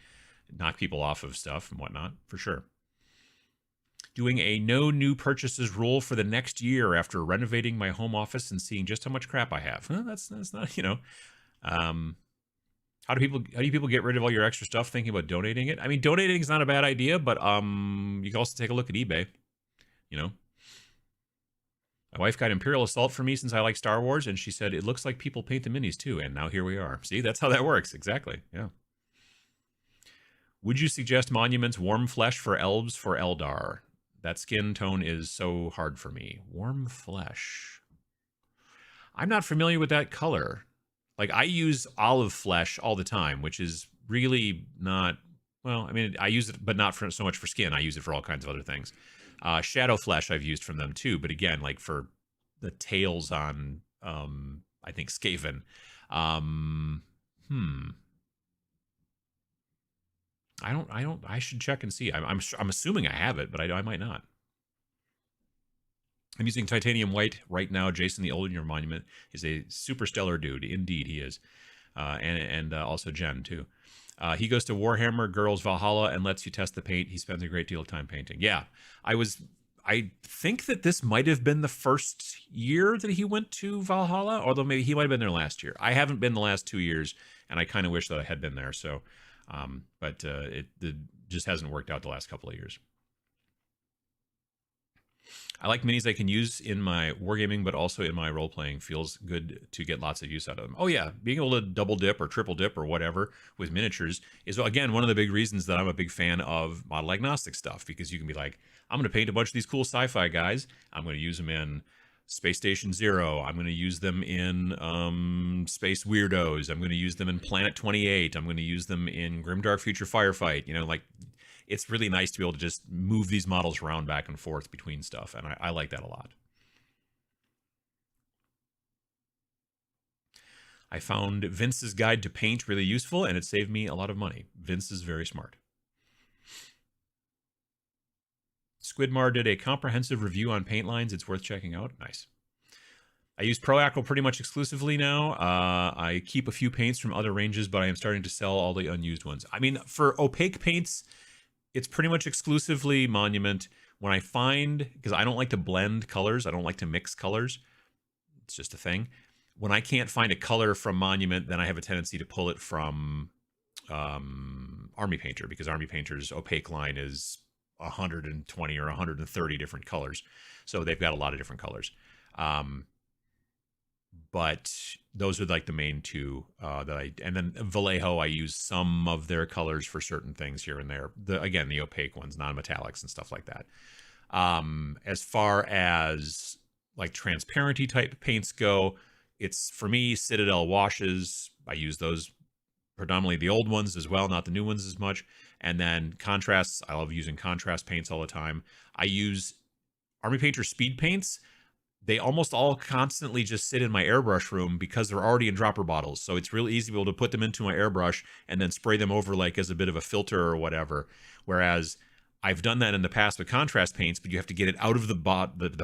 knock people off of stuff and whatnot, for sure. Doing a no new purchases rule for the next year after renovating my home office and seeing just how much crap I have. Well, that's not, you know. How do people get rid of all your extra stuff thinking about donating it? I mean, donating is not a bad idea, but you can also take a look at eBay, you know. My wife got Imperial Assault for me since I like Star Wars, and she said, it looks like people paint the minis too, and now here we are. See, that's how that works. Exactly, yeah. Would you suggest Monuments Warm Flesh for Elves for Eldar? That skin tone is so hard for me. Warm Flesh. I'm not familiar with that color. Like, I use Olive Flesh all the time, which is really not... Well, I mean, I use it, but not so much for skin. I use it for all kinds of other things. Shadow Flesh I've used from them too, but again, like for the tails on, I think Skaven. I should check and see. I'm assuming I have it, but I might not. I'm using titanium white right now. Jason the Old in Your Monument is a super stellar dude. Indeed, he is. And also Jen too. He goes to Warhammer Girls Valhalla and lets you test the paint. He spends a great deal of time painting. Yeah, I think that this might have been the first year that he went to Valhalla, although maybe he might have been there last year. I haven't been the last 2 years, and I kind of wish that I had been there. So, but it just hasn't worked out the last couple of years. I like minis I can use in my wargaming, but also in my role-playing. Feels good to get lots of use out of them. Oh yeah, being able to double dip or triple dip or whatever with miniatures is, again, one of the big reasons that I'm a big fan of model agnostic stuff, because you can be like, I'm going to paint a bunch of these cool sci-fi guys. I'm going to use them in Space Station Zero. I'm going to use them in Space Weirdos. I'm going to use them in Planet 28. I'm going to use them in Grimdark Future Firefight. You know, like... It's really nice to be able to just move these models around back and forth between stuff, and I like that a lot. I found Vince's guide to paint really useful, and it saved me a lot of money. Vince is very smart. Squidmar did a comprehensive review on paint lines. It's worth checking out. Nice. I use Pro Acryl pretty much exclusively now. I keep a few paints from other ranges, but I am starting to sell all the unused ones. I mean, for opaque paints... It's pretty much exclusively Monument. When I find, because I don't like to blend colors, I don't like to mix colors. It's just a thing. when I can't find a color from Monument, then I have a tendency to pull it from Army Painter, because Army Painter's opaque line is 120 or 130 different colors. So they've got a lot of different colors. But those are like the main two and then Vallejo, I use some of their colors for certain things here and there. Again, the opaque ones, non-metallics and stuff like that. As far as like transparency type paints go, it's for me Citadel washes. I use those predominantly, the old ones as well, not the new ones as much. And then contrasts, I love using contrast paints all the time. I use Army Painter speed paints. They almost all constantly just sit in my airbrush room because they're already in dropper bottles. So it's really easy to be able to put them into my airbrush and then spray them over like as a bit of a filter or whatever. Whereas I've done that in the past with contrast paints, but you have to get it out of the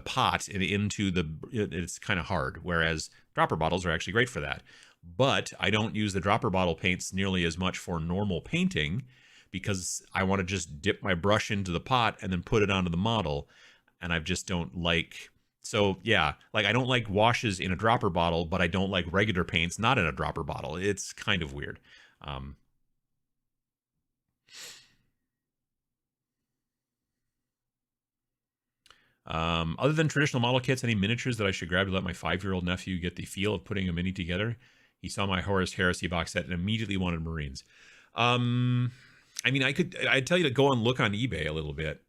pot and into it's kind of hard. Whereas dropper bottles are actually great for that. But I don't use the dropper bottle paints nearly as much for normal painting because I want to just dip my brush into the pot and then put it onto the model. And I just don't like... So yeah, like I don't like washes in a dropper bottle, but I don't like regular paints not in a dropper bottle. It's kind of weird. Other than traditional model kits, any miniatures that I should grab to let my 5-year-old nephew get the feel of putting a mini together? He saw my Horus Heresy box set and immediately wanted Marines. I mean, I'd tell you to go and look on eBay a little bit,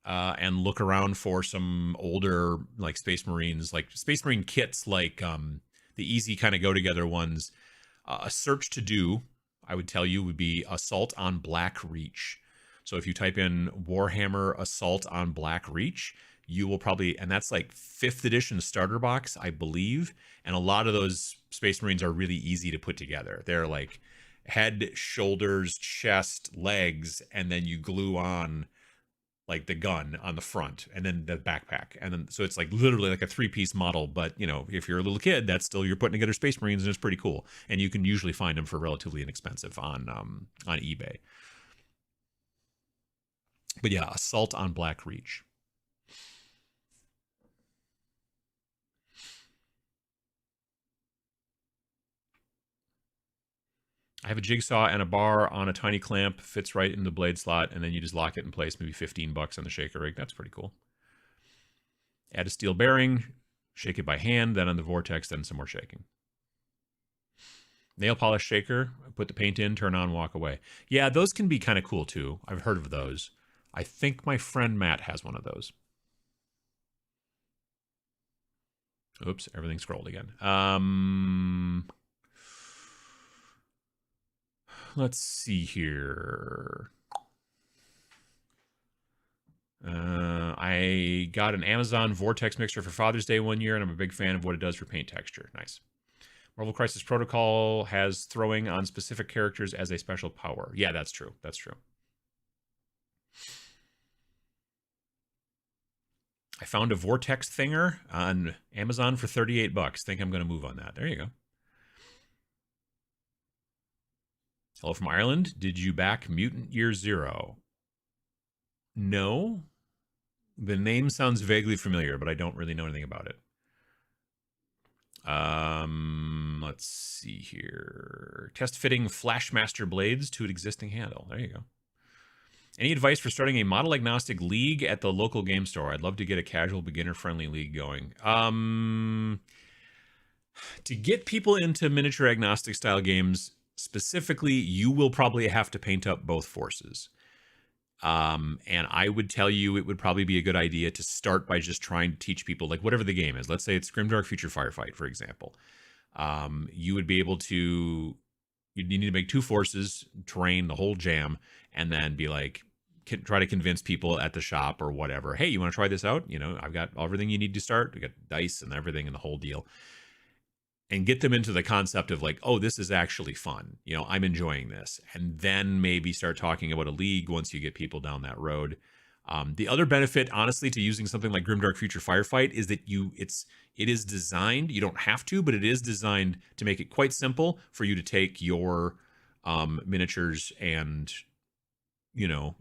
and look around for some older like Space Marines, like Space Marine kits, like the easy kind of go together ones. A search to do, I would tell you, would be Assault on Black Reach. So if you type in Warhammer Assault on Black Reach, you will probably, and that's like 5th edition starter box, I believe. And a lot of those Space Marines are really easy to put together. They're like head, shoulders, chest, legs, and then you glue on like the gun on the front and then the backpack. And then, so it's like literally like a 3-piece model, but if you're a little kid, that's still, you're putting together Space Marines and it's pretty cool. And you can usually find them for relatively inexpensive on eBay. But yeah, Assault on Black Reach. I have a jigsaw and a bar on a tiny clamp, fits right in the blade slot, and then you just lock it in place, maybe $15 on the shaker rig. That's pretty cool. Add a steel bearing, shake it by hand, then on the vortex, then some more shaking. Nail polish shaker, put the paint in, turn on, walk away. Yeah, those can be kind of cool too. I've heard of those. I think my friend Matt has one of those. Oops, everything scrolled again. Let's see here. I got an Amazon Vortex mixer for Father's Day one year, and I'm a big fan of what it does for paint texture. Nice. Marvel Crisis Protocol has throwing on specific characters as a special power. Yeah, that's true. That's true. I found a Vortex Thinger on Amazon for $38. Think I'm going to move on that. There you go. Hello from Ireland. Did you back Mutant Year Zero? No. The name sounds vaguely familiar, but I don't really know anything about it. Let's see here. Test fitting Flashmaster blades to an existing handle. There you go. Any advice for starting a model agnostic league at the local game store? I'd love to get a casual beginner friendly league going. To get people into miniature agnostic style games specifically, you will probably have to paint up both forces. And I would tell you it would probably be a good idea to start by just trying to teach people, like whatever the game is. Let's say it's Grimdark Future Firefight, for example. You would be able to, you need to make 2 forces, terrain, the whole jam, and then be like, try to convince people at the shop or whatever, hey, you want to try this out? I've got everything you need to start. We got dice and everything and the whole deal. And get them into the concept of like, oh, this is actually fun. I'm enjoying this. And then maybe start talking about a league once you get people down that road. The other benefit, honestly, to using something like Grimdark Future Firefight is that it is designed, you don't have to, but it is designed to make it quite simple for you to take your miniatures and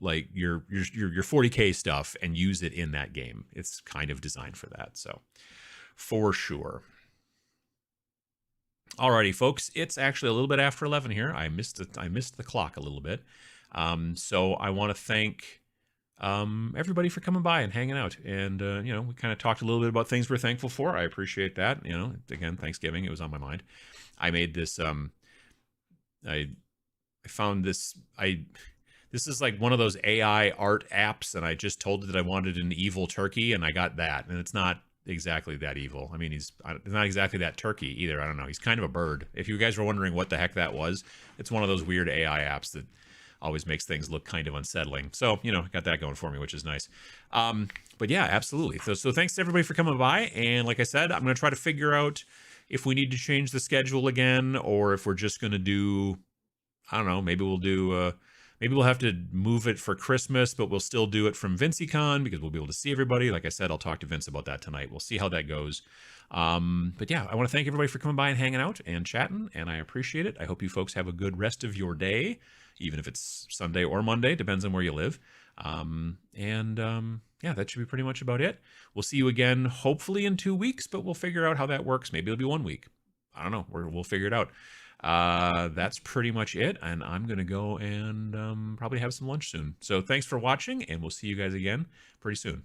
like your 40K stuff and use it in that game. It's kind of designed for that. So for sure. Alrighty, folks, it's actually a little bit after 11 here. I missed the clock a little bit. So I want to thank everybody for coming by and hanging out. And, we kind of talked a little bit about things we're thankful for. I appreciate that. Again, Thanksgiving, it was on my mind. I made this, I found this, this is like one of those AI art apps, and I just told it that I wanted an evil turkey, and I got that. And it's not exactly that evil. I mean, he's not exactly that turkey either. I don't know. He's kind of a bird. If you guys were wondering what the heck that was, it's one of those weird AI apps that always makes things look kind of unsettling. So, got that going for me, which is nice. But yeah, absolutely. So thanks to everybody for coming by. And like I said, I'm going to try to figure out if we need to change the schedule again, or if we're just going to do, I don't know, maybe we'll have to move it for Christmas, but we'll still do it from VinceyCon because we'll be able to see everybody. Like I said, I'll talk to Vince about that tonight. We'll see how that goes. But yeah, I want to thank everybody for coming by and hanging out and chatting, and I appreciate it. I hope you folks have a good rest of your day, even if it's Sunday or Monday, depends on where you live. Yeah, that should be pretty much about it. We'll see you again, hopefully in 2 weeks, but we'll figure out how that works. Maybe it'll be 1 week. I don't know. We'll figure it out. That's pretty much it, and I'm gonna go and probably have some lunch soon. So thanks for watching, and we'll see you guys again pretty soon.